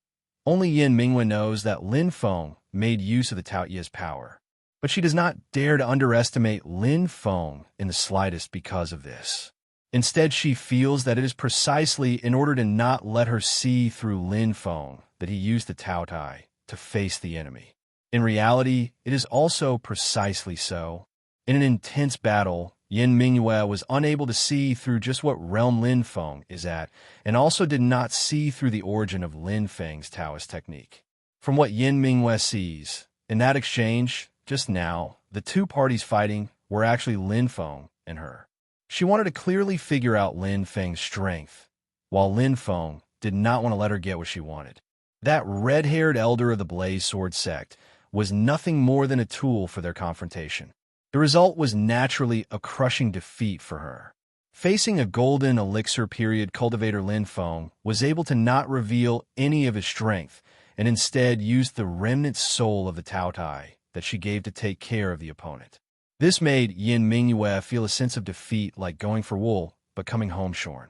only Yin Mingyue knows that Lin Feng made use of the Tao Ye's power. But she does not dare to underestimate Lin Feng in the slightest because of this. Instead, she feels that it is precisely in order to not let her see through Lin Feng that he used the Tao Tai to face the enemy. In reality, it is also precisely so. In an intense battle, Yin Mingyue was unable to see through just what realm Lin Feng is at, and also did not see through the origin of Lin Feng's Taoist technique. From what Yin Mingyue sees, in that exchange, just now, the two parties fighting were actually Lin Feng and her. She wanted to clearly figure out Lin Feng's strength, while Lin Feng did not want to let her get what she wanted. That red-haired elder of the Blaze Sword sect was nothing more than a tool for their confrontation. The result was naturally a crushing defeat for her. Facing a golden elixir period, cultivator Lin Feng was able to not reveal any of his strength, and instead used the remnant soul of the Tao Tai that she gave to take care of the opponent. This made Yin Mingyue feel a sense of defeat like going for wool, but coming home shorn.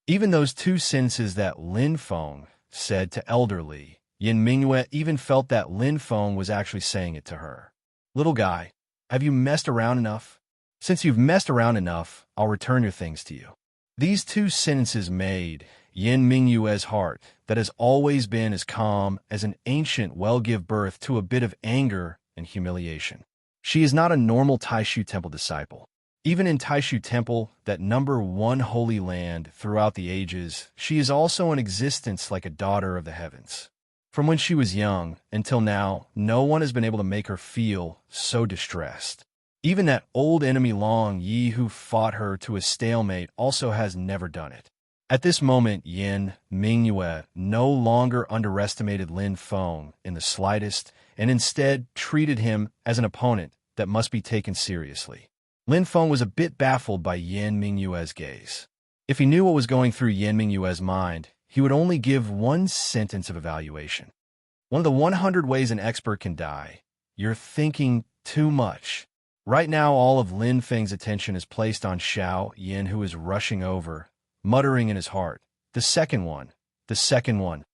Even those two sentences that Lin Feng said to elderly Yin Mingyue even felt that Lin Feng was actually saying it to her. Little guy, have you messed around enough? Since you've messed around enough, I'll return your things to you. These two sentences made Yin Mingyue's heart, that has always been as calm as an ancient well, give birth to a bit of anger and humiliation. She is not a normal Taishu Temple disciple. Even in Taishu Temple, that #1 holy land throughout the ages, she is also in existence like a daughter of the heavens. From when she was young until now, no one has been able to make her feel so distressed. Even that old enemy Long Yi who fought her to a stalemate also has never done it. At this moment, Yin Mingyue no longer underestimated Lin Feng in the slightest and instead treated him as an opponent that must be taken seriously. Lin Feng was a bit baffled by Yin Mingyue's gaze. If he knew what was going through Yin Mingyue's mind, he would only give one sentence of evaluation. One of the 100 ways an expert can die. You're thinking too much. Right now, all of Lin Feng's attention is placed on Xiao Yin, who is rushing over, muttering in his heart, the second one, the second one.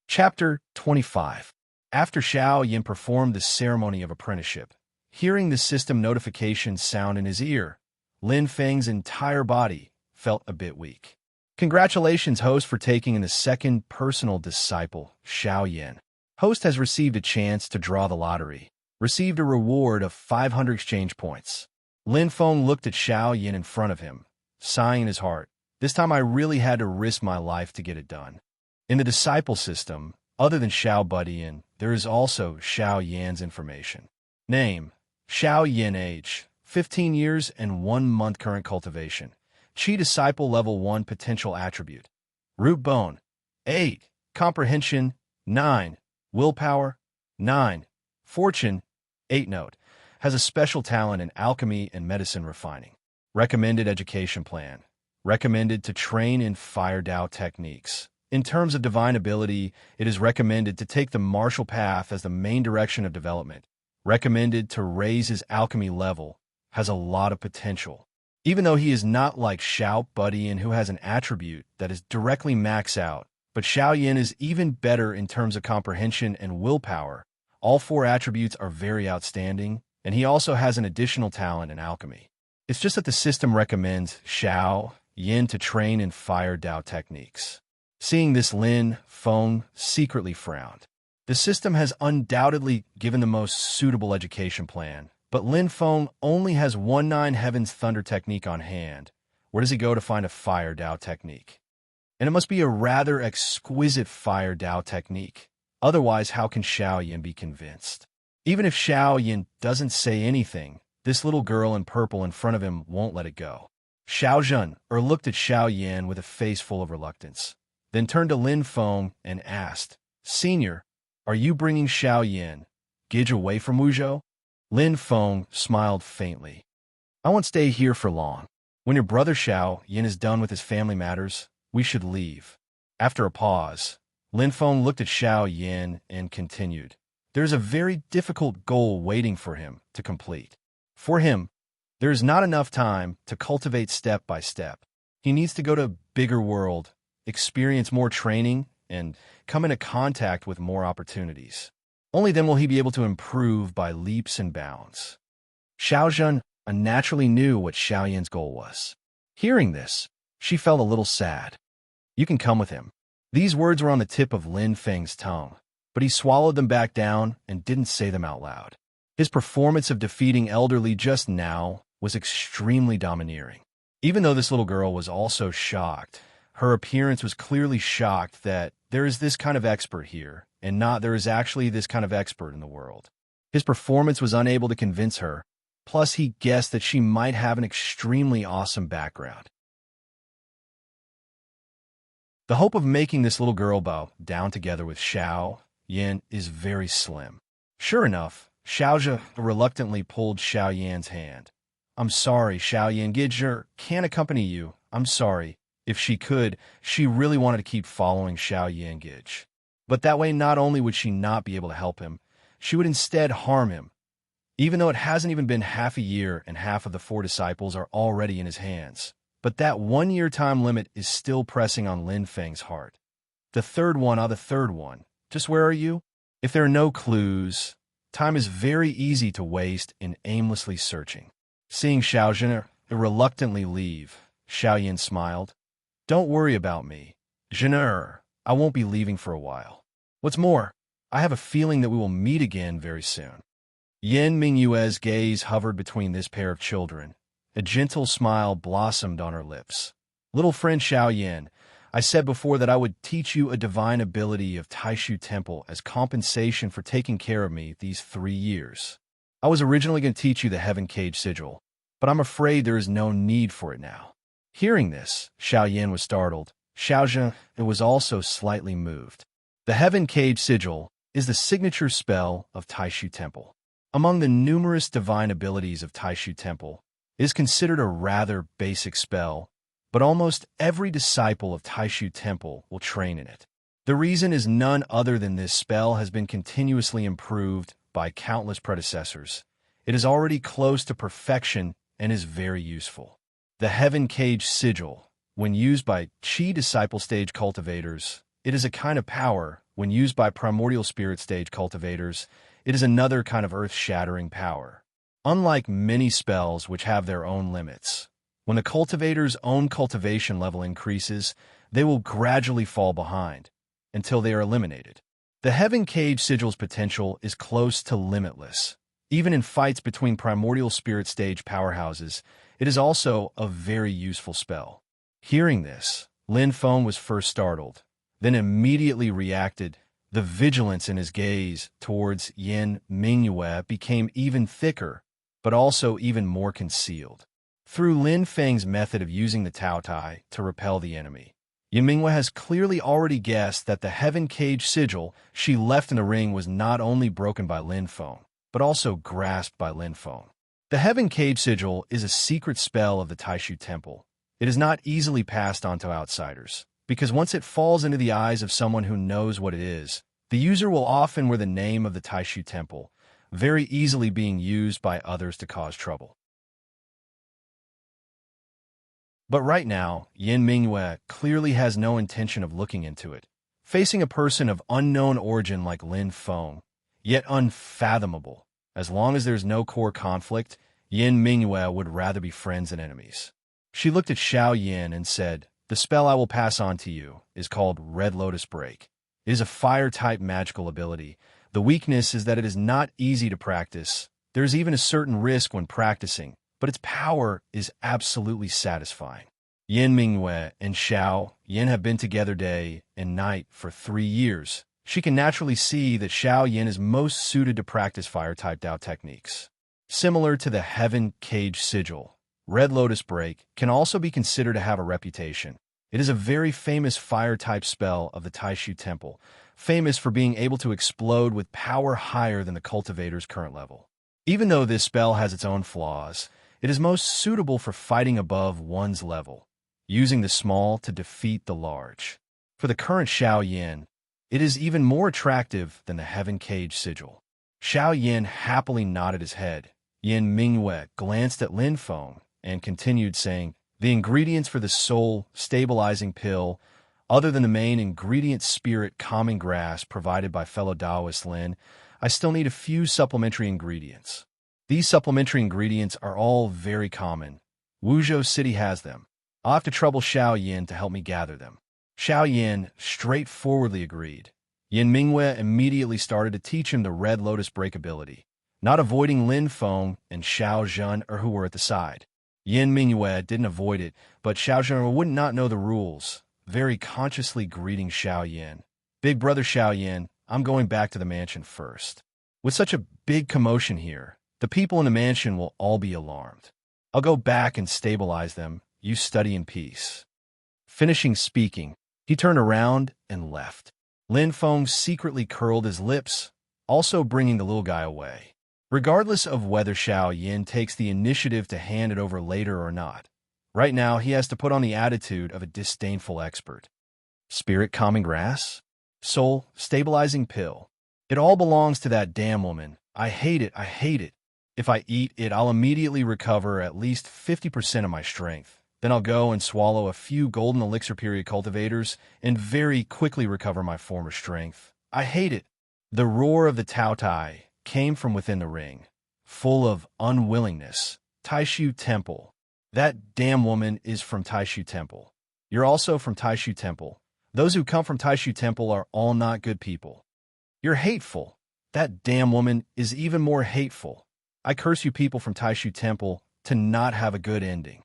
Chapter 25. After Xiao Yin performed the ceremony of apprenticeship, hearing the system notification sound in his ear, Lin Feng's entire body felt a bit weak. Congratulations, host, for taking in the second personal disciple, Xiao Yin. Host has received a chance to draw the lottery, received a reward of 500 exchange points. Lin Feng looked at Xiao Yin in front of him, sighing in his heart. This time I really had to risk my life to get it done. In the disciple system, other than Xiao Budian, there is also Xiao Yan's information. Name, Xiao Yin. Age, 15 years and 1 month. Current cultivation. Qi Disciple Level 1 Potential Attribute. Root Bone, 8. Comprehension, 9. Willpower, 9. Fortune, 8. Note. Has a special talent in alchemy and medicine refining. Recommended education plan. Recommended to train in Fire Dao techniques. In terms of divine ability, it is recommended to take the martial path as the main direction of development. Recommended to raise his alchemy level. Has a lot of potential. Even though he is not like Xiao Budian, who has an attribute that is directly max out, but Xiao Yin is even better in terms of comprehension and willpower. All 4 attributes are very outstanding, and he also has an additional talent in alchemy. It's just that the system recommends Xiao Yin to train in Fire Dao techniques. Seeing this, Lin Feng secretly frowned. The system has undoubtedly given the most suitable education plan, but Lin Feng only has 19 Heaven's Thunder technique on hand. Where does he go to find a Fire Dao technique? And it must be a rather exquisite Fire Dao technique. Otherwise, how can Xiao Yin be convinced? Even if Xiao Yin doesn't say anything, this little girl in purple in front of him won't let it go. Xiao Zhen looked at Xiao Yin with a face full of reluctance, then turned to Lin Feng and asked, Senior, are you bringing Xiao Yin, Gij, away from Wuzhou? Lin Feng smiled faintly. I won't stay here for long. When your brother Xiao Yin is done with his family matters, we should leave. After a pause, Lin Feng looked at Xiao Yin and continued. There's a very difficult goal waiting for him to complete. For him, there is not enough time to cultivate step by step. He needs to go to a bigger world, experience more training, and come into contact with more opportunities. Only then will he be able to improve by leaps and bounds. Xiao Zhen naturally knew what Xiao Yin's goal was. Hearing this, she felt a little sad. You can come with him. These words were on the tip of Lin Feng's tongue, but he swallowed them back down and didn't say them out loud. His performance of defeating elderly just now was extremely domineering. Even though this little girl was also shocked, her appearance was clearly shocked that there is this kind of expert here, and not there is actually this kind of expert in the world. His performance was unable to convince her, plus he guessed that she might have an extremely awesome background. The hope of making this little girl bow down together with Xiao Yin is very slim. Sure enough, Xiao Zhe reluctantly pulled Xiao Yan's hand. I'm sorry, Xiao Yin, Gijir can't accompany you. I'm sorry. If she could, she really wanted to keep following Xiao Yin Gij. But that way, not only would she not be able to help him, she would instead harm him. even though it hasn't even been half a year and half of the 4 disciples are already in his hands. But that 1-year time limit is still pressing on Lin Feng's heart. The third one. Just where are you? If there are no clues, time is very easy to waste in aimlessly searching. Seeing Xiao Zhen reluctantly leave, Xiao Yin smiled. Don't worry about me, Zhen. I won't be leaving for a while. What's more, I have a feeling that we will meet again very soon. Yin Mingyue's gaze hovered between this pair of children. A gentle smile blossomed on her lips. Little friend Xiao Yin, I said before that I would teach you a divine ability of Taishu Temple as compensation for taking care of me these 3 years. I was originally going to teach you the Heaven Cage Sigil, but I'm afraid there is no need for it now. Hearing this, Xiao Yin was startled. Xiao Zhen was also slightly moved. The Heaven Cage Sigil is the signature spell of Taishu Temple. Among the numerous divine abilities of Taishu Temple, it is considered a rather basic spell, but almost every disciple of Taishu Temple will train in it. The reason is none other than this spell has been continuously improved by countless predecessors. It is already close to perfection and is very useful. The Heaven Cage Sigil, when used by Qi disciple stage cultivators, it is a kind of power. When used by primordial spirit stage cultivators, it is another kind of earth-shattering power. Unlike many spells which have their own limits, when the cultivator's own cultivation level increases, they will gradually fall behind until they are eliminated. The Heaven Cage Sigil's potential is close to limitless. Even in fights between primordial spirit stage powerhouses, it is also a very useful spell. Hearing this, Lin Feng was first startled, then immediately reacted. The vigilance in his gaze towards Yin Mingyue became even thicker, but also even more concealed. Through Lin Feng's method of using the Tao Tai to repel the enemy, Yin Mingyue has clearly already guessed that the Heaven Cage Sigil she left in the ring was not only broken by Lin Feng, but also grasped by Lin Feng. The Heaven Cage Sigil is a secret spell of the Taishu Temple. It is not easily passed on to outsiders, because once it falls into the eyes of someone who knows what it is, the user will often wear the name of the Taishu Temple, very easily being used by others to cause trouble. But right now, Yin Mingyue clearly has no intention of looking into it. Facing a person of unknown origin like Lin Feng, yet unfathomable, as long as there's no core conflict, Yin Mingyue would rather be friends than enemies. She looked at Xiao Yin and said, "The spell I will pass on to you is called Red Lotus Break. It is a fire-type magical ability. The weakness is that it is not easy to practice. There is even a certain risk when practicing, but its power is absolutely satisfying." Yin Mingyue and Xiao Yin have been together day and night for 3 years. She can naturally see that Xiao Yin is most suited to practice fire-type Dao techniques. Similar to the Heaven Cage Sigil, Red Lotus Break can also be considered to have a reputation. It is a very famous fire-type spell of the Taishu Temple, famous for being able to explode with power higher than the cultivator's current level. Even though this spell has its own flaws, it is most suitable for fighting above one's level, using the small to defeat the large. For the current Xiao Yin, it is even more attractive than the Heaven Cage Sigil. Xiao Yin happily nodded his head. Yin Mingyue glanced at Lin Feng and continued saying, "The ingredients for the soul-stabilizing pill, other than the main ingredient spirit calming grass provided by fellow Taoist Lin, I still need a few supplementary ingredients. These supplementary ingredients are all very common. Wuzhou City has them. I'll have to trouble Xiao Yin to help me gather them." Xiao Yin straightforwardly agreed. Yin Mingyue immediately started to teach him the Red Lotus Break ability, not avoiding Lin Feng and Xiao Zhen who were at the side. Yin Mingyue didn't avoid it, but Xiao Zhen would not know the rules, very consciously greeting Xiao Yin. "Big brother Xiao Yin, I'm going back to the mansion first. With such a big commotion here, the people in the mansion will all be alarmed. I'll go back and stabilize them. You study in peace." Finishing speaking, he turned around and left. Lin Feng secretly curled his lips, also bringing the little guy away. Regardless of whether Xiao Yin takes the initiative to hand it over later or not, right now he has to put on the attitude of a disdainful expert. Spirit calming grass? Soul stabilizing pill? It all belongs to that damn woman. I hate it, I hate it. If I eat it, I'll immediately recover at least 50% of my strength. Then I'll go and swallow a few golden elixir period cultivators and very quickly recover my former strength. I hate it. The roar of the Taotai came from within the ring, full of unwillingness. Taishu Temple. That damn woman is from Taishu Temple. You're also from Taishu Temple. Those who come from Taishu Temple are all not good people. You're hateful. That damn woman is even more hateful. I curse you people from Taishu Temple to not have a good ending.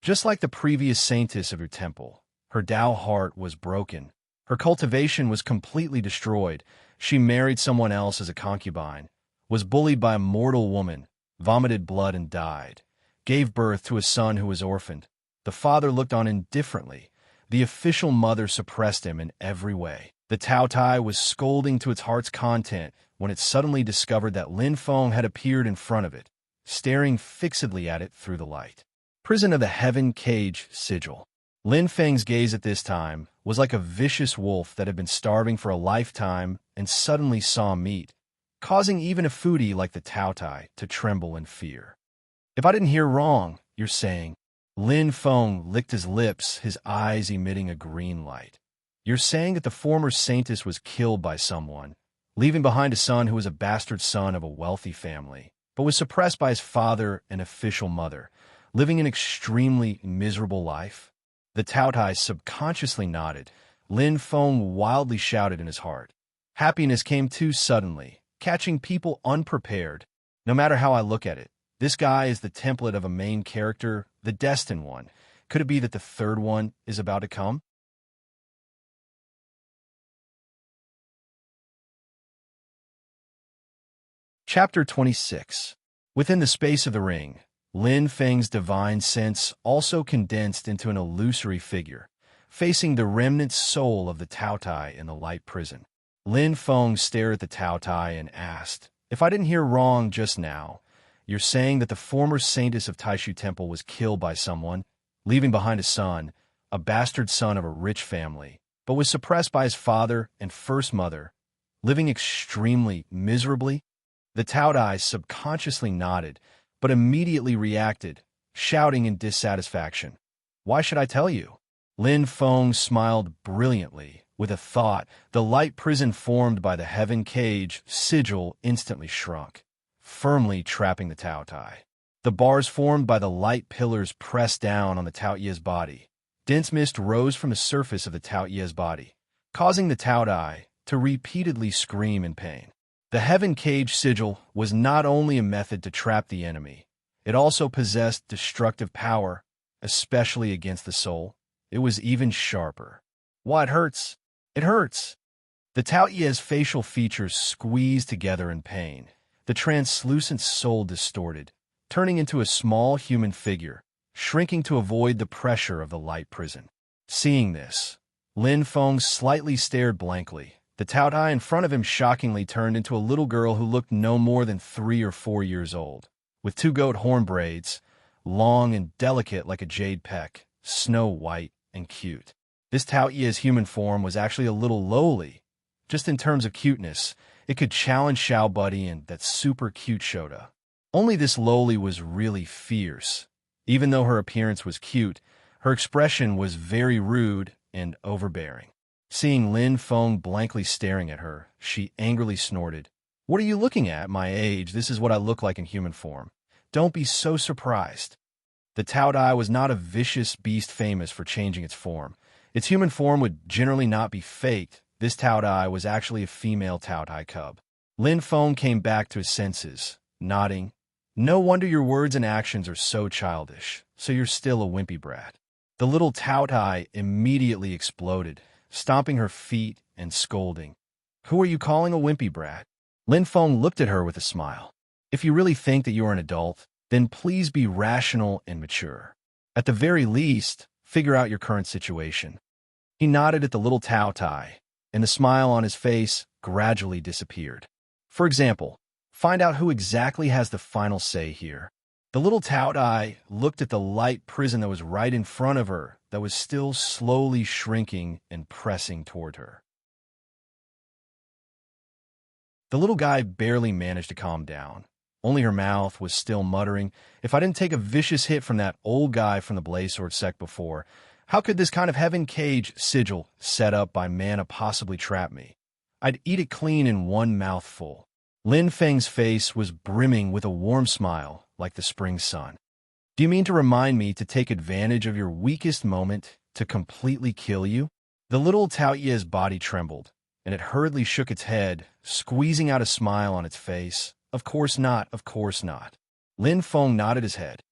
Just like the previous saintess of your temple, her Tao heart was broken. Her cultivation was completely destroyed. She married someone else as a concubine, was bullied by a mortal woman, vomited blood and died, gave birth to a son who was orphaned. The father looked on indifferently. The official mother suppressed him in every way. The Taotai was scolding to its heart's content when it suddenly discovered that Lin Feng had appeared in front of it, staring fixedly at it through the light. Prison of the Heaven Cage Sigil. Lin Feng's gaze at this time was like a vicious wolf that had been starving for a lifetime and suddenly saw meat, causing even a foodie like the Taotai to tremble in fear. If I didn't hear wrong, you're saying. Lin Feng licked his lips, his eyes emitting a green light. You're saying that the former saintess was killed by someone, leaving behind a son who was a bastard son of a wealthy family, but was suppressed by his father and official mother, living an extremely miserable life? The Taotai subconsciously nodded. Lin Feng wildly shouted in his heart. Happiness came too suddenly, catching people unprepared. No matter how I look at it, this guy is the template of a main character, the destined one. Could it be that the third one is about to come? Chapter 26. Within the space of the ring, Lin Feng's divine sense also condensed into an illusory figure, facing the remnant soul of the Taotai in the light prison. Lin Feng stared at the Taotai and asked, If I didn't hear wrong just now, you're saying that the former saintess of Taishu Temple was killed by someone, leaving behind a son, a bastard son of a rich family, but was suppressed by his father and first mother, living extremely miserably? The Taotai subconsciously nodded, but immediately reacted, shouting in dissatisfaction. Why should I tell you? Lin Feng smiled brilliantly. With a thought, the light prison formed by the Heaven Cage Sigil instantly shrunk, firmly trapping the Taotai. The bars formed by the light pillars pressed down on the Taoye's body. Dense mist rose from the surface of the Taoye's body, causing the Taotai to repeatedly scream in pain. The Heaven Cage Sigil was not only a method to trap the enemy, it also possessed destructive power, especially against the soul. It was even sharper. Why, it hurts. It hurts. The Taoye's facial features squeezed together in pain, the translucent soul distorted, turning into a small human figure, shrinking to avoid the pressure of the light prison. Seeing this, Lin Feng slightly stared blankly. The Taotai in front of him shockingly turned into a little girl who looked no more than 3 or 4 years old, with 2 goat horn braids, long and delicate like a jade peck, snow white and cute. This Taoye's human form was actually a little lowly. Just in terms of cuteness, it could challenge Xiao Buddy and that super cute Shota. Only this lowly was really fierce. Even though her appearance was cute, her expression was very rude and overbearing. Seeing Lin Feng blankly staring at her, she angrily snorted. What are you looking at? My age, this is what I look like in human form. Don't be so surprised. The Taotai was not a vicious beast famous for changing its form. Its human form would generally not be faked. This Taotai was actually a female Taotai cub. Lin Feng came back to his senses, nodding. No wonder your words and actions are so childish, so you're still a wimpy brat. The little Taotai immediately exploded, stomping her feet and scolding. Who are you calling a wimpy brat? Lin Feng looked at her with a smile. If you really think that you are an adult, then please be rational and mature. At the very least, figure out your current situation. He nodded at the little Taotai, and the smile on his face gradually disappeared. For example, find out who exactly has the final say here. The little Taotai looked at the light prison that was right in front of her, that was still slowly shrinking and pressing toward her. The little guy barely managed to calm down. Only her mouth was still muttering, "If I didn't take a vicious hit from that old guy from the Blaze Sword sect before, how could this kind of heaven cage sigil set up by mana possibly trap me? I'd eat it clean in one mouthful." Lin Feng's face was brimming with a warm smile, like the spring sun. "Do you mean to remind me to take advantage of your weakest moment to completely kill you?" The little Taoye's body trembled, and it hurriedly shook its head, squeezing out a smile on its face. "Of course not, of course not." Lin Feng nodded his head.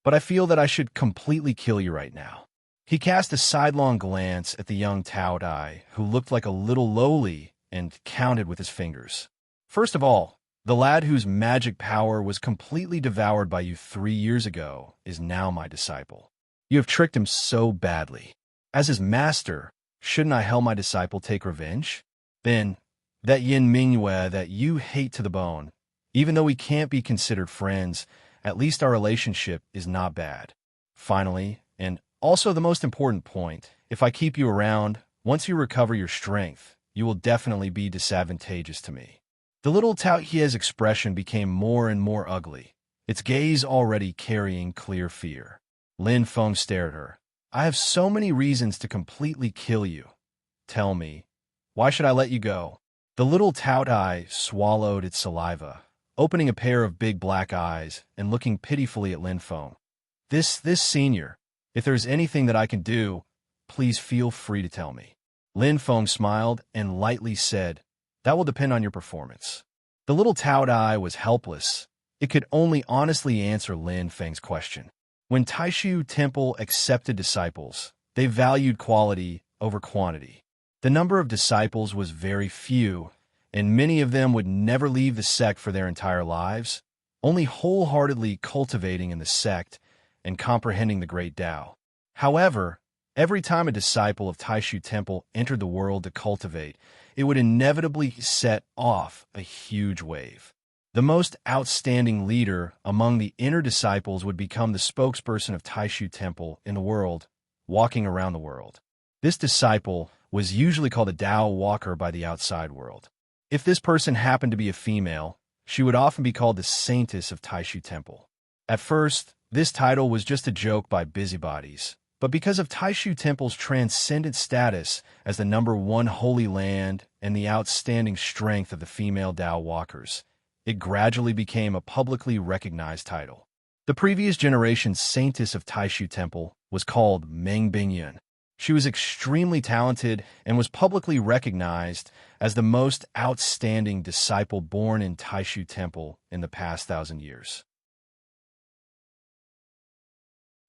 "But I feel that I should completely kill you right now." He cast a sidelong glance at the young Tao Dai, who looked like a little lowly, and counted with his fingers. "First of all, the lad whose magic power was completely devoured by you 3 years ago is now my disciple. You have tricked him so badly. As his master, shouldn't I help my disciple take revenge? Then, that Yin Mingyue that you hate to the bone, even though we can't be considered friends, at least our relationship is not bad. Finally, and also the most important point, if I keep you around, once you recover your strength, you will definitely be disadvantageous to me." The little Taoye's expression became more and more ugly, its gaze already carrying clear fear. Lin Feng stared at her. "I have so many reasons to completely kill you. Tell me, why should I let you go?" The little Tao Dai swallowed its saliva, opening a pair of big black eyes and looking pitifully at Lin Feng. This senior, if there's anything that I can do, please feel free to tell me." Lin Feng smiled and lightly said, "That will depend on your performance." The little Tao Dai was helpless. It could only honestly answer Lin Feng's question. When Taishu Temple accepted disciples, they valued quality over quantity. The number of disciples was very few, and many of them would never leave the sect for their entire lives, only wholeheartedly cultivating in the sect and comprehending the great Tao. However, every time a disciple of Taishu Temple entered the world to cultivate, it would inevitably set off a huge wave. The most outstanding leader among the inner disciples would become the spokesperson of Taishu Temple in the world, walking around the world. This disciple was usually called a Tao Walker by the outside world. If this person happened to be a female, she would often be called the Saintess of Taishu Temple. At first, this title was just a joke by busybodies, but because of Taishu Temple's transcendent status as the #1 holy land and the outstanding strength of the female Tao Walkers, it gradually became a publicly recognized title. The previous generation's Saintess of Taishu Temple was called Meng Bingyun. She was extremely talented and was publicly recognized as the most outstanding disciple born in Taishu Temple in the past 1,000 years.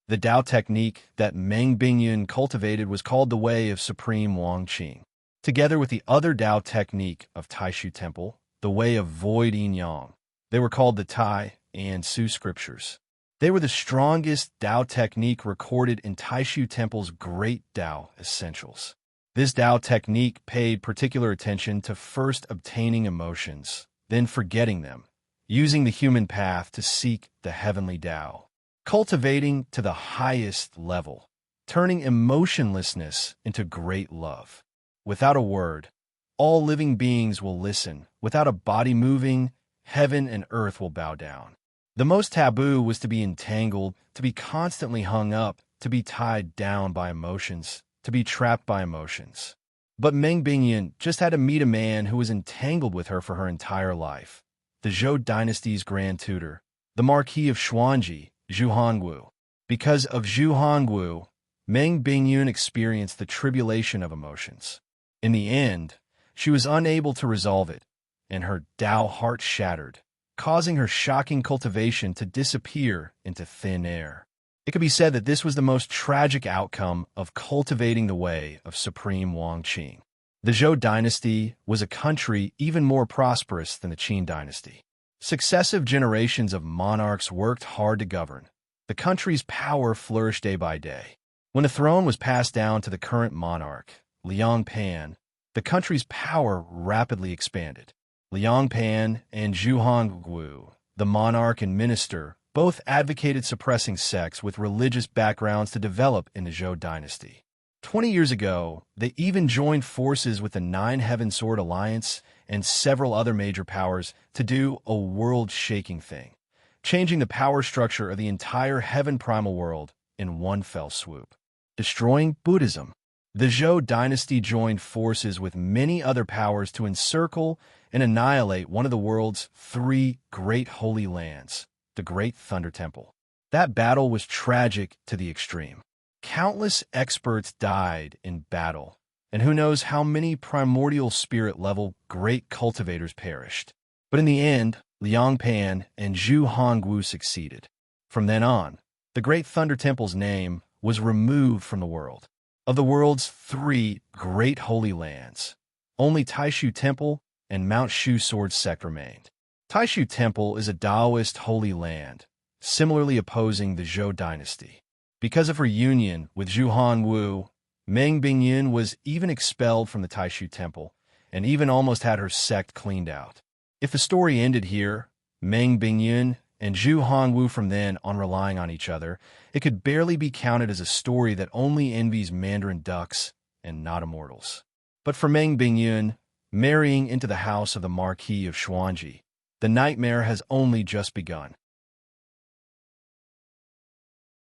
The Tao technique that Meng Bingyun cultivated was called the Way of Supreme Wangqing. Together with the other Tao technique of Taishu Temple, the Way of Void Yin Yang, they were called the Tai and Su scriptures. They were the strongest Tao technique recorded in Taishu Temple's Great Tao Essentials. This Tao technique paid particular attention to first obtaining emotions, then forgetting them, using the human path to seek the heavenly Tao, cultivating to the highest level, turning emotionlessness into great love. Without a word, all living beings will listen. Without a body moving, heaven and earth will bow down. The most taboo was to be entangled, to be constantly hung up, to be tied down by emotions, to be trapped by emotions. But Meng Bingyun just had to meet a man who was entangled with her for her entire life. The Zhou dynasty's grand tutor, the Marquis of Xuanji, Zhu Hongwu. Because of Zhu Hongwu, Meng Bingyun experienced the tribulation of emotions. In the end, she was unable to resolve it, and her Tao heart shattered, causing her shocking cultivation to disappear into thin air. It could be said that this was the most tragic outcome of cultivating the way of Supreme Wangqing. The Zhou dynasty was a country even more prosperous than the Qin dynasty. Successive generations of monarchs worked hard to govern. The country's power flourished day by day. When the throne was passed down to the current monarch, Liang Pan, the country's power rapidly expanded. Liang Pan and Zhu Hongwu, the monarch and minister, both advocated suppressing sects with religious backgrounds to develop in the Zhou dynasty. 20 years ago, they even joined forces with the Nine Heaven Sword Alliance and several other major powers to do a world-shaking thing, changing the power structure of the entire heaven primal world in one fell swoop. Destroying Buddhism. The Zhou dynasty joined forces with many other powers to encircle and annihilate one of the world's three great holy lands, the Great Thunder Temple. That battle was tragic to the extreme. Countless experts died in battle, and who knows how many primordial spirit-level great cultivators perished. But in the end, Liang Pan and Zhu Hongwu succeeded. From then on, the Great Thunder Temple's name was removed from the world. Of the world's three great holy lands, only Taishu Temple and Mount Shu Sword Sect remained. Taishu Temple is a Taoist holy land, similarly opposing the Zhou dynasty. Because of her union with Zhu Hongwu, Meng Bingyun was even expelled from the Taishu Temple and even almost had her sect cleaned out. If the story ended here, Meng Bingyun and Zhu Hongwu from then on relying on each other, it could barely be counted as a story that only envies Mandarin ducks and not immortals. But for Meng Bingyun, marrying into the house of the Marquis of Xuanji, the nightmare has only just begun.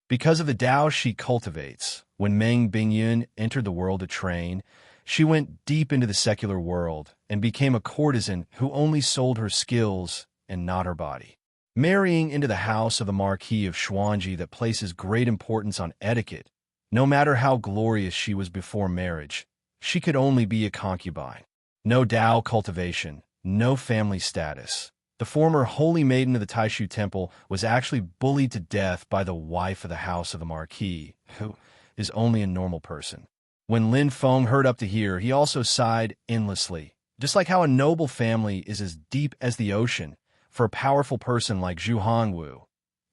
Because of the Tao she cultivates, when Meng Bingyun entered the world to train, she went deep into the secular world and became a courtesan who only sold her skills and not her body. Marrying into the house of the Marquis of Xuanji that places great importance on etiquette, no matter how glorious she was before marriage, she could only be a concubine. No Tao cultivation, no family status. The former holy maiden of the Taishu Temple was actually bullied to death by the wife of the house of the Marquis, who is only a normal person. When Lin Feng heard up to here, he also sighed endlessly. Just like how a noble family is as deep as the ocean, for a powerful person like Zhu Hongwu,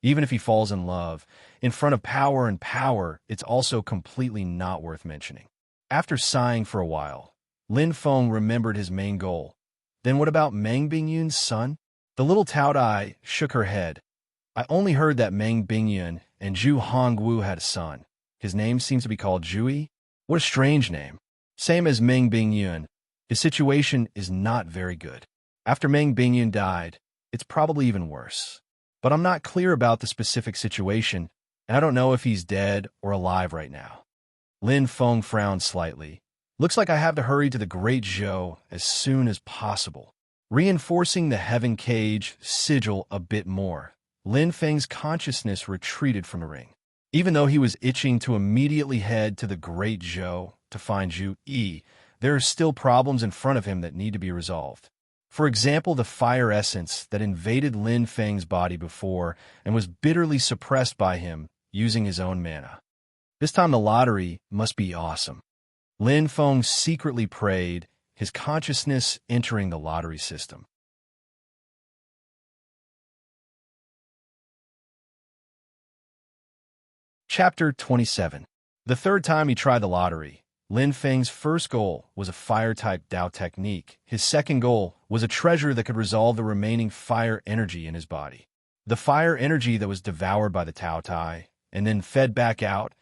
even if he falls in love, in front of power and power, it's also completely not worth mentioning. After sighing for a while, Lin Feng remembered his main goal. Then what about Meng Bingyun's son? The little Taodai shook her head. I only heard that Meng Bingyun and Zhu Hongwu had a son. His name seems to be called Zhui. What a strange name. Same as Meng Bingyun. His situation is not very good. After Meng Bingyun died, it's probably even worse. But I'm not clear about the specific situation, and I don't know if he's dead or alive right now. Lin Feng frowned slightly. Looks like I have to hurry to the Great Zhou as soon as possible. Reinforcing the heaven cage sigil a bit more, Lin Feng's consciousness retreated from the ring. Even though he was itching to immediately head to the Great Zhou to find Zhu Yi, there are still problems in front of him that need to be resolved. For example, the fire essence that invaded Lin Feng's body before and was bitterly suppressed by him using his own mana. This time the lottery must be awesome. Lin Feng secretly prayed, his consciousness entering the lottery system. Chapter 27. The third time he tried the lottery, Lin Feng's first goal was a fire-type Tao technique. His second goal was a treasure that could resolve the remaining fire energy in his body. The fire energy that was devoured by the Tao Tai and then fed back out,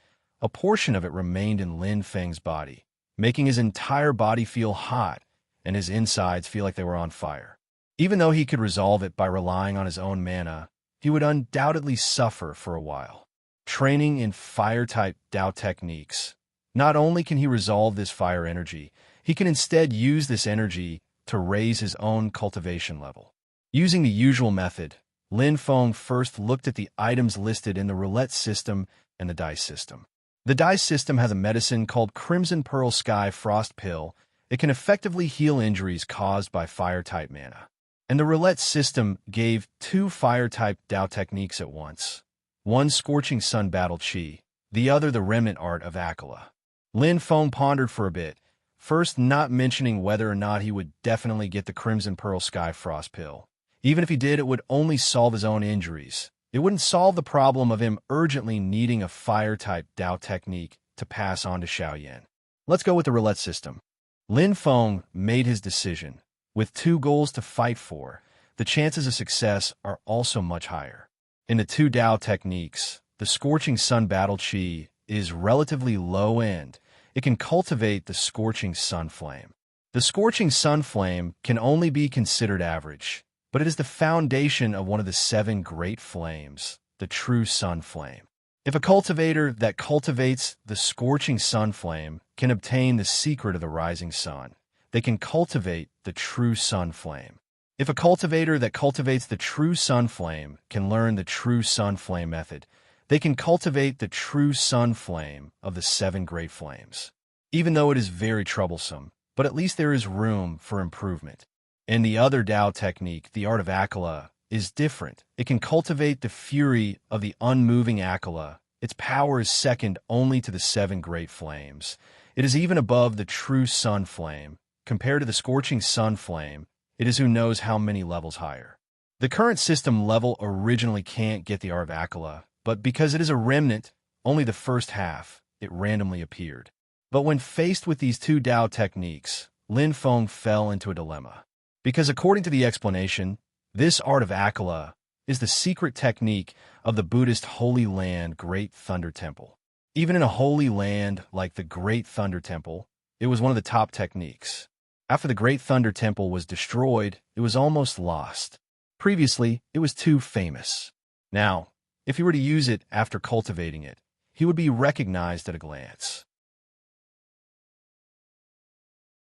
a portion of it remained in Lin Feng's body, making his entire body feel hot and his insides feel like they were on fire. Even though he could resolve it by relying on his own mana, he would undoubtedly suffer for a while. Training in fire-type Tao techniques, not only can he resolve this fire energy, he can instead use this energy to raise his own cultivation level. Using the usual method, Lin Feng first looked at the items listed in the roulette system and the dice system. The dice system has a medicine called Crimson Pearl Sky Frost Pill. It can effectively heal injuries caused by fire-type mana. And the roulette system gave two fire-type Tao techniques at once. One Scorching Sun Battle Chi, the other the Remnant Art of Akala. Lin Feng pondered for a bit, first not mentioning whether or not he would definitely get the Crimson Pearl Sky Frost Pill. Even if he did, it would only solve his own injuries. It wouldn't solve the problem of him urgently needing a fire-type Tao technique to pass on to Xiaoyan. Let's go with the roulette system. Lin Feng made his decision. With two goals to fight for, the chances of success are also much higher. In the two Tao techniques, the Scorching Sun Battle Chi is relatively low-end. It can cultivate the Scorching Sun Flame. The scorching sun flame can only be considered average, but it is the foundation of one of the 7 great flames, the true sun flame. If a cultivator that cultivates the scorching sun flame can obtain the secret of the rising sun, they can cultivate the true sun flame. If a cultivator that cultivates the true sun flame can learn the true sun flame method, they can cultivate the true sun flame of the 7 great flames. Even though it is very troublesome, but at least there is room for improvement. And the other Tao technique, the art of Akala, is different. It can cultivate the fury of the unmoving Akala. Its power is second only to the 7 great flames. It is even above the true sun flame. Compared to the scorching sun flame, it is who knows how many levels higher. The current system level originally can't get the art of Akala, but because it is a remnant, only the first half, it randomly appeared. But when faced with these 2 Tao techniques, Lin Feng fell into a dilemma. Because according to the explanation, this art of Akala is the secret technique of the Buddhist Holy Land Great Thunder Temple. Even in a holy land like the Great Thunder Temple, it was one of the top techniques. After the Great Thunder Temple was destroyed, it was almost lost. Previously, it was too famous. Now, if he were to use it after cultivating it, he would be recognized at a glance.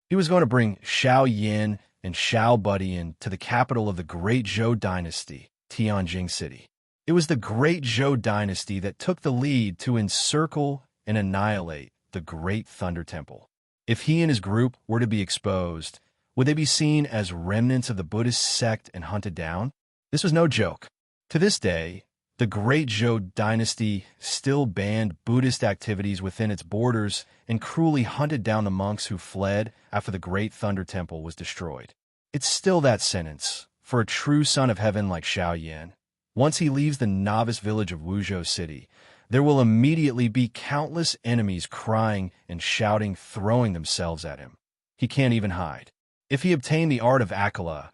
He was going to bring Xiao Yin and Xiao Budian to the capital of the Great Zhou Dynasty, Tianjing City. It was the Great Zhou Dynasty that took the lead to encircle and annihilate the Great Thunder Temple. If he and his group were to be exposed, would they be seen as remnants of the Buddhist sect and hunted down? This was no joke. To this day, the Great Zhou Dynasty still banned Buddhist activities within its borders and cruelly hunted down the monks who fled after the Great Thunder Temple was destroyed. It's still that sentence for a true son of heaven like Xiao Yan. Once he leaves the novice village of Wuzhou City, there will immediately be countless enemies crying and shouting, throwing themselves at him. He can't even hide. If he obtained the art of Akala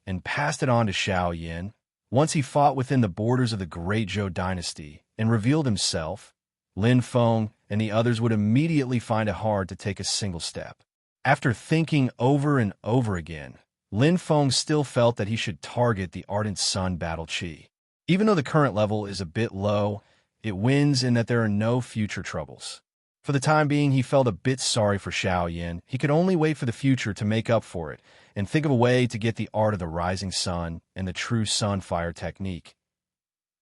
and passed it on to Xiao Yan, once he fought within the borders of the Great Zhou Dynasty and revealed himself, Lin Feng and the others would immediately find it hard to take a single step. After thinking over and over again, Lin Feng still felt that he should target the Ardent Sun Battle Chi. Even though the current level is a bit low, it wins in that there are no future troubles. For the time being, he felt a bit sorry for Xiao Yan. He could only wait for the future to make up for it and think of a way to get the art of the rising sun and the true sun fire technique.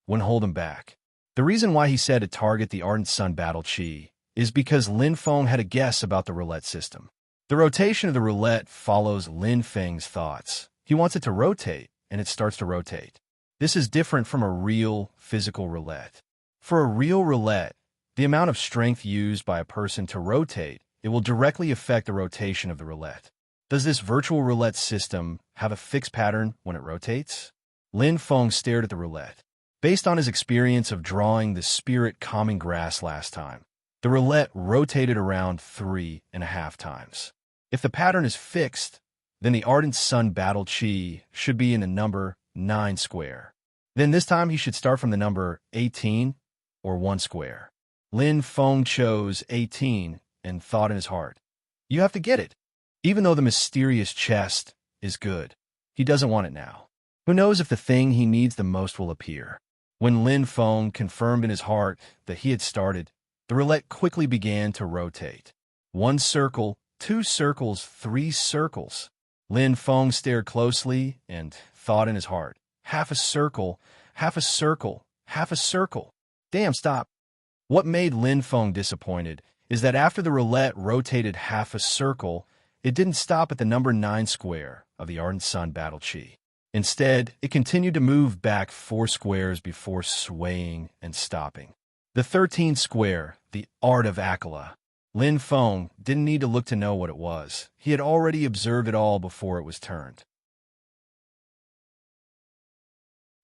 Wouldn't hold him back. The reason why he said to target the Ardent Sun Battle Chi is because Lin Feng had a guess about the roulette system. The rotation of the roulette follows Lin Feng's thoughts. He wants it to rotate, and it starts to rotate. This is different from a real, physical roulette. For a real roulette, the amount of strength used by a person to rotate, it will directly affect the rotation of the roulette. Does this virtual roulette system have a fixed pattern when it rotates? Lin Feng stared at the roulette. Based on his experience of drawing the spirit calming grass last time, the roulette rotated around 3.5 times. If the pattern is fixed, then the Ardent Sun Battle Chi should be in the number 9 square. Then this time he should start from the number 18 or 1 square. Lin Feng chose 18 and thought in his heart, "You have to get it." Even though the mysterious chest is good, he doesn't want it now. Who knows if the thing he needs the most will appear? When Lin Feng confirmed in his heart that he had started, the roulette quickly began to rotate. 1 circle, 2 circles, 3 circles. Lin Feng stared closely and thought in his heart, half a circle, half a circle, half a circle. Damn, stop. What made Lin Feng disappointed is that after the roulette rotated half a circle, it didn't stop at the number 9 square of the Ardent Sun Battle Chi. Instead, it continued to move back 4 squares before swaying and stopping. The 13th square, the Art of Akala. Lin Feng didn't need to look to know what it was. He had already observed it all before it was turned.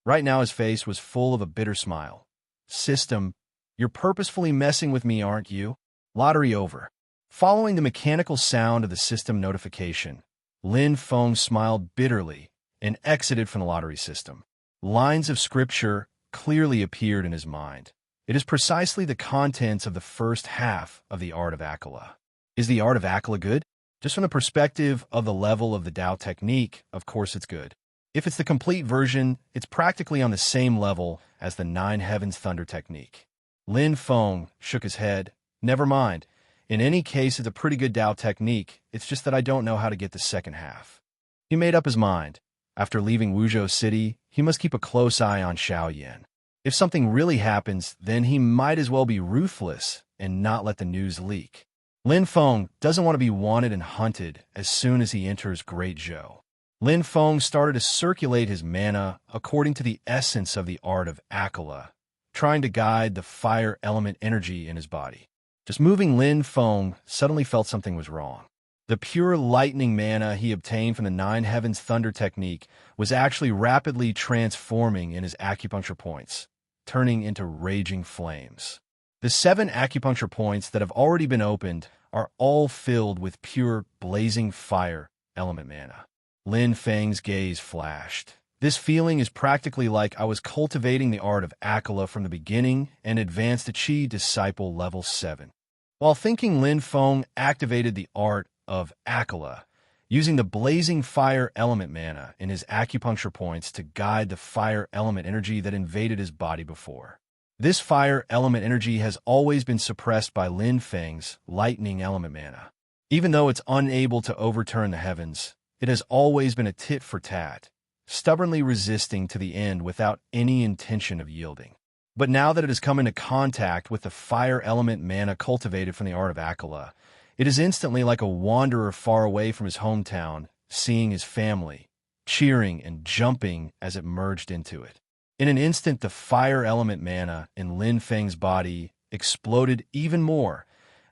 Right now his face was full of a bitter smile. System, you're purposefully messing with me, aren't you? Lottery over. Following the mechanical sound of the system notification, Lin Feng smiled bitterly and exited from the lottery system. Lines of scripture clearly appeared in his mind. It is precisely the contents of the first half of the Art of Akala. Is the Art of Akala good? Just from the perspective of the level of the Tao technique, of course it's good. If it's the complete version, it's practically on the same level as the Nine Heavens Thunder technique. Lin Feng shook his head. Never mind. In any case, it's a pretty good Tao technique. It's just that I don't know how to get the second half. He made up his mind. After leaving Wuzhou City, he must keep a close eye on Xiaoyan. If something really happens, then he might as well be ruthless and not let the news leak. Lin Feng doesn't want to be wanted and hunted as soon as he enters Great Zhou. Lin Feng started to circulate his mana according to the essence of the art of Akala, trying to guide the fire element energy in his body. Just moving, Lin Feng suddenly felt something was wrong. The pure lightning mana he obtained from the Nine Heavens Thunder technique was actually rapidly transforming in his acupuncture points, turning into raging flames. The 7 acupuncture points that have already been opened are all filled with pure blazing fire element mana. Lin Feng's gaze flashed. This feeling is practically like I was cultivating the art of Akala from the beginning and advanced to Qi Disciple level 7. While thinking, Lin Feng activated the art of Akala, using the blazing fire element mana in his acupuncture points to guide the fire element energy that invaded his body before. This fire element energy has always been suppressed by Lin Feng's lightning element mana. Even though it's unable to overturn the heavens, it has always been a tit for tat, stubbornly resisting to the end without any intention of yielding. But now that it has come into contact with the fire element mana cultivated from the art of Akala, it is instantly like a wanderer far away from his hometown, seeing his family, cheering and jumping as it merged into it. In an instant, the fire element mana in Lin Feng's body exploded even more,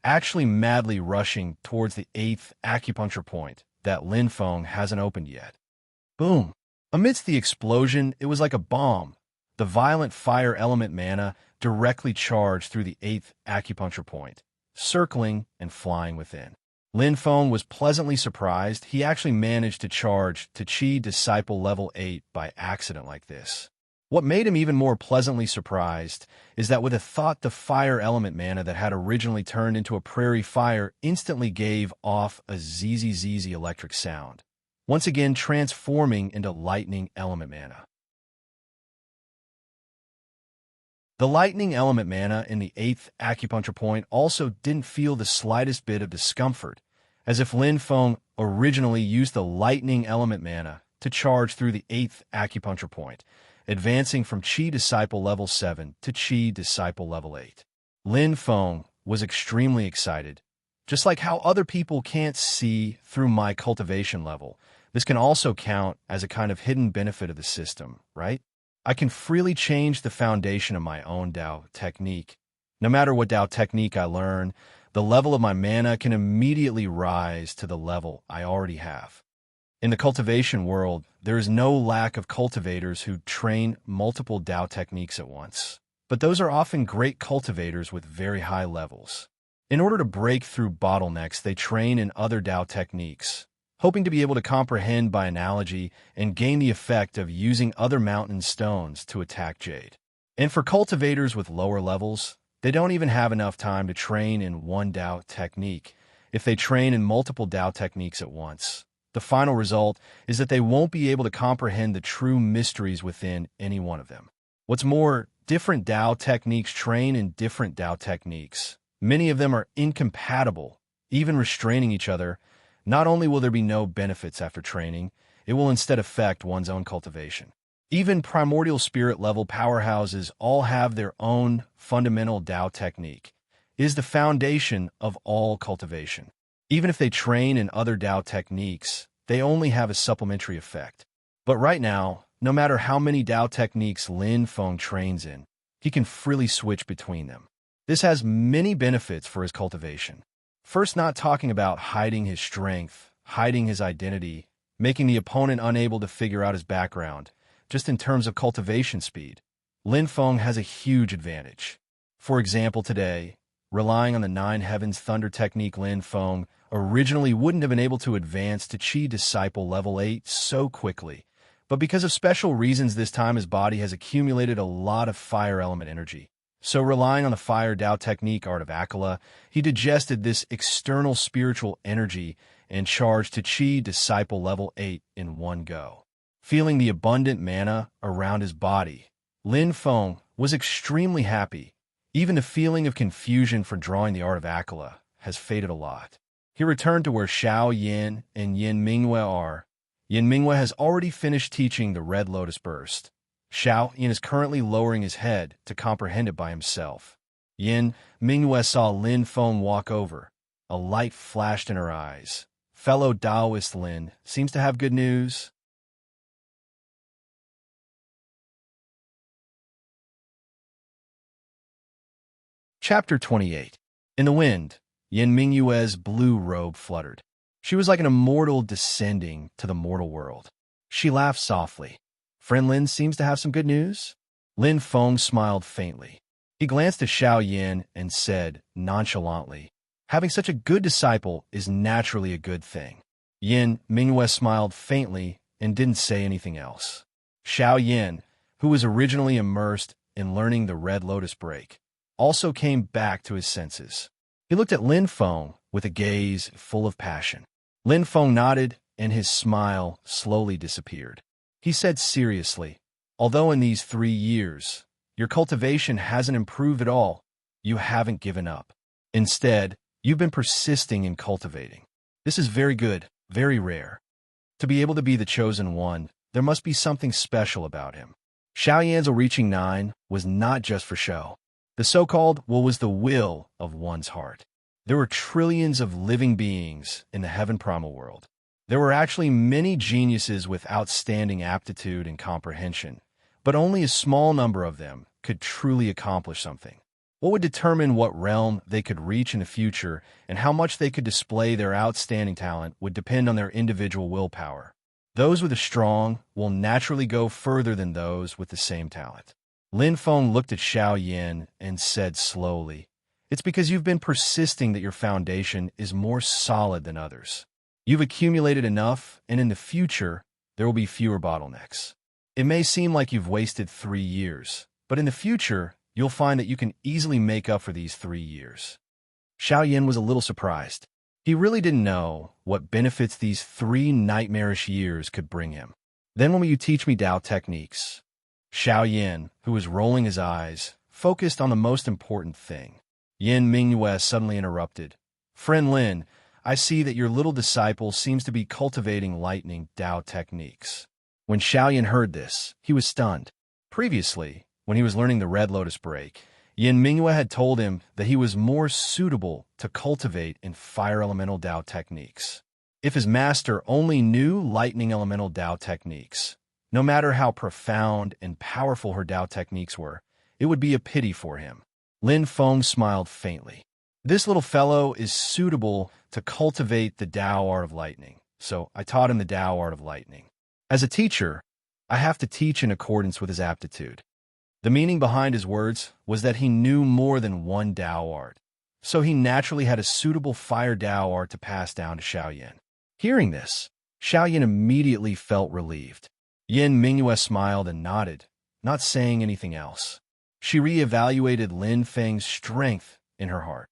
actually madly rushing towards the 8th acupuncture point that Lin Feng hasn't opened yet. Boom! Amidst the explosion, it was like a bomb. The violent fire element mana directly charged through the 8th acupuncture point, circling and flying within. Lin Feng was pleasantly surprised he actually managed to charge to Qi Disciple level 8 by accident like this. What made him even more pleasantly surprised is that with a thought, the fire element mana that had originally turned into a prairie fire instantly gave off a zzz electric sound, once again transforming into lightning element mana. The lightning element mana in the 8th acupuncture point also didn't feel the slightest bit of discomfort, as if Lin Feng originally used the lightning element mana to charge through the 8th acupuncture point, advancing from Qi Disciple level 7 to Qi Disciple level 8. Lin Feng was extremely excited. Just like how other people can't see through my cultivation level, this can also count as a kind of hidden benefit of the system, right? I can freely change the foundation of my own Tao technique. No matter what Tao technique I learn, the level of my mana can immediately rise to the level I already have. In the cultivation world, there is no lack of cultivators who train multiple Tao techniques at once. But those are often great cultivators with very high levels. In order to break through bottlenecks, they train in other Tao techniques, hoping to be able to comprehend by analogy and gain the effect of using other mountain stones to attack jade. And for cultivators with lower levels, they don't even have enough time to train in one Tao technique. If they train in multiple Tao techniques at once, the final result is that they won't be able to comprehend the true mysteries within any one of them. What's more, different Tao techniques train in different Tao techniques. Many of them are incompatible, even restraining each other. Not only will there be no benefits after training, it will instead affect one's own cultivation. Even primordial spirit level powerhouses all have their own fundamental Tao technique. It is the foundation of all cultivation. Even if they train in other Tao techniques, they only have a supplementary effect. But right now, no matter how many Tao techniques Lin Feng trains in, he can freely switch between them. This has many benefits for his cultivation. First, not talking about hiding his strength, hiding his identity, making the opponent unable to figure out his background. Just in terms of cultivation speed, Lin Feng has a huge advantage. For example, today, relying on the Nine Heavens Thunder technique, Lin Feng originally wouldn't have been able to advance to Qi Disciple level 8 so quickly. But because of special reasons this time, his body has accumulated a lot of fire element energy. So relying on the fire Tao technique art of Akala, he digested this external spiritual energy and charged to Chi Disciple Level 8 in one go. Feeling the abundant mana around his body, Lin Feng was extremely happy. Even the feeling of confusion for drawing the art of Akala has faded a lot. He returned to where Xiao Yin and Yin Mingyue are. Yin Mingyue has already finished teaching the Red Lotus Burst. Xiao Yin is currently lowering his head to comprehend it by himself. Yin Mingyue saw Lin Feng walk over. A light flashed in her eyes. Fellow Taoist Lin seems to have good news. Chapter 28. In the wind, Yin Mingyue's blue robe fluttered. She was like an immortal descending to the mortal world. She laughed softly. Friend Lin seems to have some good news. Lin Feng smiled faintly. He glanced at Xiao Yin and said nonchalantly, "Having such a good disciple is naturally a good thing." Yin Mingyue smiled faintly and didn't say anything else. Xiao Yin, who was originally immersed in learning the Red Lotus Break, also came back to his senses. He looked at Lin Feng with a gaze full of passion. Lin Feng nodded, and his smile slowly disappeared. He said seriously, "Although in these 3 years, your cultivation hasn't improved at all, you haven't given up. Instead, you've been persisting in cultivating. This is very good, very rare. To be able to be the chosen one, there must be something special about him." Xiao Yan's reaching 9 was not just for show. The so-called will was the will of one's heart. There were trillions of living beings in the heaven primal world. There were actually many geniuses with outstanding aptitude and comprehension, but only a small number of them could truly accomplish something. What would determine what realm they could reach in the future and how much they could display their outstanding talent would depend on their individual willpower. Those with a strong will naturally go further than those with the same talent. Lin Feng looked at Xiao Yin and said slowly, "It's because you've been persisting that your foundation is more solid than others. You've accumulated enough, and in the future, there will be fewer bottlenecks. It may seem like you've wasted 3 years, but in the future, you'll find that you can easily make up for these 3 years." Xiao Yin was a little surprised. He really didn't know what benefits these 3 nightmarish years could bring him. "Then when will you teach me Dao techniques?" Xiao Yin, who was rolling his eyes, focused on the most important thing. Yin Mingyue suddenly interrupted. "Friend Lin, I see that your little disciple seems to be cultivating lightning Dao techniques." When Xiao Yin heard this, he was stunned. Previously, when he was learning the Red Lotus Break, Yin Mingyue had told him that he was more suitable to cultivate in fire elemental Dao techniques. If his master only knew lightning elemental Dao techniques, no matter how profound and powerful her Dao techniques were, it would be a pity for him. Lin Feng smiled faintly. "This little fellow is suitable to cultivate the Dao art of lightning, so I taught him the Dao art of lightning. As a teacher, I have to teach in accordance with his aptitude." The meaning behind his words was that he knew more than one Dao art, so he naturally had a suitable fire Dao art to pass down to Xiao Yin. Hearing this, Xiao Yin immediately felt relieved. Yin Mingyue smiled and nodded, not saying anything else. She re-evaluated Lin Feng's strength in her heart.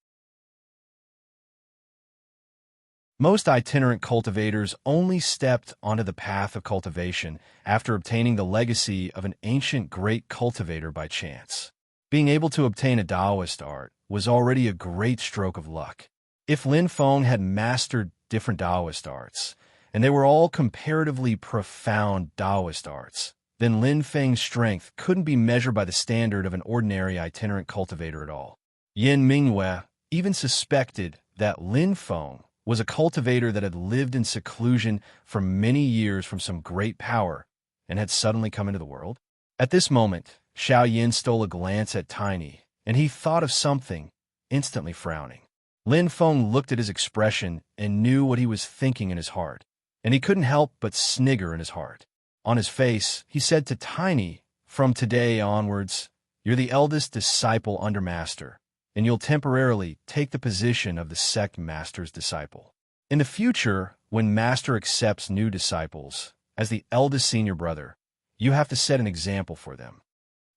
Most itinerant cultivators only stepped onto the path of cultivation after obtaining the legacy of an ancient great cultivator by chance. Being able to obtain a Taoist art was already a great stroke of luck. If Lin Feng had mastered different Taoist arts, and they were all comparatively profound Taoist arts, then Lin Feng's strength couldn't be measured by the standard of an ordinary itinerant cultivator at all. Yin Mingyue even suspected that Lin Feng was a cultivator that had lived in seclusion for many years from some great power and had suddenly come into the world. At this moment, Xiao Yin stole a glance at Tiny, and he thought of something, instantly frowning. Lin Feng looked at his expression and knew what he was thinking in his heart, and he couldn't help but snigger in his heart. On his face, he said to Tiny, "From today onwards, you're the eldest disciple under Master, and you'll temporarily take the position of the sect Master's disciple. In the future, when Master accepts new disciples, as the eldest senior brother, you have to set an example for them."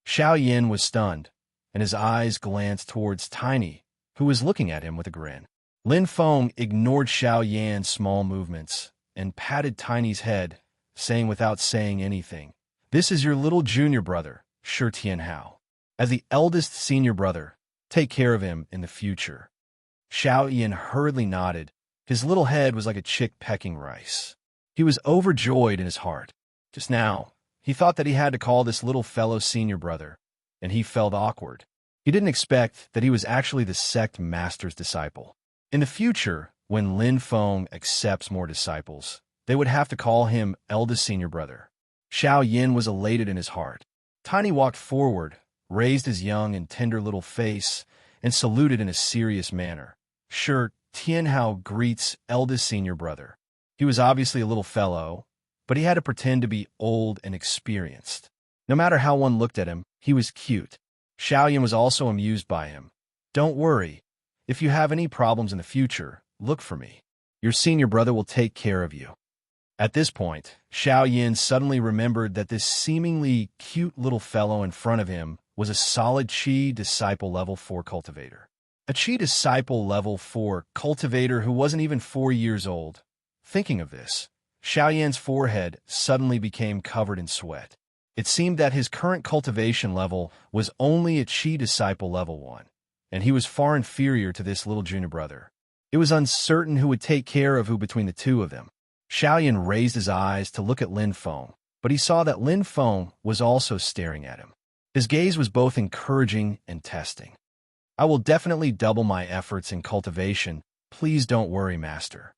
Xiao Yin was stunned, and his eyes glanced towards Tiny, who was looking at him with a grin. Lin Feng ignored Xiao Yan's small movements and patted Tiny's head, saying without saying anything, "This is your little junior brother, Shi Tianhao. As the eldest senior brother, take care of him in the future." Xiao Yan hurriedly nodded. His little head was like a chick pecking rice. He was overjoyed in his heart. Just now, he thought that he had to call this little fellow senior brother, and he felt awkward. He didn't expect that he was actually the sect master's disciple. In the future, when Lin Feng accepts more disciples, they would have to call him eldest senior brother. Xiao Yan was elated in his heart. Tiny walked forward, raised his young and tender little face, and saluted in a serious manner. Shi Tianhao greets eldest senior brother. He was obviously a little fellow, but he had to pretend to be old and experienced. No matter how one looked at him, he was cute. Xiao Yan was also amused by him. "Don't worry. If you have any problems in the future, look for me. Your senior brother will take care of you." At this point, Xiao Yan suddenly remembered that this seemingly cute little fellow in front of him was a solid Qi Disciple Level 4 cultivator. A Qi Disciple Level 4 cultivator who wasn't even 4 years old. Thinking of this, Xiao Yan's forehead suddenly became covered in sweat. It seemed that his current cultivation level was only a Qi Disciple Level 1, and he was far inferior to this little junior brother. It was uncertain who would take care of who between the two of them. Xiao Yan raised his eyes to look at Lin Feng, but he saw that Lin Feng was also staring at him. His gaze was both encouraging and testing. "I will definitely double my efforts in cultivation. Please don't worry, master."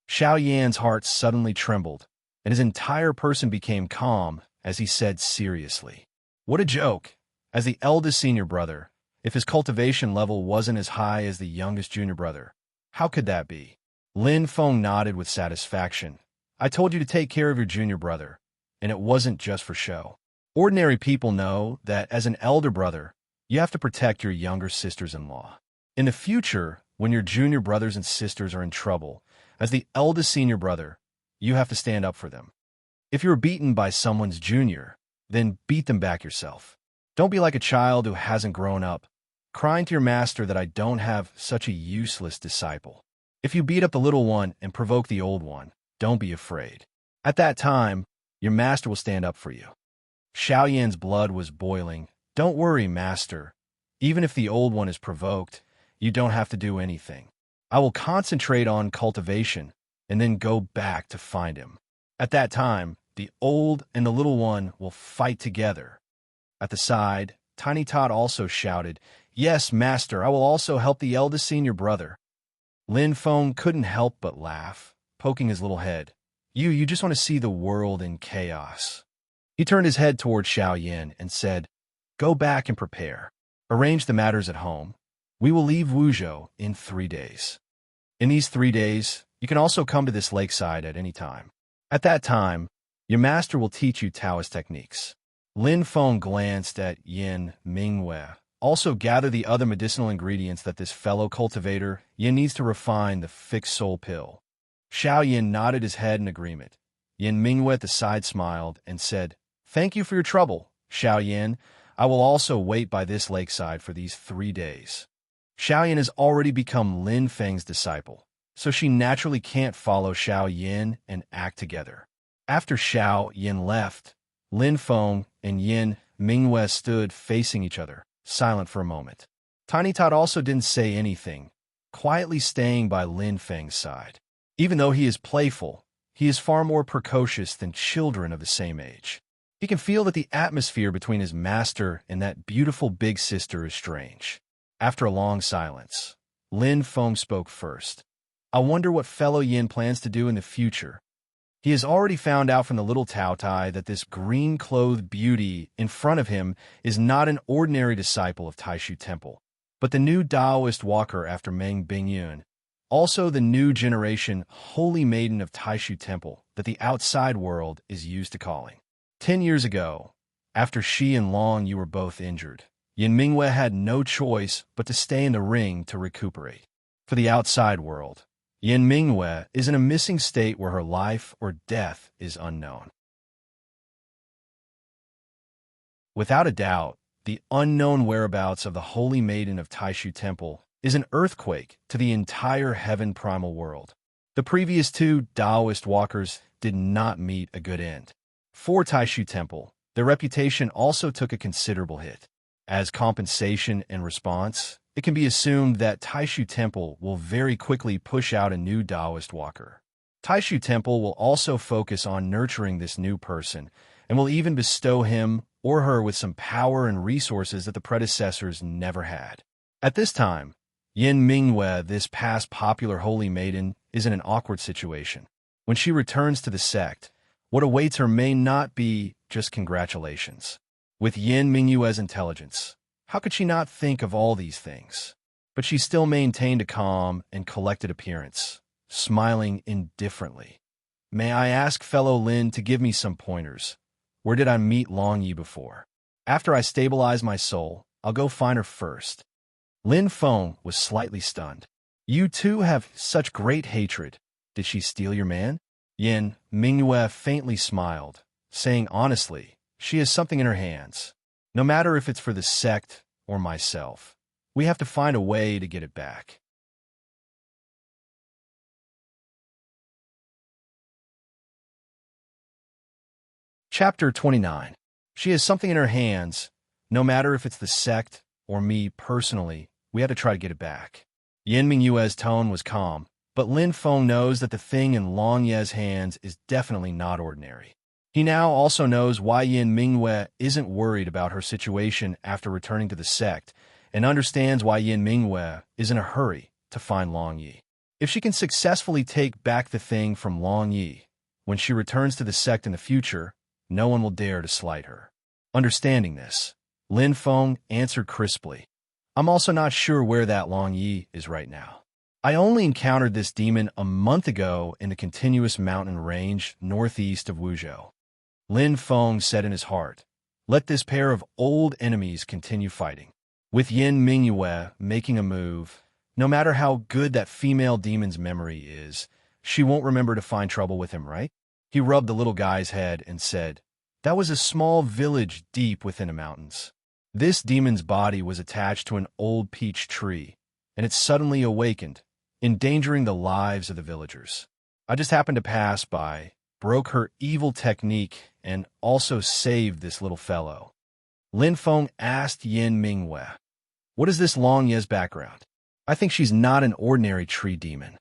Xiao Yan's heart suddenly trembled, and his entire person became calm as he said seriously, "What a joke! As the eldest senior brother, if his cultivation level wasn't as high as the youngest junior brother, how could that be?" Lin Feng nodded with satisfaction. "I told you to take care of your junior brother, and it wasn't just for show. Ordinary people know that as an elder brother, you have to protect your younger sisters-in-law. In the future, when your junior brothers and sisters are in trouble, as the eldest senior brother, you have to stand up for them. If you're beaten by someone's junior, then beat them back yourself. Don't be like a child who hasn't grown up, crying to your master that I don't have such a useless disciple. If you beat up the little one and provoke the old one, don't be afraid. At that time, your master will stand up for you." Xiao Yan's blood was boiling. "Don't worry, master. Even if the old one is provoked, you don't have to do anything. I will concentrate on cultivation and then go back to find him. At that time, the old and the little one will fight together." At the side, Tiny Tot also shouted, "Yes, master, I will also help the eldest senior brother." Lin Feng couldn't help but laugh, poking his little head. You just want to see the world in chaos." He turned his head toward Xiao Yan and said, "Go back and prepare. Arrange the matters at home. We will leave Wuzhou in 3 days. In these 3 days, you can also come to this lakeside at any time. At that time, your master will teach you Taoist techniques." Lin Feng glanced at Yin Mingwei. "Also gather the other medicinal ingredients that this fellow cultivator Yin needs to refine the fixed soul pill." Xiao Yan nodded his head in agreement. Yin Mingwei at the side smiled and said, "Thank you for your trouble, Xiao Yan. I will also wait by this lakeside for these 3 days." Xiao Yan has already become Lin Feng's disciple, so she naturally can't follow Xiao Yan and act together. After Xiao Yan left, Lin Feng and Yin Mingwei stood facing each other, silent for a moment. Tiny Tot also didn't say anything, quietly staying by Lin Feng's side. Even though he is playful, he is far more precocious than children of the same age. He can feel that the atmosphere between his master and that beautiful big sister is strange. After a long silence, Lin Feng spoke first. "I wonder what fellow Yin plans to do in the future. He has already found out from the little Tao Tai that this green-clothed beauty in front of him is not an ordinary disciple of Taishu Temple, but the new Taoist walker after Meng Bingyun, also the new generation holy maiden of Taishu Temple that the outside world is used to calling. 10 years ago, after Shi and Long you were both injured, Yin Mingwei had no choice but to stay in the ring to recuperate. For the outside world, Yin Mingwei is in a missing state where her life or death is unknown. Without a doubt, The unknown whereabouts of the Holy Maiden of Taishu Temple is an earthquake to the entire heaven primal world. The previous two Taoist walkers did not meet a good end. For Taishu Temple, their reputation also took a considerable hit. As compensation and response, it can be assumed that Taishu Temple will very quickly push out a new Taoist walker. Taishu Temple will also focus on nurturing this new person and will even bestow him or her with some power and resources that the predecessors never had. At this time, Yin Mingyue, this past popular holy maiden, is in an awkward situation. When she returns to the sect, what awaits her may not be just congratulations. With Yin Mingyue's intelligence, how could she not think of all these things? But she still maintained a calm and collected appearance, smiling indifferently. May I ask fellow Lin to give me some pointers? Where did I meet Long Yi before? After I stabilize my soul, I'll go find her first. Lin Feng was slightly stunned. You two have such great hatred. Did she steal your man? Yin Mingyue faintly smiled, saying honestly, she has something in her hands. No matter if it's for the sect or myself, we have to find a way to get it back. Chapter 29. She has something in her hands. No matter if it's the sect or me personally, we have to try to get it back. Yin Mingyue's tone was calm, but Lin Feng knows that the thing in Long Ye's hands is definitely not ordinary. He now also knows why Yin Mingyue isn't worried about her situation after returning to the sect, and understands why Yin Mingyue is in a hurry to find Long Yi. If she can successfully take back the thing from Long Yi, when she returns to the sect in the future, no one will dare to slight her. Understanding this, Lin Feng answered crisply, I'm also not sure where that Long Yi is right now. I only encountered this demon a month ago in the continuous mountain range northeast of Wuzhou. Lin Feng said in his heart, let this pair of old enemies continue fighting. With Yin Mingyue making a move, no matter how good that female demon's memory is, she won't remember to find trouble with him, right? He rubbed the little guy's head and said, that was a small village deep within the mountains. This demon's body was attached to an old peach tree, and it suddenly awakened, endangering the lives of the villagers. I just happened to pass by, broke her evil technique, and also saved this little fellow. Lin Feng asked Yin Mingyue, what is this Long Ye's background? I think she's not an ordinary tree demon.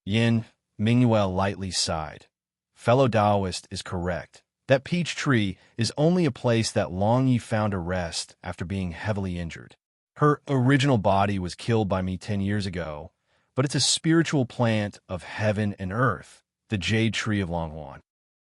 Yin Mingyue lightly sighed. Fellow Taoist is correct. That peach tree is only a place that Long Yi found a rest after being heavily injured. Her original body was killed by me 10 years ago, but it's a spiritual plant of heaven and earth, the jade tree of Longhuan.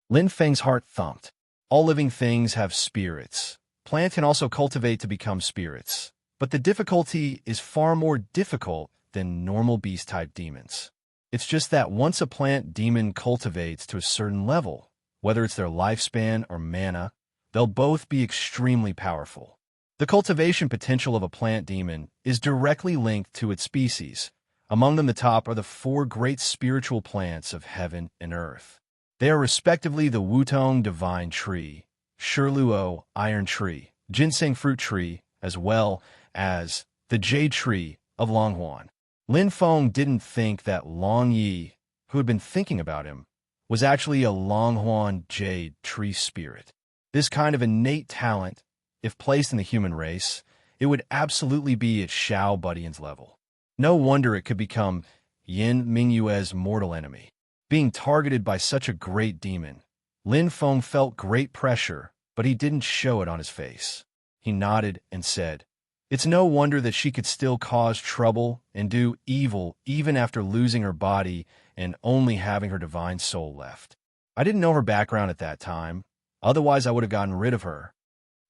Lin Feng's heart thumped. All living things have spirits. Plants can also cultivate to become spirits, but the difficulty is far more difficult than normal beast-type demons. It's just that once a plant demon cultivates to a certain level, whether it's their lifespan or mana, they'll both be extremely powerful. The cultivation potential of a plant demon is directly linked to its species. Among them, the top are the 4 great spiritual plants of heaven and earth. They are respectively the Wutong Divine Tree, Shiluo Iron Tree, Ginseng Fruit Tree, as well as the Jade Tree of Longhuan. Lin Feng didn't think that Long Yi, who had been thinking about him, was actually a Longhuan Jade Tree spirit. This kind of innate talent, if placed in the human race, it would absolutely be at Xiao Budian's level. No wonder it could become Yin Mingyue's mortal enemy. Being targeted by such a great demon, Lin Feng felt great pressure, but he didn't show it on his face. He nodded and said, it's no wonder that she could still cause trouble and do evil even after losing her body and only having her divine soul left. I didn't know her background at that time, otherwise I would have gotten rid of her.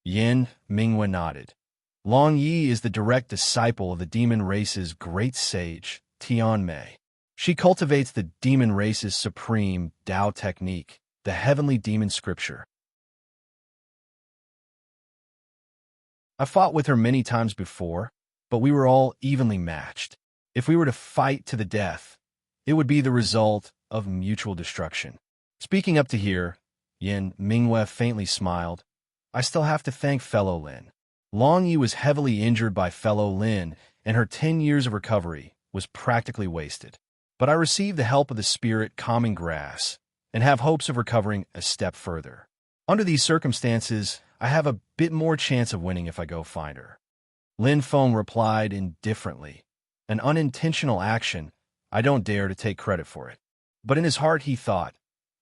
Yin Mingyue nodded. Long Yi is the direct disciple of the demon race's great sage, Tian Mei. She cultivates the demon race's supreme Tao technique, the heavenly demon scripture. I fought with her many times before, but we were all evenly matched. If we were to fight to the death, it would be the result of mutual destruction. Speaking up to here, Yin Mingyue faintly smiled. I still have to thank fellow Lin. Long Yi was heavily injured by fellow Lin, and her 10 years of recovery was practically wasted. But I received the help of the spirit calming grass, and have hopes of recovering a step further. Under these circumstances, I have a bit more chance of winning if I go find her. Lin Feng replied indifferently. An unintentional action, I don't dare to take credit for it. But in his heart he thought,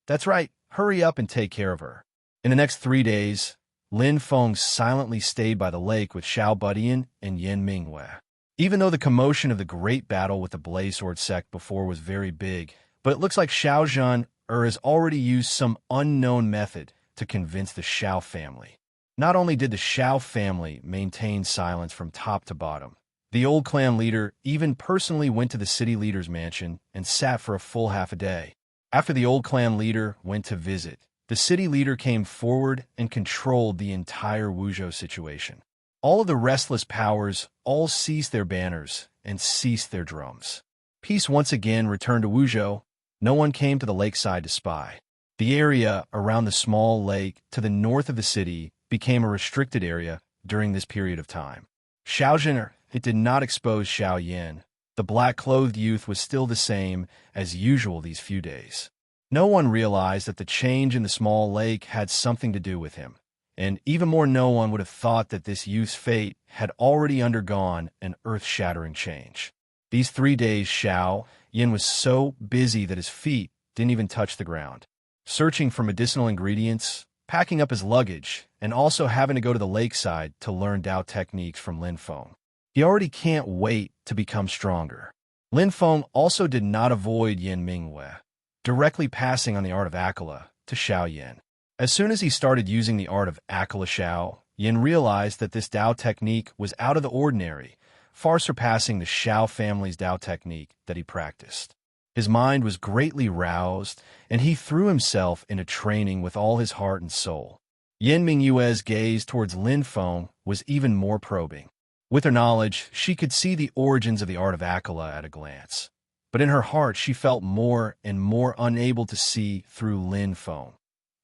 that's right, hurry up and take care of her. In the next 3 days, Lin Feng silently stayed by the lake with Xiao Budian and Yin Mingwei. Even though the commotion of the great battle with the Blaze Sword sect before was very big, but it looks like Xiao Zhan has already used some unknown method to convince the Xiao family. Not only did the Xiao family maintain silence from top to bottom, the old clan leader even personally went to the city leader's mansion and sat for a full half a day. After the old clan leader went to visit, the city leader came forward and controlled the entire Wuzhou situation. All of the restless powers all seized their banners and ceased their drums. Peace once again returned to Wuzhou. No one came to the lakeside to spy. The area around the small lake to the north of the city became a restricted area during this period of time. Xiao Zhen, it did not expose Xiao Yan. The black-clothed youth was still the same as usual these few days. No one realized that the change in the small lake had something to do with him, and even more no one would have thought that this youth's fate had already undergone an earth-shattering change. These 3 days Xiao Yan was so busy that his feet didn't even touch the ground, searching for medicinal ingredients, packing up his luggage, and also having to go to the lakeside to learn Dao techniques from Lin Feng. He already can't wait to become stronger. Lin Feng also did not avoid Yin Mingwei, directly passing on the art of Akala to Xiao Yan. As soon as he started using the art of Akala Xiao, Yin realized that this Dao technique was out of the ordinary, far surpassing the Xiao family's Dao technique that he practiced. His mind was greatly roused, and he threw himself into training with all his heart and soul. Yin Mingyue's gaze towards Lin Feng was even more probing. With her knowledge, she could see the origins of the art of Akala at a glance. But in her heart, she felt more and more unable to see through Lin Feng.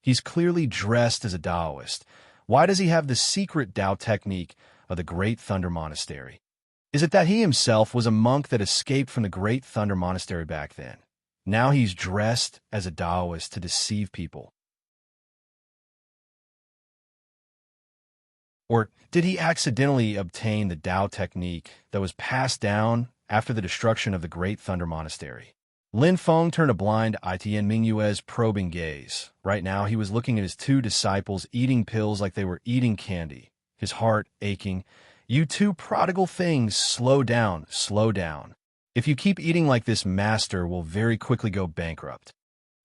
He's clearly dressed as a Taoist. Why does he have the secret Tao technique of the Great Thunder Monastery? Is it that he himself was a monk that escaped from the Great Thunder Monastery back then? Now he's dressed as a Taoist to deceive people. Or did he accidentally obtain the Tao technique that was passed down after the destruction of the Great Thunder Monastery? Lin Feng turned a blind eye to Yin Mingyue's probing gaze. Right now, he was looking at his 2 disciples eating pills like they were eating candy, his heart aching. You 2 prodigal things, slow down, slow down. If you keep eating like this, master will very quickly go bankrupt.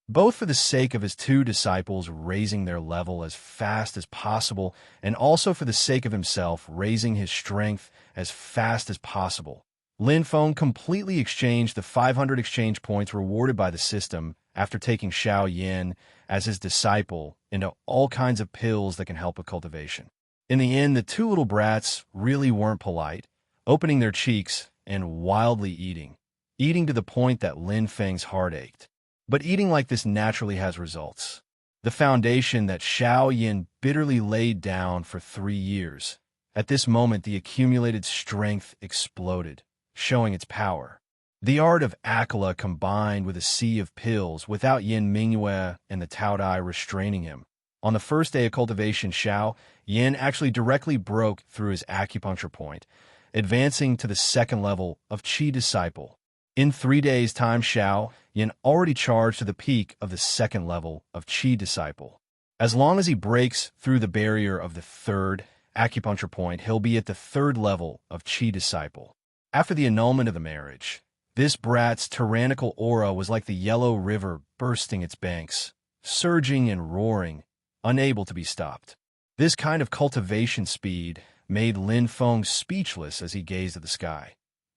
Both for the sake of his 2 disciples raising their level as fast as possible, and also for the sake of himself raising his strength as fast as possible, Lin Feng completely exchanged the 500 exchange points rewarded by the system after taking Xiao Yan as his disciple into all kinds of pills that can help with cultivation. In the end, the 2 little brats really weren't polite, opening their cheeks and wildly eating to the point that Lin Feng's heart ached. But eating like this naturally has results. The foundation that Xiao Yan bitterly laid down for 3 years. At this moment, the accumulated strength exploded, showing its power. The art of Akala combined with a sea of pills without Yin Mingyue and the Tao Dai restraining him. On the first day of cultivation, Xiao Yan actually directly broke through his acupuncture point, advancing to the 2nd level of Qi Disciple. In 3 days' time, Xiao Yan already charged to the peak of the 2nd level of Qi Disciple. As long as he breaks through the barrier of the 3rd acupuncture point, he'll be at the 3rd level of Qi Disciple. After the annulment of the marriage, this brat's tyrannical aura was like the yellow river bursting its banks, surging and roaring, unable to be stopped. This kind of cultivation speed made Lin Feng speechless as he gazed at the sky.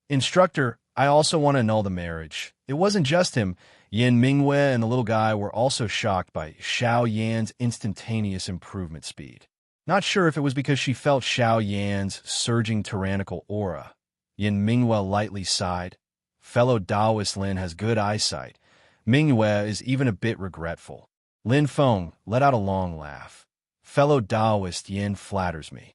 Instructor, I also want to annul the marriage. It wasn't just him. Yin Mingwei and the little guy were also shocked by Xiao Yan's instantaneous improvement speed. Not sure if it was because she felt Xiao Yan's surging tyrannical aura. Yin Mingwei lightly sighed. Fellow Taoist Lin has good eyesight. Mingwei is even a bit regretful. Lin Feng let out a long laugh. Fellow Taoist Yin flatters me.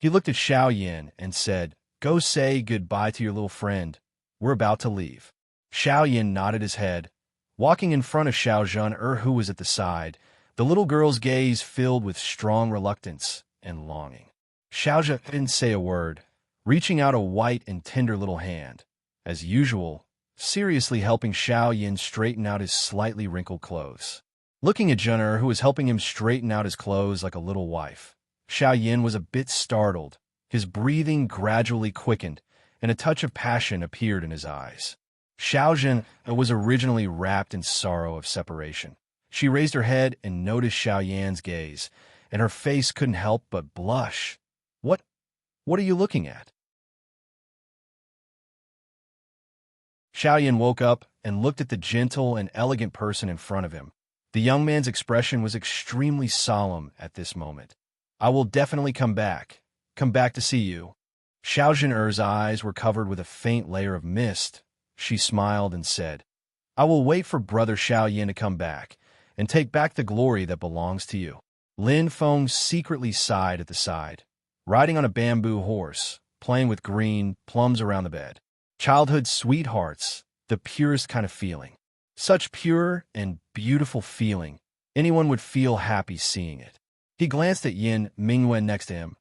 He looked at Xiao Yin and said, "Go say goodbye to your little friend. We're about to leave." Xiao Yin nodded his head. Walking in front of Xiao Zhen, who was at the side, the little girl's gaze filled with strong reluctance and longing. Xiao Zhen didn't say a word, reaching out a white and tender little hand, as usual, seriously helping Xiao Yin straighten out his slightly wrinkled clothes. Looking at Zhen, who was helping him straighten out his clothes like a little wife, Xiao Yin was a bit startled. His breathing gradually quickened, and a touch of passion appeared in his eyes. Xiao Zhen was originally wrapped in sorrow of separation. She raised her head and noticed Xiao Yan's gaze, and her face couldn't help but blush. What are you looking at?" Xiao Yan woke up and looked at the gentle and elegant person in front of him. The young man's expression was extremely solemn at this moment. "I will definitely come back to see you." Xiao Zhen's eyes were covered with a faint layer of mist. She smiled and said, "I will wait for Brother Xiao Yin to come back and take back the glory that belongs to you." Lin Feng secretly sighed at the side, riding on a bamboo horse, playing with green plums around the bed. Childhood sweethearts, the purest kind of feeling. Such pure and beautiful feeling, anyone would feel happy seeing it. He glanced at Yin Mingyue next to him.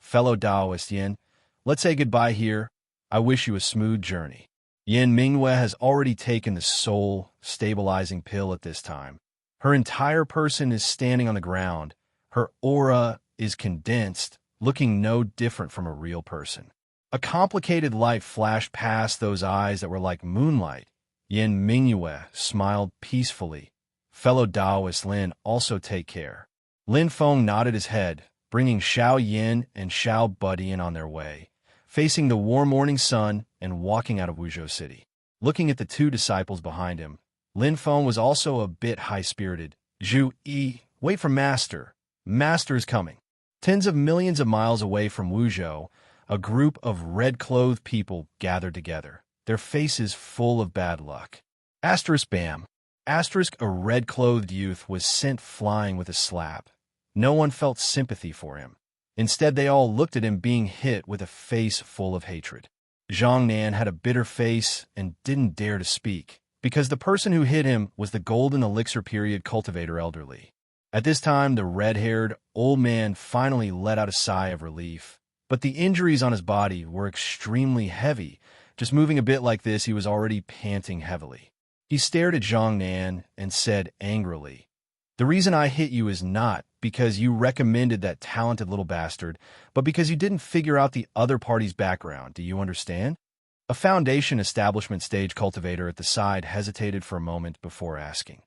"Fellow Taoist Yin, let's say goodbye here. I wish you a smooth journey." Yin Mingyue has already taken the soul-stabilizing pill at this time. Her entire person is standing on the ground. Her aura is condensed, looking no different from a real person. A complicated light flashed past those eyes that were like moonlight. Yin Mingyue smiled peacefully. "Fellow Taoist Lin, also take care." Lin Feng nodded his head, bringing Xiao Yin and Xiao Budian on their way, facing the warm morning sun and walking out of Wuzhou City. Looking at the two disciples behind him, Lin Feng was also a bit high-spirited. "Zhu Yi, wait for Master. Master is coming." Tens of millions of miles away from Wuzhou, a group of red-clothed people gathered together, their faces full of bad luck. Asterisk bam. Asterisk a red-clothed youth was sent flying with a slap. No one felt sympathy for him. Instead, they all looked at him being hit with a face full of hatred. Zhang Nan had a bitter face and didn't dare to speak, because the person who hit him was the golden elixir period cultivator elderly. At this time, the red-haired old man finally let out a sigh of relief, but the injuries on his body were extremely heavy. Just moving a bit like this, he was already panting heavily. He stared at Zhang Nan and said angrily, "The reason I hit you is not because you recommended that talented little bastard, but because you didn't figure out the other party's background. Do you understand?" A foundation establishment stage cultivator at the side hesitated for a moment before asking,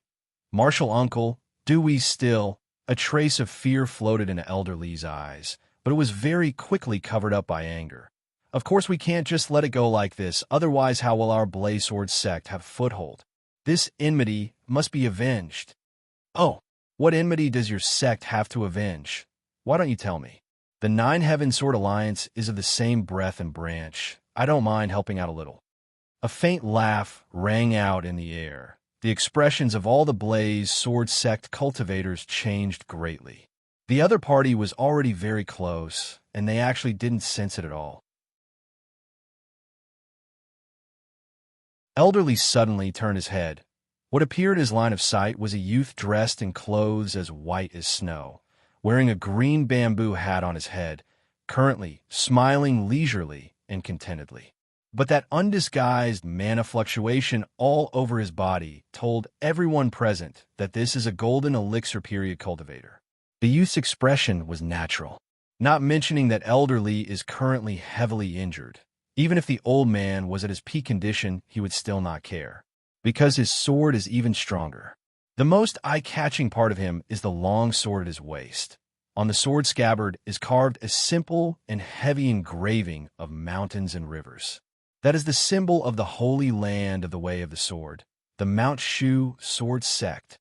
"Marshal uncle, do we still?" A trace of fear floated in Elderly's eyes, but it was very quickly covered up by anger. "Of course we can't just let it go like this, otherwise how will our Blaze Sword sect have foothold? This enmity must be avenged." "Oh, what enmity does your sect have to avenge? Why don't you tell me?" "The Nine Heaven Sword Alliance is of the same breath and branch. I don't mind helping out a little." A faint laugh rang out in the air. The expressions of all the Blaze Sword sect cultivators changed greatly. The other party was already very close, and they actually didn't sense it at all. Elderly suddenly turned his head. What appeared in his line of sight was a youth dressed in clothes as white as snow, wearing a green bamboo hat on his head, currently smiling leisurely and contentedly. But that undisguised mana fluctuation all over his body told everyone present that this is a golden elixir period cultivator. The youth's expression was natural, not mentioning that Elderly is currently heavily injured. Even if the old man was at his peak condition, he would still not care, because his sword is even stronger. The most eye-catching part of him is the long sword at his waist. On the sword scabbard is carved a simple and heavy engraving of mountains and rivers. That is the symbol of the holy land of the Way of the Sword, the Mount Shu Sword Sect.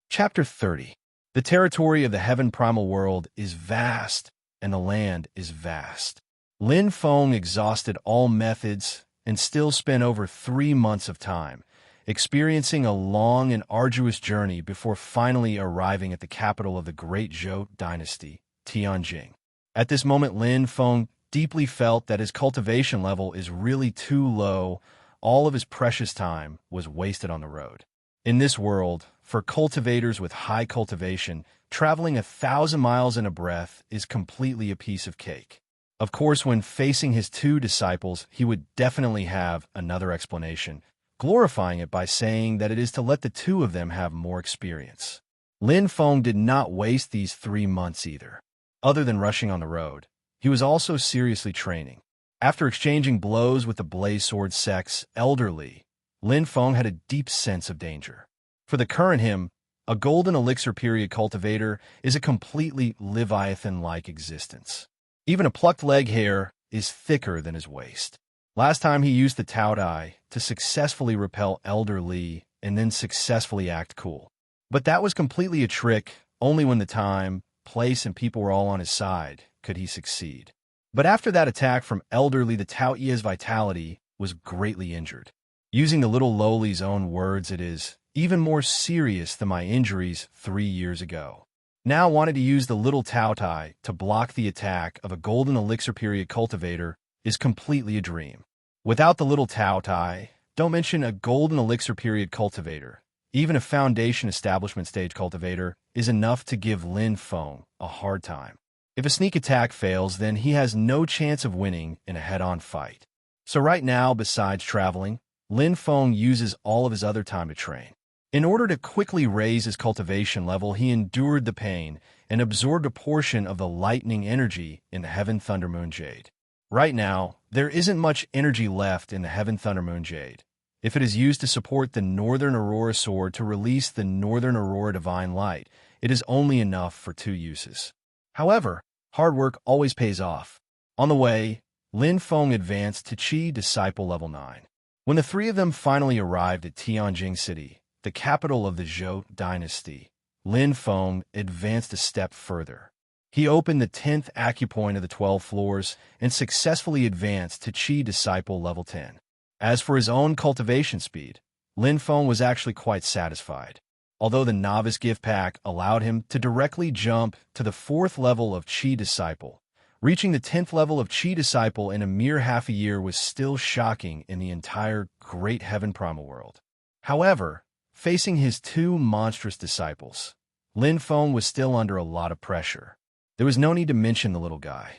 Chapter 30. The territory of the Heaven Primal World is vast, and the land is vast. Lin Feng exhausted all methods and still spent over 3 months of time experiencing a long and arduous journey before finally arriving at the capital of the great Zhou dynasty, Tianjin. At this moment, Lin Feng deeply felt that his cultivation level is really too low. All of his precious time was wasted on the road. In this world, for cultivators with high cultivation, traveling 1,000 miles in a breath is completely a piece of cake. Of course, when facing his two disciples, he would definitely have another explanation, glorifying it by saying that it is to let the two of them have more experience. Lin Feng did not waste these 3 months either. Other than rushing on the road, he was also seriously training. After exchanging blows with the blaze sword sect's elderly, Lin Feng had a deep sense of danger. For the current him, a golden elixir period cultivator is a completely Leviathan-like existence. Even a plucked leg hair is thicker than his waist. Last time he used the Tao Dai to successfully repel Elder Li and then successfully act cool. But that was completely a trick. Only when the time, place, and people were all on his side could he succeed. But after that attack from Elder Li, the Tao Yi's vitality was greatly injured. Using the little lowly's own words, it is even more serious than my injuries 3 years ago. Now wanted to use the little Tao Tai to block the attack of a golden elixir period cultivator is completely a dream. Without the little Tao Tai, don't mention a golden elixir period cultivator, even a foundation establishment stage cultivator is enough to give Lin Feng a hard time. If a sneak attack fails, then he has no chance of winning in a head-on fight. So right now, besides traveling, Lin Feng uses all of his other time to train. In order to quickly raise his cultivation level, he endured the pain and absorbed a portion of the lightning energy in the Heaven Thunder Moon Jade. Right now, there isn't much energy left in the Heaven Thunder Moon Jade. If it is used to support the Northern Aurora Sword to release the Northern Aurora Divine Light, it is only enough for 2 uses. However, hard work always pays off. On the way, Lin Feng advanced to Qi Disciple Level 9. When the 3 of them finally arrived at Tianjin City, the capital of the Zhou dynasty, Lin Feng advanced a step further. He opened the 10th acupoint of the 12 floors and successfully advanced to Qi Disciple Level 10. As for his own cultivation speed, Lin Feng was actually quite satisfied. Although the novice gift pack allowed him to directly jump to the 4th level of Qi Disciple, reaching the 10th level of Qi Disciple in a mere half a year was still shocking in the entire Great Heaven Primal World. However, facing his 2 monstrous disciples, Lin Feng was still under a lot of pressure. There was no need to mention the little guy.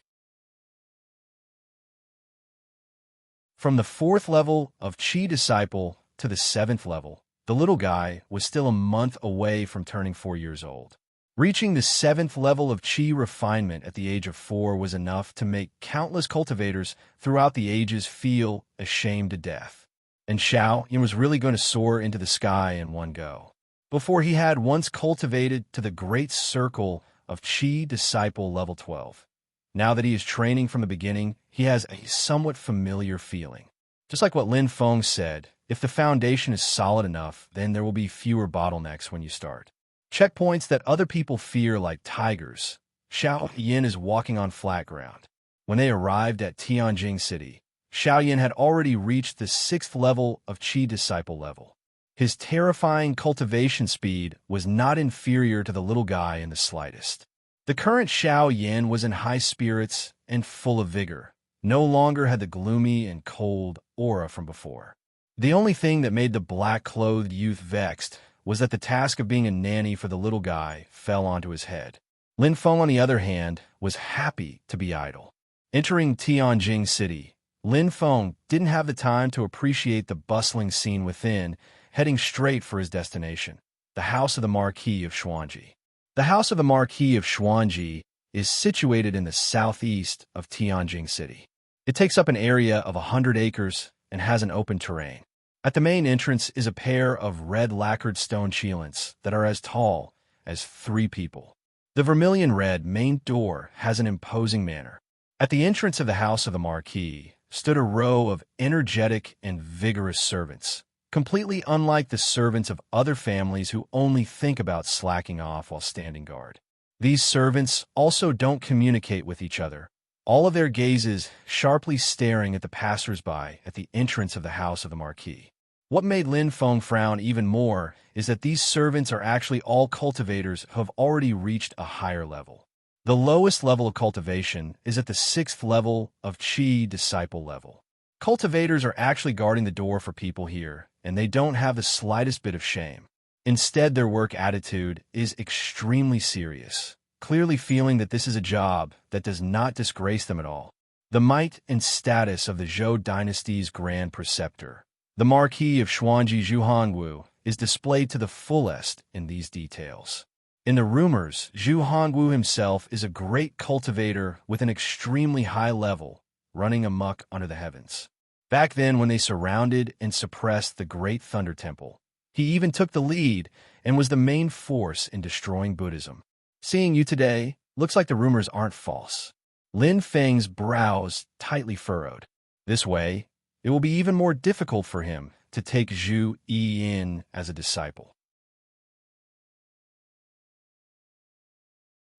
From the 4th level of Qi Disciple to the 7th level, the little guy was still a month away from turning 4 years old. Reaching the 7th level of Qi refinement at the age of 4 was enough to make countless cultivators throughout the ages feel ashamed to death. And Xiao Yan was really going to soar into the sky in one go. Before he had once cultivated to the great circle of Qi Disciple Level 12. Now that he is training from the beginning, he has a somewhat familiar feeling. Just like what Lin Feng said, if the foundation is solid enough, then there will be fewer bottlenecks when you start. Checkpoints that other people fear like tigers, Xiao Yan is walking on flat ground. When they arrived at Tianjin City, Xiao Yan had already reached the 6th level of Qi Disciple level. His terrifying cultivation speed was not inferior to the little guy in the slightest. The current Xiao Yan was in high spirits and full of vigor. No longer had the gloomy and cold aura from before. The only thing that made the black-clothed youth vexed was that the task of being a nanny for the little guy fell onto his head. Lin Feng, on the other hand, was happy to be idle. Entering Tianjin City, Lin Feng didn't have the time to appreciate the bustling scene within, heading straight for his destination, the house of the Marquis of Xuanji. The house of the Marquis of Xuanji is situated in the southeast of Tianjin City. It takes up an area of 100 acres and has an open terrain. At the main entrance is a pair of red lacquered stone chelants that are as tall as 3 people. The vermilion red main door has an imposing manner. At the entrance of the house of the Marquis stood a row of energetic and vigorous servants, completely unlike the servants of other families who only think about slacking off while standing guard. These servants also don't communicate with each other, all of their gazes sharply staring at the passers-by at the entrance of the house of the Marquis. What made Lin Feng frown even more is that these servants are actually all cultivators who have already reached a higher level. The lowest level of cultivation is at the 6th level of Qi disciple level. Cultivators are actually guarding the door for people here, and they don't have the slightest bit of shame. Instead, their work attitude is extremely serious, clearly feeling that this is a job that does not disgrace them at all. The might and status of the Zhou dynasty's grand preceptor, the Marquis of Xuanji Zhu is displayed to the fullest in these details. In the rumors, Zhu Hongwu himself is a great cultivator with an extremely high level, running amok under the heavens. Back then, when they surrounded and suppressed the Great Thunder Temple, he even took the lead and was the main force in destroying Buddhism. Seeing you today, looks like the rumors aren't false. Lin Feng's brows tightly furrowed. This way, it will be even more difficult for him to take Zhu Yi in as a disciple.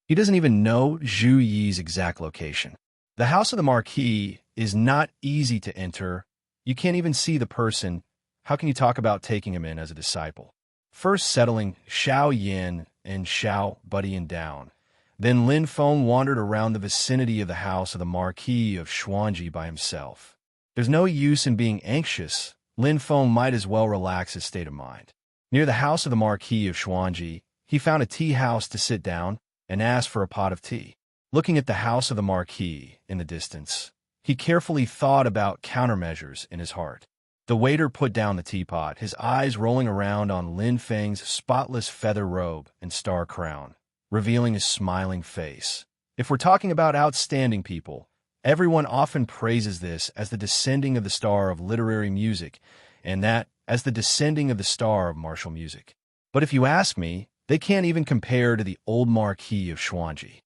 He doesn't even know Zhu Yi's exact location. The house of the Marquis is not easy to enter. You can't even see the person. How can you talk about taking him in as a disciple? First settling Xiao Yin and Xiao Budian down. Then Lin Feng wandered around the vicinity of the house of the Marquis of Xuanji by himself. There's no use in being anxious. Lin Feng might as well relax his state of mind. Near the house of the Marquis of Xuanji, he found a tea house to sit down and asked for a pot of tea. Looking at the house of the Marquis in the distance, he carefully thought about countermeasures in his heart. The waiter put down the teapot, his eyes rolling around on Lin Feng's spotless feather robe and star crown, revealing his smiling face. If we're talking about outstanding people, everyone often praises this as the descending of the star of literary music, and that as the descending of the star of martial music. But if you ask me, they can't even compare to the old Marquis of Xuanji.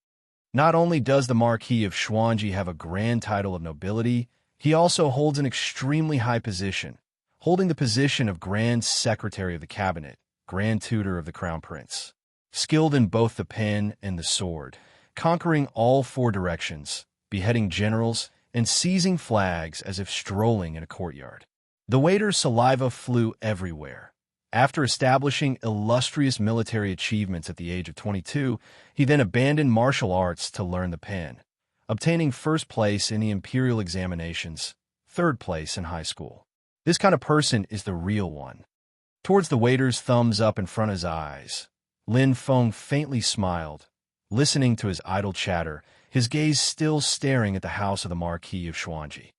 Not only does the Marquis of Xuanji have a grand title of nobility, he also holds an extremely high position, holding the position of Grand Secretary of the Cabinet, Grand Tutor of the Crown Prince. Skilled in both the pen and the sword, conquering all 4 directions, beheading generals, and seizing flags as if strolling in a courtyard. The waiter's saliva flew everywhere. After establishing illustrious military achievements at the age of 22, he then abandoned martial arts to learn the pen, obtaining 1st place in the imperial examinations, 3rd place in high school. This kind of person is the real one. Towards the waiter's thumbs up in front of his eyes, Lin Feng faintly smiled, listening to his idle chatter, his gaze still staring at the house of the Marquis of Xuanji.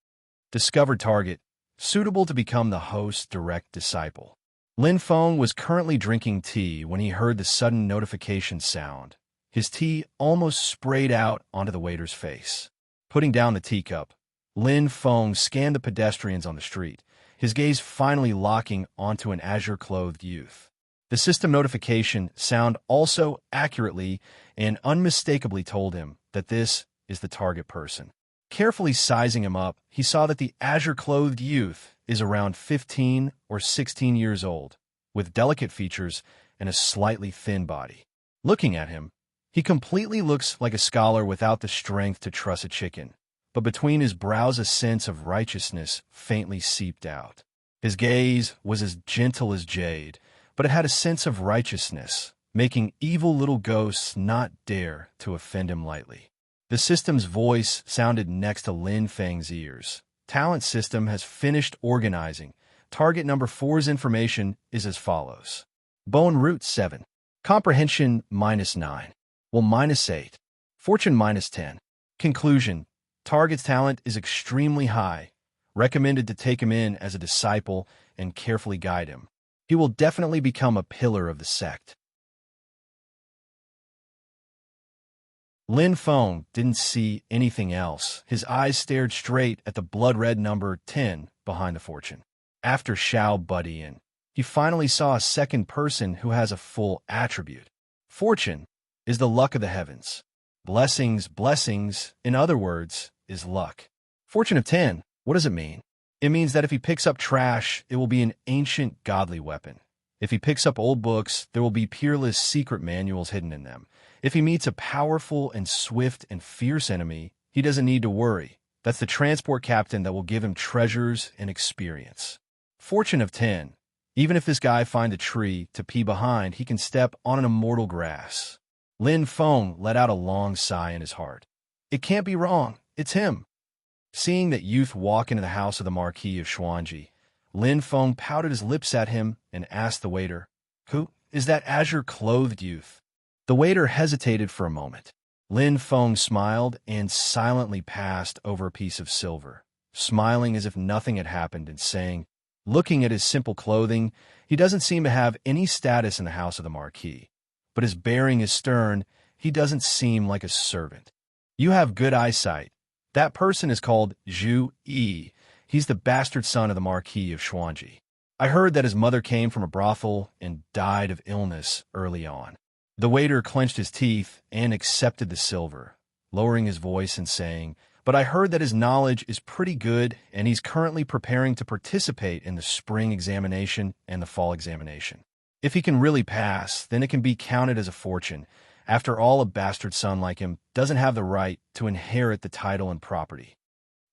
Discovered target, suitable to become the host's direct disciple. Lin Feng was currently drinking tea when he heard the sudden notification sound. His tea almost sprayed out onto the waiter's face. Putting down the teacup, Lin Feng scanned the pedestrians on the street, his gaze finally locking onto an azure-clothed youth. The system notification sound also accurately and unmistakably told him that this is the target person. Carefully sizing him up, he saw that the azure-clothed youth is around 15 or 16 years old, with delicate features and a slightly thin body. Looking at him, he completely looks like a scholar without the strength to truss a chicken, but between his brows a sense of righteousness faintly seeped out. His gaze was as gentle as jade, but it had a sense of righteousness, making evil little ghosts not dare to offend him lightly. The system's voice sounded next to Lin Feng's ears. Talent system has finished organizing. Target number 4's information is as follows. Bone root 7. Comprehension -9. Will -8. Fortune -10. Conclusion. Target's talent is extremely high. Recommended to take him in as a disciple and carefully guide him. He will definitely become a pillar of the sect. Lin Feng didn't see anything else. His eyes stared straight at the blood-red number 10 behind the fortune. After Xiao Budian, he finally saw a second person who has a full attribute. Fortune is the luck of the heavens. Blessings, in other words, is luck. Fortune of 10, what does it mean? It means that if he picks up trash, it will be an ancient godly weapon. If he picks up old books, there will be peerless secret manuals hidden in them. If he meets a powerful and swift and fierce enemy, he doesn't need to worry. That's the transport captain that will give him treasures and experience. Fortune of 10. Even if this guy find a tree to pee behind, he can step on an immortal grass. Lin Feng let out a long sigh in his heart. It can't be wrong. It's him. Seeing that youth walk into the house of the Marquis of Xuanji, Lin Feng pouted his lips at him and asked the waiter, "Who is that azure-clothed youth?" The waiter hesitated for a moment. Lin Feng smiled and silently passed over a piece of silver, smiling as if nothing had happened and saying, "Looking at his simple clothing, he doesn't seem to have any status in the house of the Marquis. But his bearing is stern. He doesn't seem like a servant. You have good eyesight. That person is called Zhu Yi. He's the bastard son of the Marquis of Xuanji. I heard that his mother came from a brothel and died of illness early on." The waiter clenched his teeth and accepted the silver, lowering his voice and saying, "But I heard that his knowledge is pretty good and he's currently preparing to participate in the spring examination and the fall examination. If he can really pass, then it can be counted as a fortune. After all, a bastard son like him doesn't have the right to inherit the title and property."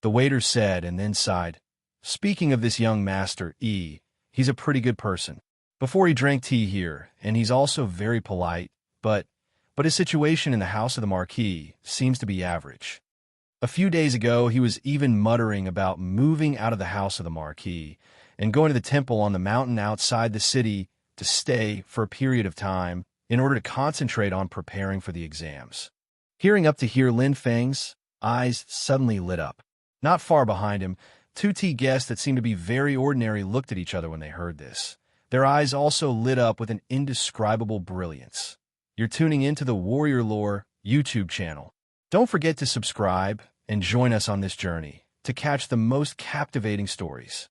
The waiter said and then sighed, "Speaking of this young master, E, he's a pretty good person. Before he drank tea here, and he's also very polite, but his situation in the house of the Marquis seems to be average. A few days ago, he was even muttering about moving out of the house of the Marquis and going to the temple on the mountain outside the city to stay for a period of time in order to concentrate on preparing for the exams." Hearing up to here, Lin Feng's eyes suddenly lit up. Not far behind him, two tea guests that seemed to be very ordinary looked at each other when they heard this. Their eyes also lit up with an indescribable brilliance. You're tuning into the Warrior Lore YouTube channel. Don't forget to subscribe and join us on this journey to catch the most captivating stories.